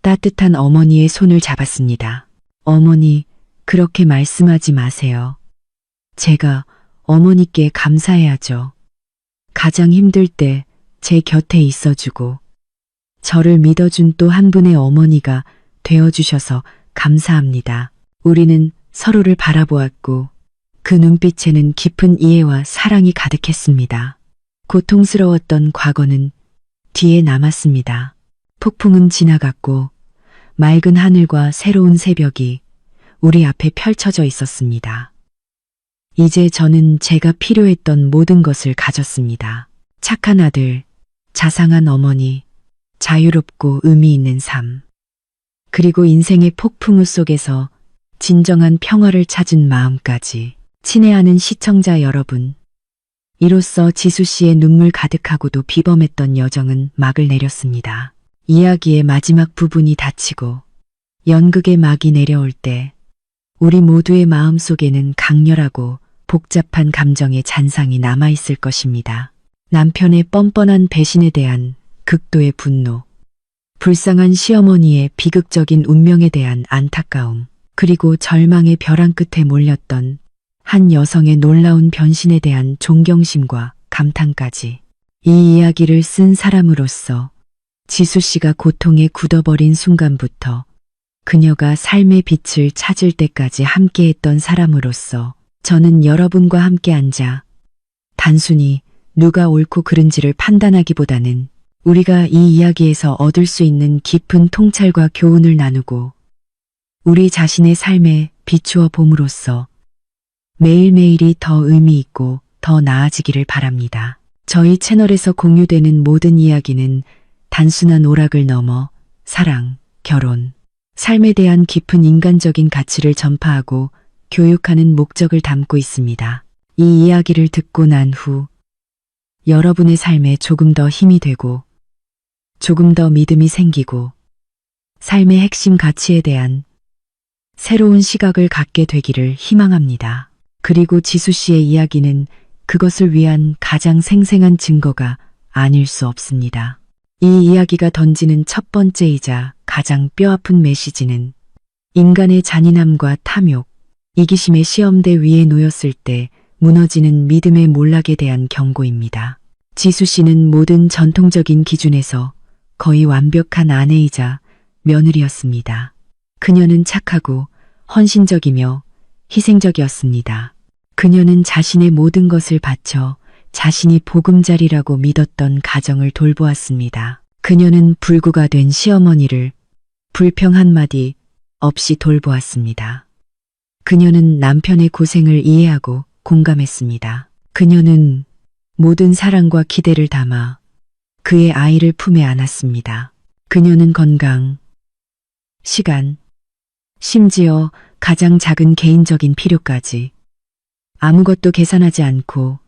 따뜻한 어머니의 손을 잡았습니다. 어머니, 그렇게 말씀하지 마세요. 제가 어머니께 감사해야죠. 가장 힘들 때 제 곁에 있어주고 저를 믿어준 또 한 분의 어머니가 되어주셔서 감사합니다. 우리는 서로를 바라보았고 그 눈빛에는 깊은 이해와 사랑이 가득했습니다. 고통스러웠던 과거는 뒤에 남았습니다. 폭풍은 지나갔고 맑은 하늘과 새로운 새벽이 우리 앞에 펼쳐져 있었습니다. 이제 저는 제가 필요했던 모든 것을 가졌습니다. 착한 아들, 자상한 어머니, 자유롭고 의미 있는 삶. 그리고 인생의 폭풍우 속에서 진정한 평화를 찾은 마음까지. 친애하는 시청자 여러분. 이로써 지수 씨의 눈물 가득하고도 비범했던 여정은 막을 내렸습니다. 이야기의 마지막 부분이 닫히고 연극의 막이 내려올 때 우리 모두의 마음 속에는 강렬하고 복잡한 감정의 잔상이 남아있을 것입니다. 남편의 뻔뻔한 배신에 대한 극도의 분노, 불쌍한 시어머니의 비극적인 운명에 대한 안타까움, 그리고 절망의 벼랑 끝에 몰렸던 한 여성의 놀라운 변신에 대한 존경심과 감탄까지. 이 이야기를 쓴 사람으로서 지수 씨가 고통에 굳어버린 순간부터 그녀가 삶의 빛을 찾을 때까지 함께했던 사람으로서 저는 여러분과 함께 앉아 단순히 누가 옳고 그른지를 판단하기보다는 우리가 이 이야기에서 얻을 수 있는 깊은 통찰과 교훈을 나누고 우리 자신의 삶에 비추어 봄으로써 매일매일이 더 의미 있고 더 나아지기를 바랍니다. 저희 채널에서 공유되는 모든 이야기는 단순한 오락을 넘어 사랑, 결혼, 삶에 대한 깊은 인간적인 가치를 전파하고 교육하는 목적을 담고 있습니다. 이 이야기를 듣고 난 후 여러분의 삶에 조금 더 힘이 되고 조금 더 믿음이 생기고 삶의 핵심 가치에 대한 새로운 시각을 갖게 되기를 희망합니다. 그리고 지수 씨의 이야기는 그것을 위한 가장 생생한 증거가 아닐 수 없습니다. 이 이야기가 던지는 첫 번째이자 가장 뼈아픈 메시지는 인간의 잔인함과 탐욕, 이기심의 시험대 위에 놓였을 때 무너지는 믿음의 몰락에 대한 경고입니다. 지수 씨는 모든 전통적인 기준에서 거의 완벽한 아내이자 며느리였습니다. 그녀는 착하고 헌신적이며 희생적이었습니다. 그녀는 자신의 모든 것을 바쳐 자신이 보금자리라고 믿었던 가정을 돌보았습니다. 그녀는 불구가 된 시어머니를 불평 한마디 없이 돌보았습니다. 그녀는 남편의 고생을 이해하고 공감했습니다. 그녀는 모든 사랑과 기대를 담아 그의 아이를 품에 안았습니다. 그녀는 건강, 시간, 심지어 가장 작은 개인적인 필요까지 아무것도 계산하지 않고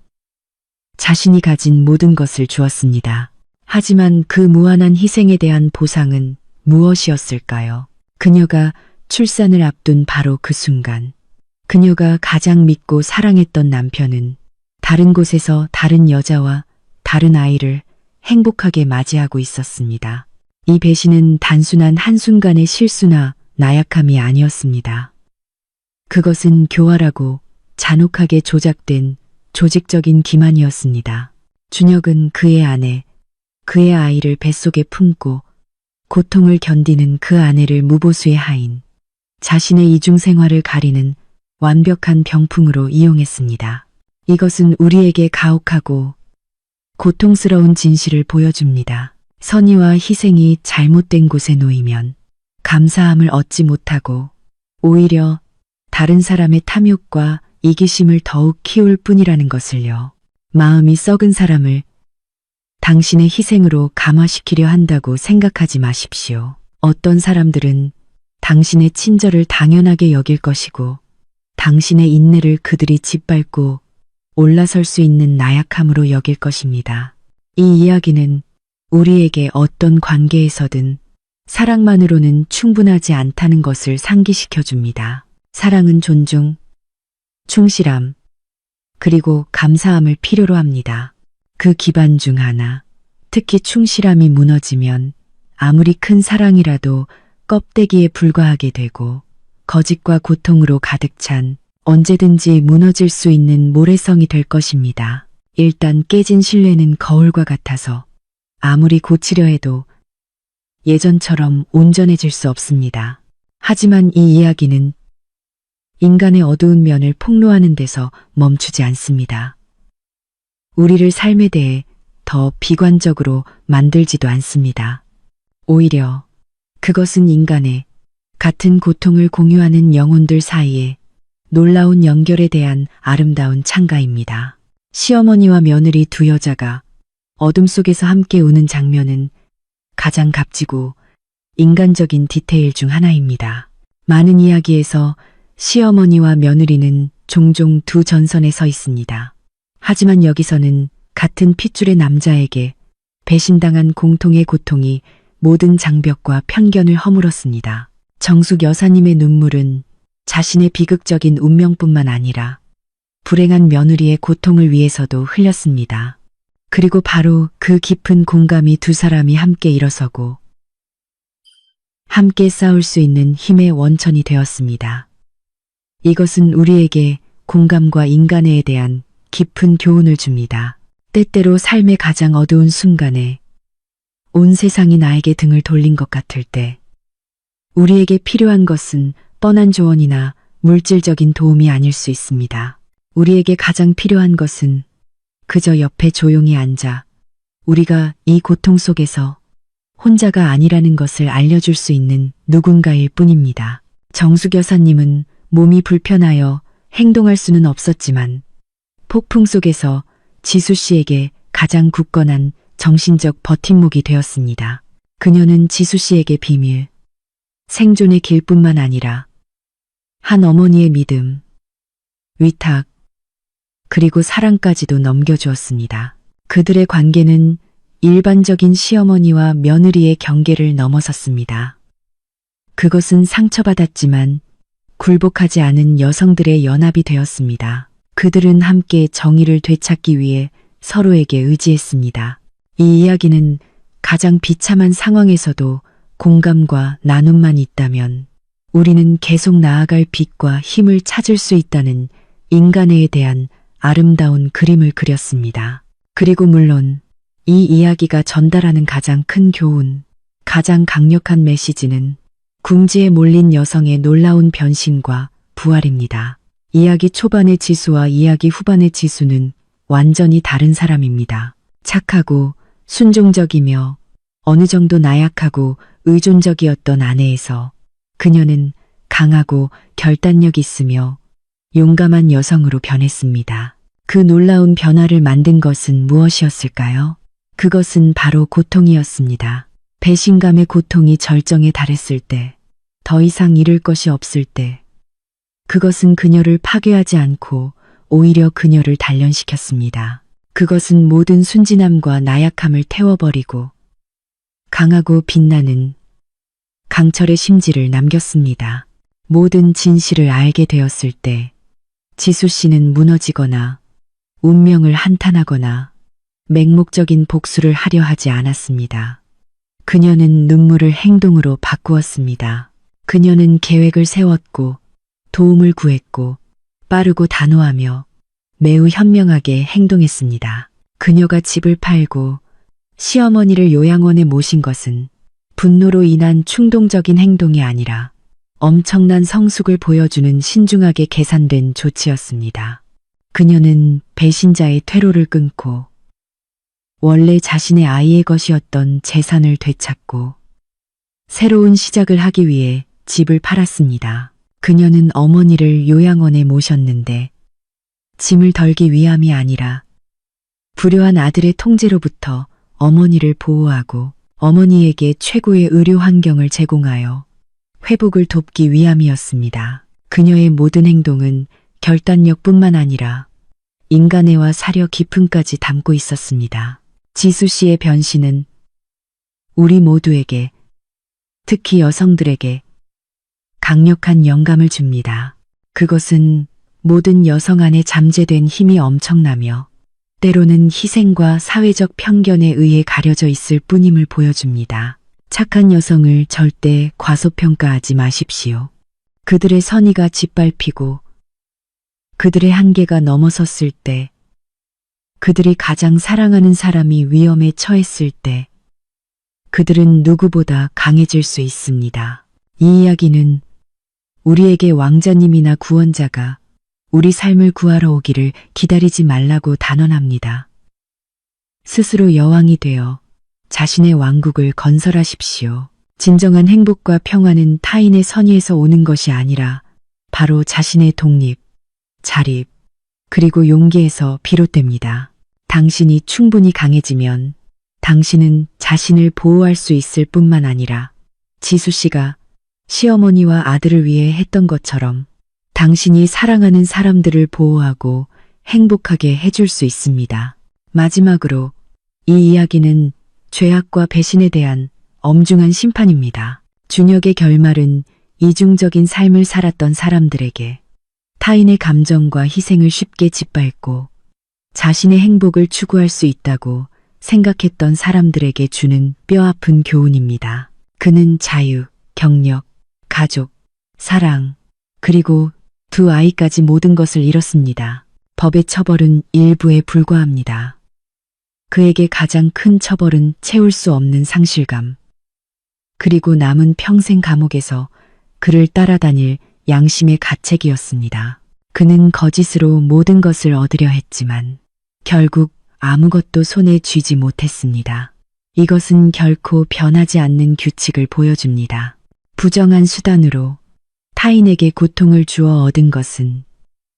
자신이 가진 모든 것을 주었습니다. 하지만 그 무한한 희생에 대한 보상은 무엇이었을까요? 그녀가 출산을 앞둔 바로 그 순간, 그녀가 가장 믿고 사랑했던 남편은 다른 곳에서 다른 여자와 다른 아이를 행복하게 맞이하고 있었습니다. 이 배신은 단순한 한순간의 실수나 나약함이 아니었습니다. 그것은 교활하고 잔혹하게 조작된 조직적인 기만이었습니다. 준혁은 그의 아내, 그의 아이를 뱃속에 품고 고통을 견디는 그 아내를 무보수의 하인, 자신의 이중 생활을 가리는 완벽한 병풍으로 이용했습니다. 이것은 우리에게 가혹하고 고통스러운 진실을 보여줍니다. 선의와 희생이 잘못된 곳에 놓이면 감사함을 얻지 못하고 오히려 다른 사람의 탐욕과 이기심을 더욱 키울 뿐이라는 것을요. 마음이 썩은 사람을 당신의 희생으로 감화시키려 한다고 생각하지 마십시오. 어떤 사람들은 당신의 친절을 당연하게 여길 것이고 당신의 인내를 그들이 짓밟고 올라설 수 있는 나약함으로 여길 것입니다. 이 이야기는 우리에게 어떤 관계에서든 사랑만으로는 충분하지 않다는 것을 상기시켜 줍니다. 사랑은 존중, 충실함, 그리고 감사함을 필요로 합니다. 그 기반 중 하나, 특히 충실함이 무너지면 아무리 큰 사랑이라도 껍데기에 불과하게 되고 거짓과 고통으로 가득 찬 언제든지 무너질 수 있는 모래성이 될 것입니다. 일단 깨진 신뢰는 거울과 같아서 아무리 고치려 해도 예전처럼 온전해질 수 없습니다. 하지만 이 이야기는 인간의 어두운 면을 폭로하는 데서 멈추지 않습니다. 우리를 삶에 대해 더 비관적으로 만들지도 않습니다. 오히려 그것은 인간의 같은 고통을 공유하는 영혼들 사이에 놀라운 연결에 대한 아름다운 창가입니다. 시어머니와 며느리 두 여자가 어둠 속에서 함께 우는 장면은 가장 값지고 인간적인 디테일 중 하나입니다. 많은 이야기에서 시어머니와 며느리는 종종 두 전선에 서 있습니다. 하지만 여기서는 같은 핏줄의 남자에게 배신당한 공통의 고통이 모든 장벽과 편견을 허물었습니다. 정숙 여사님의 눈물은 자신의 비극적인 운명뿐만 아니라 불행한 며느리의 고통을 위해서도 흘렸습니다. 그리고 바로 그 깊은 공감이 두 사람이 함께 일어서고 함께 싸울 수 있는 힘의 원천이 되었습니다. 이것은 우리에게 공감과 인간애에 대한 깊은 교훈을 줍니다. 때때로 삶의 가장 어두운 순간에 온 세상이 나에게 등을 돌린 것 같을 때 우리에게 필요한 것은 뻔한 조언이나 물질적인 도움이 아닐 수 있습니다. 우리에게 가장 필요한 것은 그저 옆에 조용히 앉아 우리가 이 고통 속에서 혼자가 아니라는 것을 알려줄 수 있는 누군가일 뿐입니다. 정숙 여사님은 몸이 불편하여 행동할 수는 없었지만 폭풍 속에서 지수 씨에게 가장 굳건한 정신적 버팀목이 되었습니다. 그녀는 지수 씨에게 비밀, 생존의 길뿐만 아니라 한 어머니의 믿음, 위탁, 그리고 사랑까지도 넘겨주었습니다. 그들의 관계는 일반적인 시어머니와 며느리의 경계를 넘어섰습니다. 그것은 상처받았지만 굴복하지 않은 여성들의 연합이 되었습니다. 그들은 함께 정의를 되찾기 위해 서로에게 의지했습니다. 이 이야기는 가장 비참한 상황에서도 공감과 나눔만 있다면 우리는 계속 나아갈 빛과 힘을 찾을 수 있다는 인간애에 대한 아름다운 그림을 그렸습니다. 그리고 물론 이 이야기가 전달하는 가장 큰 교훈, 가장 강력한 메시지는 궁지에 몰린 여성의 놀라운 변신과 부활입니다. 이야기 초반의 지수와 이야기 후반의 지수는 완전히 다른 사람입니다. 착하고 순종적이며 어느 정도 나약하고 의존적이었던 아내에서 그녀는 강하고 결단력 있으며 용감한 여성으로 변했습니다. 그 놀라운 변화를 만든 것은 무엇이었을까요? 그것은 바로 고통이었습니다. 배신감의 고통이 절정에 달했을 때, 더 이상 잃을 것이 없을 때, 그것은 그녀를 파괴하지 않고 오히려 그녀를 단련시켰습니다. 그것은 모든 순진함과 나약함을 태워버리고 강하고 빛나는 강철의 심지를 남겼습니다. 모든 진실을 알게 되었을 때 지수 씨는 무너지거나 운명을 한탄하거나 맹목적인 복수를 하려 하지 않았습니다. 그녀는 눈물을 행동으로 바꾸었습니다. 그녀는 계획을 세웠고 도움을 구했고 빠르고 단호하며 매우 현명하게 행동했습니다. 그녀가 집을 팔고 시어머니를 요양원에 모신 것은 분노로 인한 충동적인 행동이 아니라 엄청난 성숙을 보여주는 신중하게 계산된 조치였습니다. 그녀는 배신자의 퇴로를 끊고 원래 자신의 아이의 것이었던 재산을 되찾고 새로운 시작을 하기 위해 집을 팔았습니다. 그녀는 어머니를 요양원에 모셨는데 짐을 덜기 위함이 아니라 불효한 아들의 통제로부터 어머니를 보호하고 어머니에게 최고의 의료 환경을 제공하여 회복을 돕기 위함이었습니다. 그녀의 모든 행동은 결단력뿐만 아니라 인간애와 사려 깊음까지 담고 있었습니다. 지수 씨의 변신은 우리 모두에게, 특히 여성들에게 강력한 영감을 줍니다. 그것은 모든 여성 안에 잠재된 힘이 엄청나며 때로는 희생과 사회적 편견에 의해 가려져 있을 뿐임을 보여줍니다. 착한 여성을 절대 과소평가하지 마십시오. 그들의 선의가 짓밟히고 그들의 한계가 넘어섰을 때, 그들이 가장 사랑하는 사람이 위험에 처했을 때, 그들은 누구보다 강해질 수 있습니다. 이 이야기는 우리에게 왕자님이나 구원자가 우리 삶을 구하러 오기를 기다리지 말라고 단언합니다. 스스로 여왕이 되어 자신의 왕국을 건설하십시오. 진정한 행복과 평화는 타인의 선의에서 오는 것이 아니라 바로 자신의 독립, 자립, 그리고 용기에서 비롯됩니다. 당신이 충분히 강해지면 당신은 자신을 보호할 수 있을 뿐만 아니라 지수 씨가 시어머니와 아들을 위해 했던 것처럼 당신이 사랑하는 사람들을 보호하고 행복하게 해줄 수 있습니다. 마지막으로 이 이야기는 죄악과 배신에 대한 엄중한 심판입니다. 준혁의 결말은 이중적인 삶을 살았던 사람들에게 타인의 감정과 희생을 쉽게 짓밟고 자신의 행복을 추구할 수 있다고 생각했던 사람들에게 주는 뼈아픈 교훈입니다. 그는 자유, 경력, 가족, 사랑, 그리고 두 아이까지 모든 것을 잃었습니다. 법의 처벌은 일부에 불과합니다. 그에게 가장 큰 처벌은 채울 수 없는 상실감, 그리고 남은 평생 감옥에서 그를 따라다닐 양심의 가책이었습니다. 그는 거짓으로 모든 것을 얻으려 했지만 결국 아무것도 손에 쥐지 못했습니다. 이것은 결코 변하지 않는 규칙을 보여줍니다. 부정한 수단으로 타인에게 고통을 주어 얻은 것은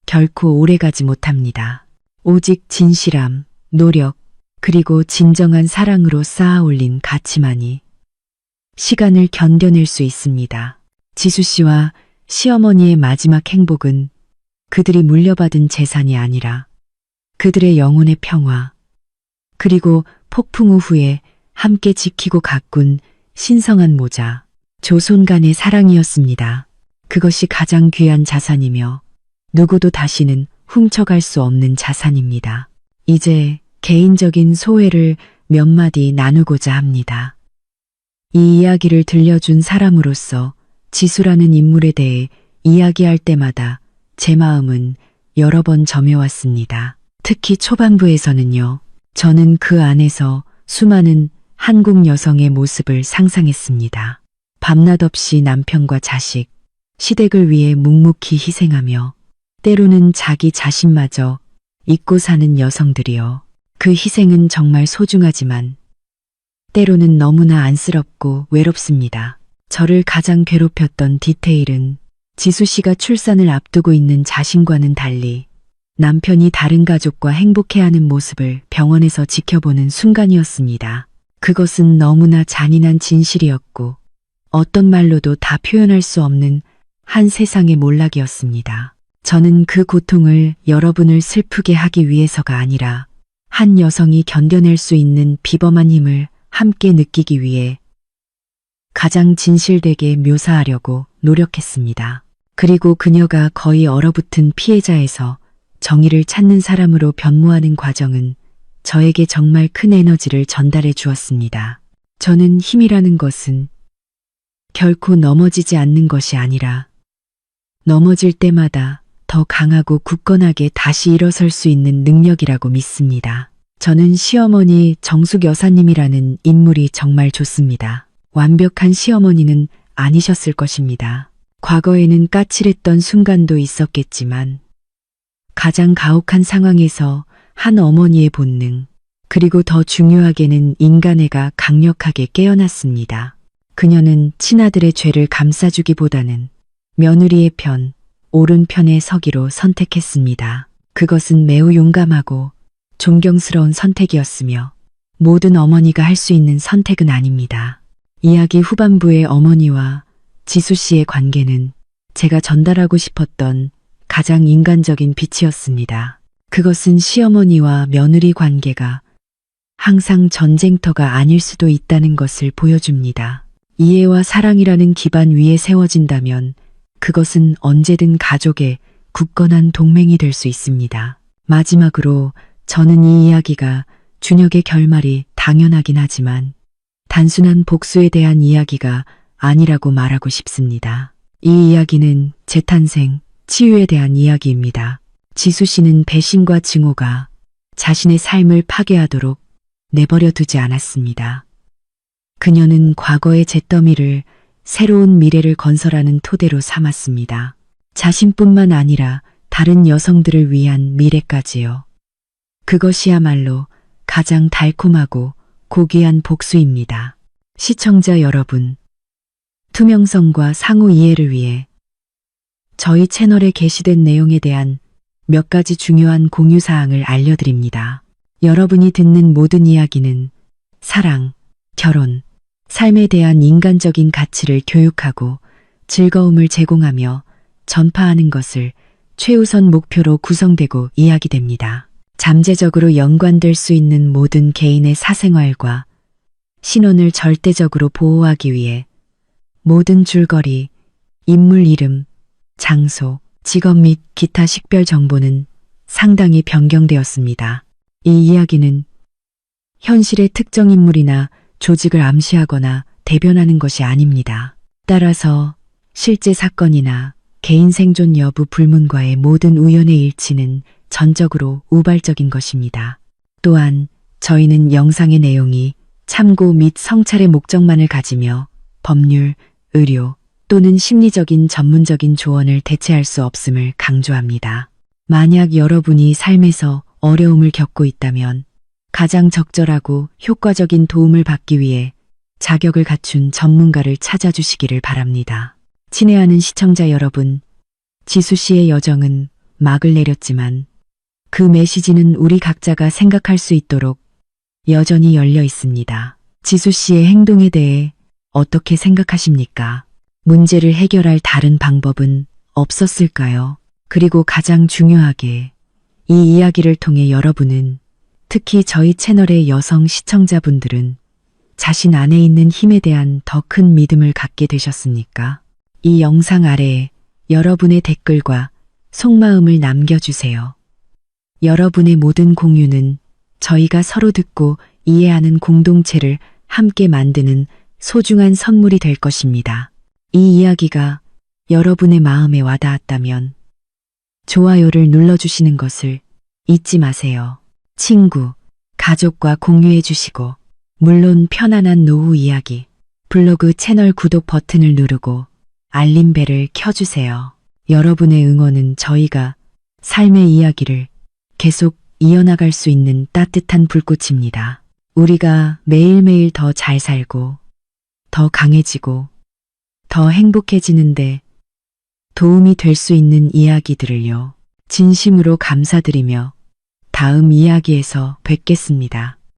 결코 오래가지 못합니다. 오직 진실함, 노력, 그리고 진정한 사랑으로 쌓아 올린 가치만이 시간을 견뎌낼 수 있습니다. 지수 씨와 시어머니의 마지막 행복은 그들이 물려받은 재산이 아니라 그들의 영혼의 평화, 그리고 폭풍 후에 함께 지키고 가꾼 신성한 모자, 조손 간의 사랑이었습니다. 그것이 가장 귀한 자산이며 누구도 다시는 훔쳐갈 수 없는 자산입니다. 이제 개인적인 소회를 몇 마디 나누고자 합니다. 이 이야기를 들려준 사람으로서 지수라는 인물에 대해 이야기할 때마다 제 마음은 여러 번 점여왔습니다. 특히 초반부에서는요. 저는 그 안에서 수많은 한국 여성의 모습을 상상했습니다. 밤낮 없이 남편과 자식, 시댁을 위해 묵묵히 희생하며 때로는 자기 자신마저 잊고 사는 여성들이요. 그 희생은 정말 소중하지만 때로는 너무나 안쓰럽고 외롭습니다. 저를 가장 괴롭혔던 디테일은 지수 씨가 출산을 앞두고 있는 자신과는 달리 남편이 다른 가족과 행복해하는 모습을 병원에서 지켜보는 순간이었습니다. 그것은 너무나 잔인한 진실이었고 어떤 말로도 다 표현할 수 없는 한 세상의 몰락이었습니다. 저는 그 고통을 여러분을 슬프게 하기 위해서가 아니라 한 여성이 견뎌낼 수 있는 비범한 힘을 함께 느끼기 위해 가장 진실되게 묘사하려고 노력했습니다. 그리고 그녀가 거의 얼어붙은 피해자에서 정의를 찾는 사람으로 변모하는 과정은 저에게 정말 큰 에너지를 전달해 주었습니다. 저는 힘이라는 것은 결코 넘어지지 않는 것이 아니라 넘어질 때마다 더 강하고 굳건하게 다시 일어설 수 있는 능력이라고 믿습니다. 저는 시어머니 정숙 여사님이라는 인물이 정말 좋습니다. 완벽한 시어머니는 아니셨을 것입니다. 과거에는 까칠했던 순간도 있었겠지만 가장 가혹한 상황에서 한 어머니의 본능, 그리고 더 중요하게는 인간애가 강력하게 깨어났습니다. 그녀는 친아들의 죄를 감싸주기보다는 며느리의 편, 옳은 편에 서기로 선택했습니다. 그것은 매우 용감하고 존경스러운 선택이었으며 모든 어머니가 할 수 있는 선택은 아닙니다. 이야기 후반부의 어머니와 지수 씨의 관계는 제가 전달하고 싶었던 가장 인간적인 빛이었습니다. 그것은 시어머니와 며느리 관계가 항상 전쟁터가 아닐 수도 있다는 것을 보여줍니다. 이해와 사랑이라는 기반 위에 세워진다면 그것은 언제든 가족의 굳건한 동맹이 될 수 있습니다. 마지막으로 저는 이 이야기가 준혁의 결말이 당연하긴 하지만 단순한 복수에 대한 이야기가 아니라고 말하고 싶습니다. 이 이야기는 재탄생, 치유에 대한 이야기입니다. 지수 씨는 배신과 증오가 자신의 삶을 파괴하도록 내버려 두지 않았습니다. 그녀는 과거의 잿더미를 새로운 미래를 건설하는 토대로 삼았습니다. 자신뿐만 아니라 다른 여성들을 위한 미래까지요. 그것이야말로 가장 달콤하고 고귀한 복수입니다. 시청자 여러분, 투명성과 상호 이해를 위해 저희 채널에 게시된 내용에 대한 몇 가지 중요한 공유사항을 알려드립니다. 여러분이 듣는 모든 이야기는 사랑, 결혼, 삶에 대한 인간적인 가치를 교육하고 즐거움을 제공하며 전파하는 것을 최우선 목표로 구성되고 이야기됩니다. 잠재적으로 연관될 수 있는 모든 개인의 사생활과 신원을 절대적으로 보호하기 위해 모든 줄거리, 인물 이름, 장소, 직업 및 기타 식별 정보는 상당히 변경되었습니다. 이 이야기는 현실의 특정 인물이나 조직을 암시하거나 대변하는 것이 아닙니다. 따라서 실제 사건이나 개인 생존 여부 불문과의 모든 우연의 일치는 전적으로 우발적인 것입니다. 또한 저희는 영상의 내용이 참고 및 성찰의 목적만을 가지며 법률, 의료 또는 심리적인 전문적인 조언을 대체할 수 없음을 강조합니다. 만약 여러분이 삶에서 어려움을 겪고 있다면 가장 적절하고 효과적인 도움을 받기 위해 자격을 갖춘 전문가를 찾아주시기를 바랍니다. 친애하는 시청자 여러분, 지수 씨의 여정은 막을 내렸지만 그 메시지는 우리 각자가 생각할 수 있도록 여전히 열려 있습니다. 지수 씨의 행동에 대해 어떻게 생각하십니까? 문제를 해결할 다른 방법은 없었을까요? 그리고 가장 중요하게 이 이야기를 통해 여러분은, 특히 저희 채널의 여성 시청자분들은 자신 안에 있는 힘에 대한 더 큰 믿음을 갖게 되셨습니까? 이 영상 아래에 여러분의 댓글과 속마음을 남겨주세요. 여러분의 모든 공유는 저희가 서로 듣고 이해하는 공동체를 함께 만드는 소중한 선물이 될 것입니다. 이 이야기가 여러분의 마음에 와닿았다면 좋아요를 눌러주시는 것을 잊지 마세요. 친구, 가족과 공유해 주시고, 물론 편안한 노후 이야기, 블로그 채널 구독 버튼을 누르고 알림벨을 켜주세요. 여러분의 응원은 저희가 삶의 이야기를 계속 이어나갈 수 있는 따뜻한 불꽃입니다. 우리가 매일매일 더 잘 살고, 더 강해지고, 더 행복해지는데 도움이 될 수 있는 이야기들을요. 진심으로 감사드리며 다음 이야기에서 뵙겠습니다.